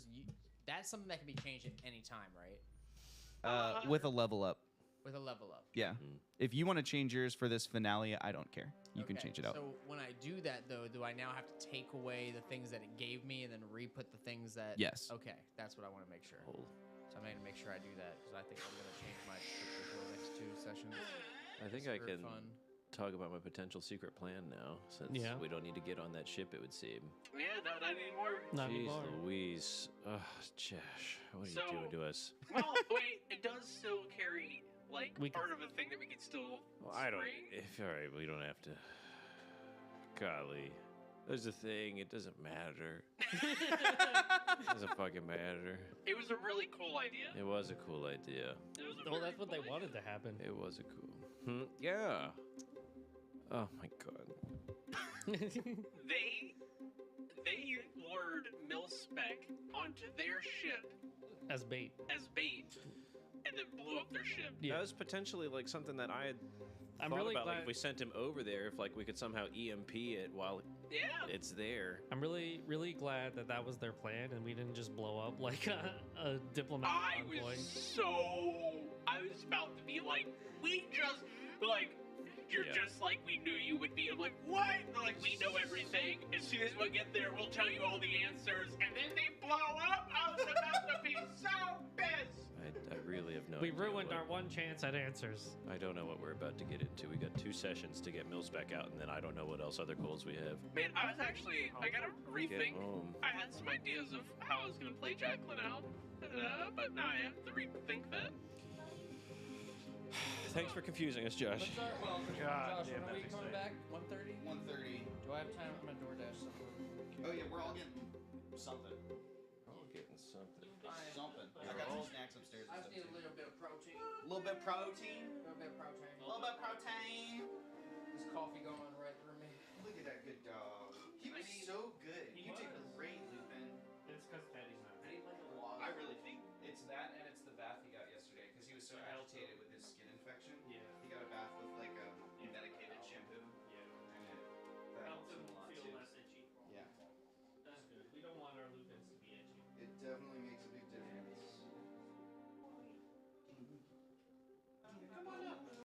that's something that can be changed at any time, right? With a level up. With a level up. Yeah. If you want to change yours for this finale, I don't care. You can change it out. So when I do that, though, do I now have to take away the things that it gave me and then re-put the things that... Yes. Okay, that's what I want to make sure. So I'm going to make sure I do that because I think I'm going to change my descriptor for the next 2 sessions. I think I can talk about my potential secret plan now, since we don't need to get on that ship, it would seem. Yeah, not anymore. Not Jeez anymore. Louise. Ugh, Josh, what are you doing to us? Well, wait, it does still carry, like, We can- part of a thing that we can still Well, I don't. spring. All right, we don't have to. Golly, there's a thing. It doesn't matter. It doesn't fucking matter. It was a really cool idea. It was a cool idea. It was a Well, very that's what they cool wanted to happen. It was a cool. Yeah. Oh my god. They lured Milspec onto their ship As bait. as bait, and then blew up their ship. Yeah. That was potentially like something that I had I'm thought really about. Like glad. if we sent him over there, if like we could somehow EMP it while Yeah. it's there. I'm really, really glad that that was their plan and we didn't just blow up like a diplomatic I envoy. I was about to be like, we just, like, you're Yeah. just like we knew you would be. I'm like, what? They're like, we know everything. As soon as we get there, we'll tell you all the answers. And then they blow up. I was about to be so pissed. I really have no We idea ruined what- our one chance at answers. I don't know what we're about to get into. We got 2 sessions to get Mills back out, and then I don't know what else other goals we have. Man, I was actually, I gotta Get rethink. home. I had some ideas of how I was gonna play Jacqueline out, but now I have to rethink that. Thanks for confusing us, Josh. Josh, God when damn, are we that's coming back? 1:30? 1:30. Do I have time? I'm going to DoorDash something. Oh yeah, we're all getting something. Oh, getting something. Something. I got some snacks upstairs. I just need a little bit of protein. A little bit of protein. A little bit of protein. A little bit of protein. This coffee going right through me. Look at that good dog. He was so